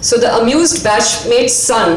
So the amused batchmate's son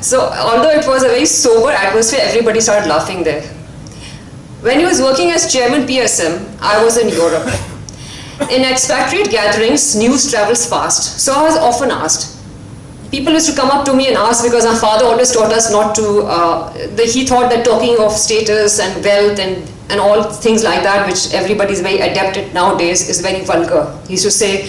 So although it was a very sober atmosphere, everybody started laughing there. When he was working as chairman PSM, I was in Europe. In expatriate gatherings, news travels fast. So I was often asked. People used to come up to me and ask because my father always taught us not to, he thought that talking of status and wealth and all things like that, which everybody is very adept at nowadays, is very vulgar. He used to say,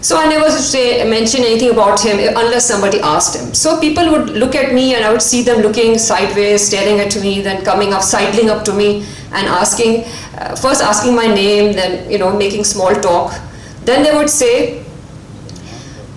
So I never mention anything about him unless somebody asked him. So people would look at me and I would see them looking sideways, staring at me, then coming up, sidling up to me and asking, first asking my name, then making small talk. Then they would say,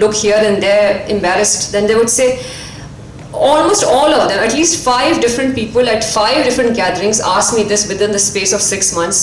look here and there, embarrassed. Then they would say, almost all of them, at least 5 different people at 5 different gatherings asked me this within the space of 6 months.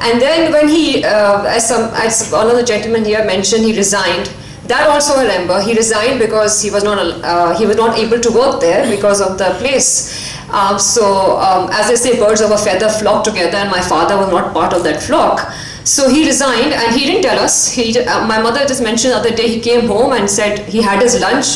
And then when he, as one of the gentlemen here mentioned, he resigned. That also I remember. He resigned because he was not able to work there because of the place. So as they say, birds of a feather flock together, and my father was not part of that flock. So he resigned and he didn't tell us. My mother just mentioned the other day he came home and said he had his lunch.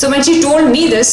So when she told me this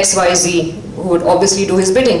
XYZ who would obviously do his bidding.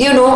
you know,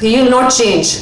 he will not change.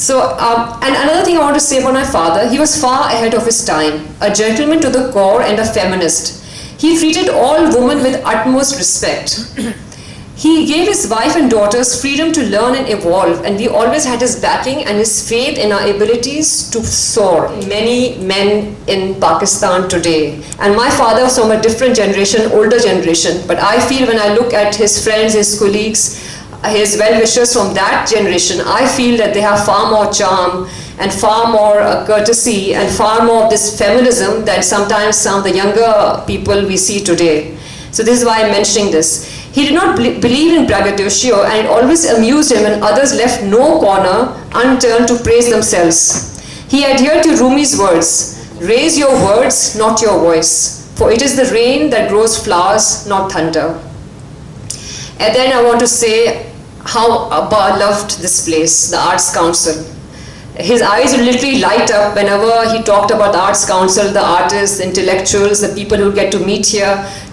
So, and another thing I want to say about my father, he was far ahead of his time, a gentleman to the core and a feminist. He treated all women with utmost respect. He gave his wife and daughters freedom to learn and evolve, and we always had his backing and his faith in our abilities to soar. Many men in Pakistan today, and my father was from a different generation, older generation, but I feel when I look at his friends, his colleagues, his well-wishers from that generation, I feel that they have far more charm and far more courtesy and far more of this feminism than sometimes some of the younger people we see today. So this is why I'm mentioning this. He did not believe in braggadocio, and it always amused him when others left no corner unturned to praise themselves. He adhered to Rumi's words, raise your words, not your voice, for it is the rain that grows flowers, not thunder. And then I want to say how Abba loved this place, the Arts Council. His eyes would literally light up whenever he talked about the Arts Council, the artists, intellectuals, the people who get to meet here.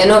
You know,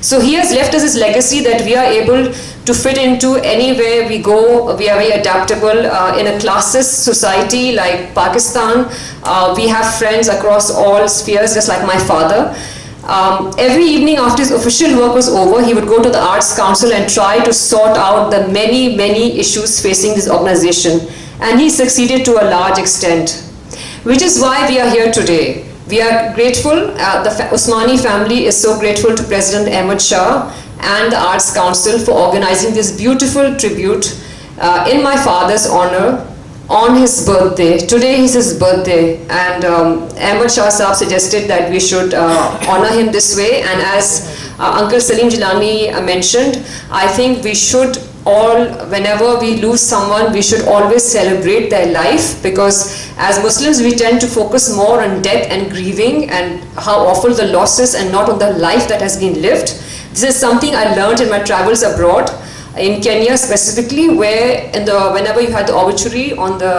So he has left us his legacy that we are able to fit into anywhere we go. We are very adaptable in a classist society like Pakistan. We have friends across all spheres, just like my father. Every evening after his official work was over, he would go to the Arts Council and try to sort out the many issues facing this organization. And he succeeded to a large extent, which is why we are here today. We are grateful, the Usmani family is so grateful to President Ahmed Shah and the Arts Council for organizing this beautiful tribute in my father's honor on his birthday. Today is his birthday, and Ahmed Shah Saab suggested that we should honor him this way. And as Uncle Salim Jilani mentioned, I think we should all, whenever we lose someone, we should always celebrate their life, because as Muslims we tend to focus more on death and grieving and how awful the loss is, and not on the life that has been lived. This is something I learned in my travels abroad, in Kenya specifically, where whenever you had the obituary on the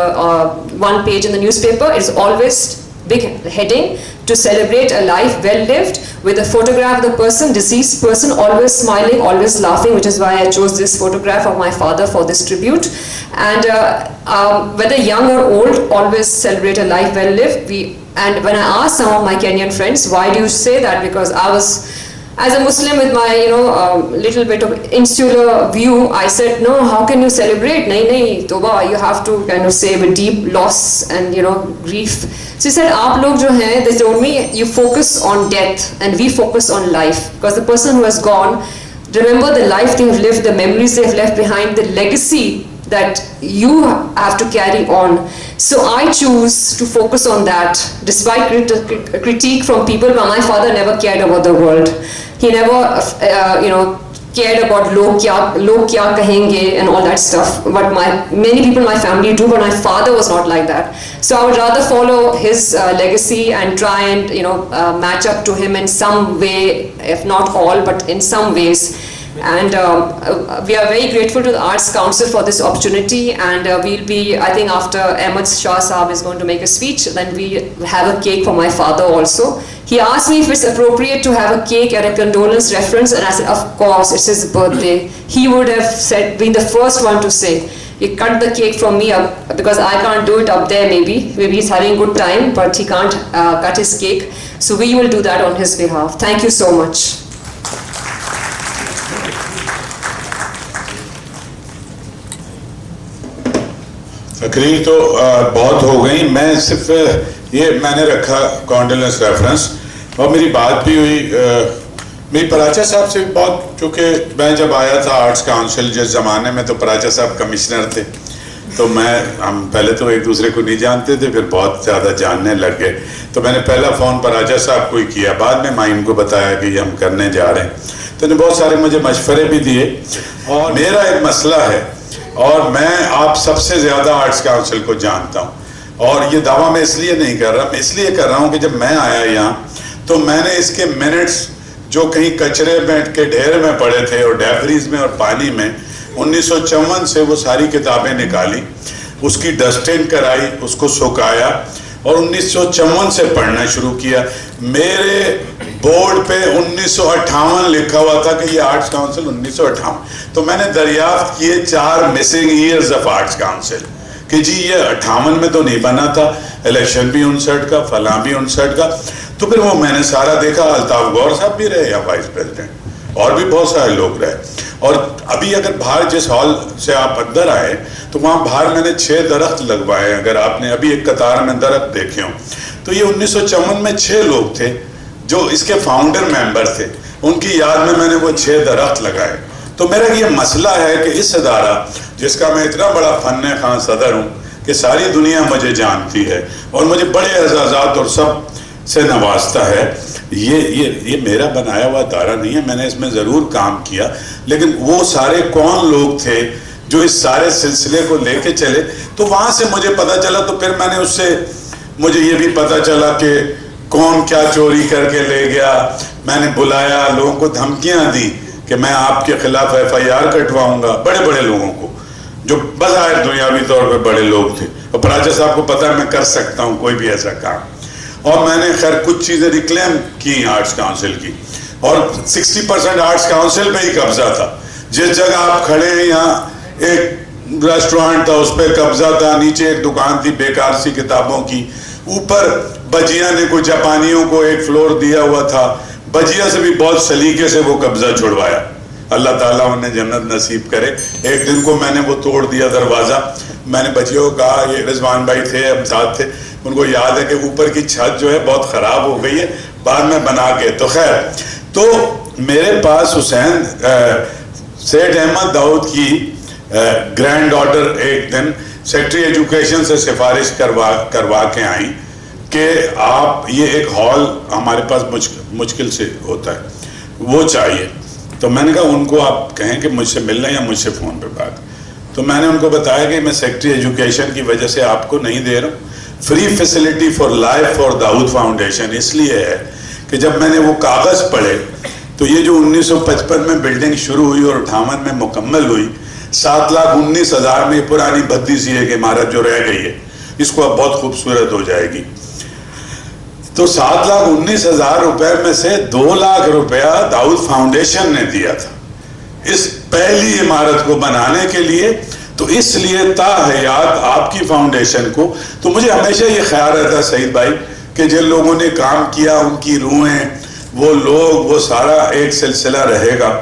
one page in the newspaper, it's always big heading to celebrate a life well lived, with a photograph of the person, deceased person, always smiling, always laughing, which is why I chose this photograph of my father for this tribute. And whether young or old, always celebrate a life well lived. And when I asked some of my Kenyan friends, why do you say that? Because I was As a Muslim with my, little bit of insular view, I said, no, how can you celebrate? Nahi, toba, you have to kind of say with deep loss and, grief. So he said, aap log jo hain, they told me, you focus on death and we focus on life. Because the person who has gone, remember the life they have lived, the memories they have left behind, the legacy that you have to carry on. So I choose to focus on that, despite critique from people. But my father never cared about the world. He never, cared about log kya kahenge and all that stuff. But many people in my family do, but my father was not like that. So I would rather follow his legacy and try and, match up to him in some way, if not all, but in some ways. And we are very grateful to the Arts Council for this opportunity, and we'll be, I think after Ahmed Shah Sahab is going to make a speech, then we have a cake for my father also. He asked me if it's appropriate to have a cake at a condolence reference, and I said, of course, it's his birthday. He would have been the first one to say, you cut the cake from me up, because I can't do it up there maybe he's having a good time, but he can't cut his cake. So we will do that on his behalf. Thank you so much. تقریر تو بہت ہو گئی. میں صرف میں نے رکھا کانڈولنس reference, اور میری بات بھی ہوئی میری پراچا صاحب سے بہت, چونکہ میں جب آیا تھا آرٹس کاؤنسل جس زمانے میں, تو پراچا صاحب کمشنر تھے, تو ہم پہلے تو ایک دوسرے کو نہیں جانتے تھے, پھر بہت زیادہ جاننے لگ گئے. تو میں نے پہلا فون پراچا صاحب کو ہی کیا, بعد میں مہین کو بتایا کہ یہ ہم کرنے جا رہے ہیں. تو انہوں نے بہت سارے مجھے مشورے بھی دیے. اور میرا ایک مسئلہ ہے, اور میں آپ سب سے زیادہ آرٹس کاؤنسل کو جانتا ہوں, اور یہ دعویٰ میں اس لیے نہیں کر رہا, میں اس لیے کر رہا ہوں کہ جب میں آیا یہاں تو میں نے اس کے منٹس جو کہیں کچرے میں کے ڈھیر میں پڑے تھے اور ڈیفریز میں اور پانی میں, 1954 سے وہ ساری کتابیں نکالی, اس کی ڈسٹنگ کرائی, اس کو سکھایا, اور 1954 سے پڑھنا شروع کیا. میرے بورڈ پہ 1958 لکھا ہوا تھا کہ یہ آرٹس کاؤنسل 1958. تو میں نے دریافت کیے 4 missing years of arts council کہ جی یہ 58 میں تو نہیں بنا تھا, الیکشن بھی 59 کا, فلاں بھی 59 کا. تو پھر وہ میں نے سارا دیکھا, الطاف غور صاحب بھی رہے یا وائس پریزیڈنٹ, اور بھی بہت سارے لوگ رہے. اور ابھی اگر باہر جس ہال سے آپ اندر آئے تو وہاں باہر میں نے 6 درخت لگوائے, اگر آپ نے ابھی ایک قطار میں درخت دیکھے ہوں. تو یہ 1954 میں 6 لوگ تھے جو اس کے فاؤنڈر ممبر تھے, ان کی یاد میں میں نے وہ 6 درخت لگائے. تو میرا یہ مسئلہ ہے کہ اس ادارہ جس کا میں اتنا بڑا فن خواں صدر ہوں کہ ساری دنیا مجھے جانتی ہے اور مجھے بڑے اعزازات اور سب سے نوازتا ہے, یہ میرا بنایا ہوا ادارہ نہیں ہے. میں نے اس میں ضرور کام کیا, لیکن وہ سارے کون لوگ تھے جو اس سارے سلسلے کو لے کے چلے. تو وہاں سے مجھے پتا چلا, تو پھر میں نے اس سے مجھے یہ بھی پتا چلا کہ کون کیا چوری کر کے لے گیا. میں نے بلایا, لوگوں کو دھمکیاں دی کہ میں آپ کے خلاف FIR کٹواؤں گا, بڑے بڑے لوگوں کو جو بظاہر دنیاوی طور پہ بڑے لوگ تھے. اور پراچا صاحب کو پتا ہے میں کر سکتا ہوں کوئی بھی ایسا کام. اور میں نے خیر کچھ چیزیں ریکلیم کی آرٹس کاؤنسل کی, اور 60% آرٹس کاؤنسل پہ ہی قبضہ تھا. جس جگہ آپ کھڑے ہیں یہاں ایک ریسٹورانٹ تھا, اس پہ قبضہ تھا, نیچے ایک دکان تھی بیکار سی کتابوں کی, اوپر بجیا نے کوئی جاپانیوں کو ایک فلور دیا ہوا تھا, بجیا سے بھی بہت سلیقے سے وہ قبضہ چھڑوایا. اللہ تعالیٰ انہیں جنت نصیب کرے. ایک دن کو میں نے وہ توڑ دیا دروازہ. میں نے بچیوں کو کہا, یہ رضوان بھائی تھے, اب ساتھ تھے, ان کو یاد ہے کہ اوپر کی چھت جو ہے بہت خراب ہو گئی ہے, بعد میں بنا کے. تو خیر, تو میرے پاس حسین سیٹھ احمد داؤد کی گرینڈ ڈاٹر ایک دن سیکٹری ایجوکیشن سے سفارش کروا کے آئیں کہ آپ یہ ایک ہال ہمارے پاس مشکل سے ہوتا ہے, وہ چاہیے. تو میں نے کہا ان کو آپ کہیں کہ مجھ سے ملنا یا مجھ سے فون پہ بات. تو میں نے ان کو بتایا کہ میں سیکٹری ایجوکیشن کی وجہ سے آپ کو نہیں دے رہا ہوں, free facility for life for Dawood foundation اس لیے ہے کہ جب میں نے وہ کاغذ پڑھے تو یہ جو 1955 میں بلڈنگ شروع ہوئی اور 58 میں مکمل ہوئی, 7,19,000 میں پرانی بھدی سی ایک عمارت جو رہ گئی ہے, اس کو اب بہت خوبصورت ہو جائے گی. تو 7,19,000 روپے میں سے 2 لاکھ روپیہ داؤد فاؤنڈیشن نے دیا تھا اس پہلی عمارت کو بنانے کے لیے. تو اس لیے تا حیات آپ کی فاؤنڈیشن کو, تو مجھے ہمیشہ یہ خیال رہتا سعید بھائی کہ جن لوگوں نے کام کیا ان کی روحیں وہ لوگ، وہ سارا ایک سلسلہ رہے گا.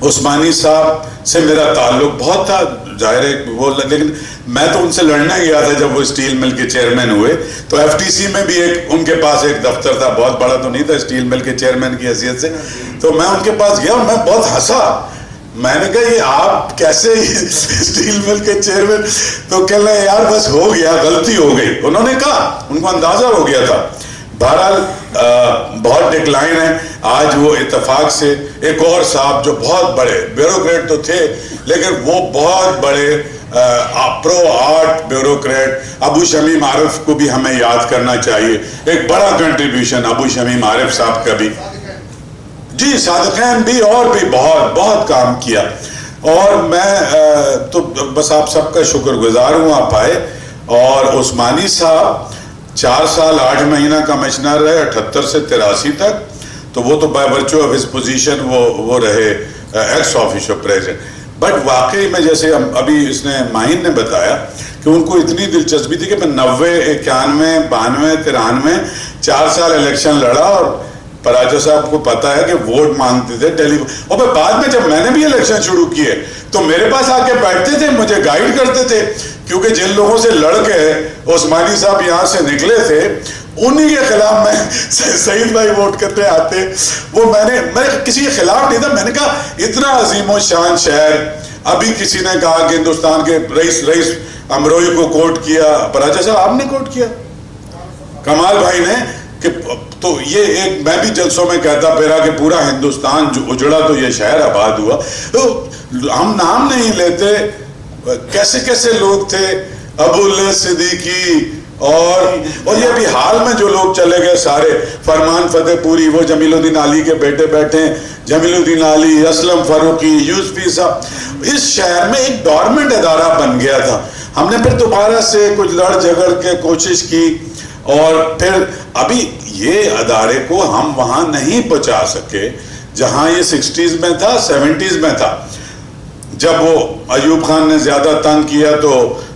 عثمانی صاحب سے میرا تعلق بہت تھا ظاہر ہے وہ، لیکن میں تو ان سے لڑنے گیا تھا جب وہ اسٹیل مل کے چیئرمین ہوئے. تو ایف ٹی سی میں بھی ایک ان کے پاس ایک دفتر تھا، بہت بڑا تو نہیں تھا اسٹیل مل کے چیئرمین کی حیثیت سے. تو میں ان کے پاس گیا اور میں بہت ہنسا. میں نے کہا یہ آپ کیسے اسٹیل مل کے چیئرمین؟ تو کہہ رہے یار بس ہو گیا، غلطی ہو گئی. انہوں نے کہا، ان کو اندازہ ہو گیا تھا. بہرحال بہت ڈکلائن ہے. آج وہ اتفاق سے ایک اور صاحب جو بہت بڑے بیوروکریٹ تو تھے لیکن وہ بہت بڑے پرو آرٹ بیوروکریٹ، ابو شمیم عارف کو بھی ہمیں یاد کرنا چاہیے. ایک بڑا کنٹریبیوشن ابو شمیم عارف صاحب کا بھی. جی صادقین بھی اور بھی بہت بہت کام کیا. اور میں تو بس آپ سب کا شکر گزار ہوں آپ آئے. اور عثمانی صاحب 4 سال 8 مہینہ کمشنر رہے 78 سے 83 تک. تو وہ تو by virtue of his position وہ رہے ایکس آفیشو پریزیڈنٹ. بٹ واقعی میں جیسے ابھی اس نے ماہین نے بتایا کہ ان کو اتنی دلچسپی تھی کہ میں 90 91 92 93 4 سال الیکشن لڑا. اور پراچا صاحب کو پتا ہے کہ ووٹ مانگتے تھے ٹیلی فون. اور پھر بعد میں جب میں نے بھی الیکشن شروع کیے تو میرے پاس آ کے بیٹھتے تھے، مجھے گائیڈ کرتے تھے. کیونکہ جن لوگوں سے لڑ کے عثمانی صاحب یہاں سے نکلے تھے انہی کے خلاف میں سعید بھائی ووٹ کرتے آتے. وہ میں کسی کے خلاف نہیں تھا. میں نے کہا اتنا عظیم و شان شہر. ابھی کسی نے کہا کہ ہندوستان کے رئیس امروئی کو کوٹ کیا. پراچا صاحب آپ نے کوٹ کیا، کمال بھائی نے. کہ تو یہ ایک میں بھی جلسوں میں کہتا پھرا کہ پورا ہندوستان جو اجڑا تو یہ شہر آباد ہوا. تو ہم نام نہیں لیتے، کیسے کیسے لوگ تھے. ابو اللہ صدیقی اور یہ بھی حال میں جو لوگ چلے گئے سارے. فرمان فتح پوری، وہ جمیل الدین علی کے بیٹے بیٹھے ہیں، جمیل الدین علی، اسلم فاروقی، یوسفی صاحب. اس شہر میں ایک گورنمنٹ ادارہ بن گیا تھا. ہم نے پھر دوبارہ سے کچھ لڑ جھگڑ کے کوشش کی اور پھر ابھی یہ ادارے کو ہم وہاں نہیں پہنچا سکے جہاں یہ 60s میں تھا 70s میں تھا. جب وہ ایوب خان نے زیادہ تنگ کیا تو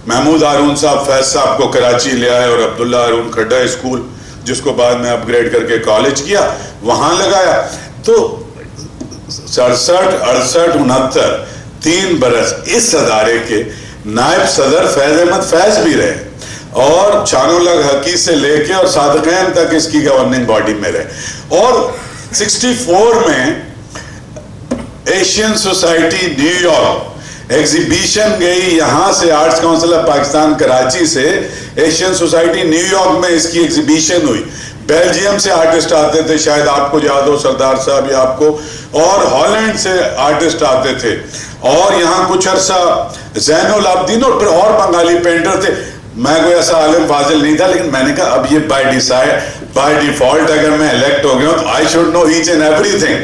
محمود ہارون صاحب فیض صاحب کو کراچی لے آئے اور عبداللہ ہارون کھڈا اسکول جس کو بعد میں اپ گریڈ کر کے کالج کیا وہاں لگایا. تو 67 68 69 3 برس اس ادارے کے نائب صدر فیض احمد فیض بھی رہے اور چانو لگ حقی سے لے کے اور صادقین تک اس کی گورننگ باڈی میں رہے. اور 64 میں Asian society new York exhibition گئی یہاں سے، arts council of Pakistan Karachi سے ایشین سوسائٹی نیو یارک میں اس کی ایگزیبیشن ہوئی. بیلجیم سے آرٹسٹ آتے تھے، شاید آپ کو یاد ہو سردار صاحب یا آپ کو، اور ہالینڈ سے آرٹسٹ آتے تھے. اور یہاں کچھ عرصہ زین العابدین اور پھر اور بنگالی پینٹر تھے. میں کوئی ایسا عالم فاضل نہیں تھا لیکن میں نے کہا اب یہ بائی ڈیفالٹ اگر میں الیکٹ ہو گیا ہوں تو I should know each and everything.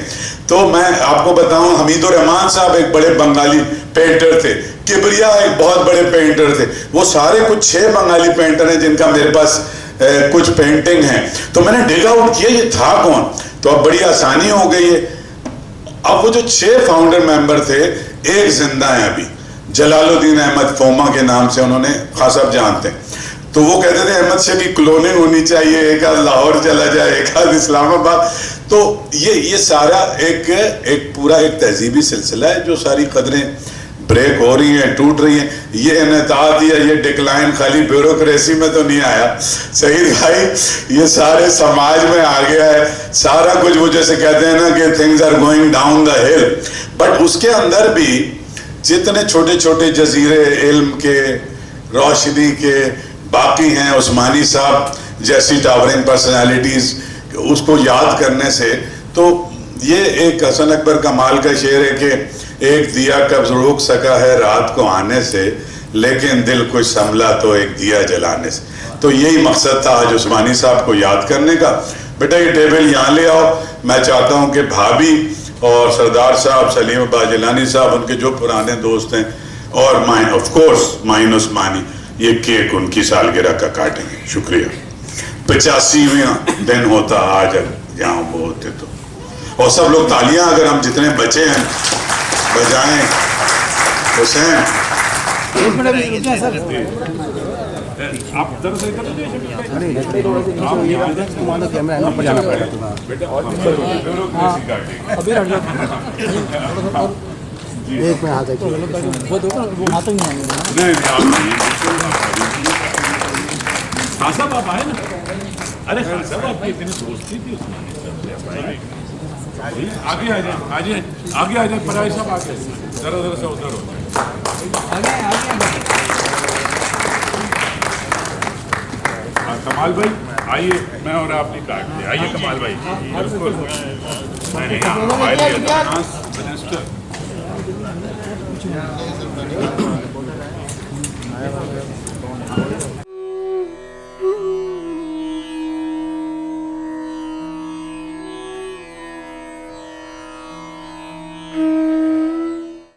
تو میں آپ کو بتاؤں حمید الرحمان صاحب ایک بڑے بنگالی پینٹر تھے، کبریا ایک بہت بڑے پینٹر تھے. وہ سارے کچھ 6 بنگالی پینٹر ہیں جن کا میرے پاس کچھ پینٹنگ ہیں. تو میں نے ڈگ آؤٹ کیا یہ تھا کون. تو اب بڑی آسانی ہو گئی ہے. اب وہ جو 6 فاؤنڈر ممبر تھے ایک زندہ ہیں ابھی، جلال الدین احمد فوما کے نام سے، انہوں نے خاص آپ جانتے ہیں. تو وہ کہتے تھے احمد سے بھی کلوننگ ہونی چاہیے، ایک آدھ لاہور چلا جائے، ایک آدھ اسلام آباد. تو یہ سارا ایک پورا ایک تہذیبی سلسلہ ہے جو ساری قدریں بریک ہو رہی ہیں، ٹوٹ رہی ہیں. یہ انحطاط یا یہ ڈکلائن خالی بیوروکریسی میں تو نہیں آیا سعید بھائی، یہ سارے سماج میں آ گیا ہے. سارا کچھ وہ جیسے کہتے ہیں نا کہ things are going down the hill. But اس کے اندر بھی جتنے چھوٹے چھوٹے جزیرے علم کے، روشنی کے باقی ہیں، عثمانی صاحب جیسی ٹاورنگ پرسنالٹیز، اس کو یاد کرنے سے. تو یہ ایک حسن اکبر کمال کا شعر ہے کہ ایک دیا کب روک سکا ہے رات کو آنے سے، لیکن دل کچھ سنبھلا تو ایک دیا جلانے سے. تو یہی مقصد تھا آج عثمانی صاحب کو یاد کرنے کا. بیٹا یہ ٹیبل یہاں لے آؤ. میں چاہتا ہوں کہ بھابھی اور سردار صاحب، سلیم باجلانی صاحب، ان کے جو پرانے دوست ہیں، اور ماہین آف کورس ماہین عثمانی، یہ کیک ان کی سالگرہ کا کاٹیں گے. شکریہ. 85واں دن ہوتا آج یہاں وہ ہوتے تو. اور سب لوگ تالیاں اگر ہم جتنے بچے ہیں بجائیں. حسین آپ ذرا سے ادھر ایک میں ہاتھ صاحب آپ آئے نا. ارے صاحب آپ کی اتنی دوستی تھی آگے آ جائیں, آگے آ جائیں پرائی صاحب, آگے ذرا ذرا سے ادھر ہو جائیں. کمال بھائی آئیے, میں اور آپ نے کاٹ دیا. آئیے کمال بھائی, بالکل منسٹر.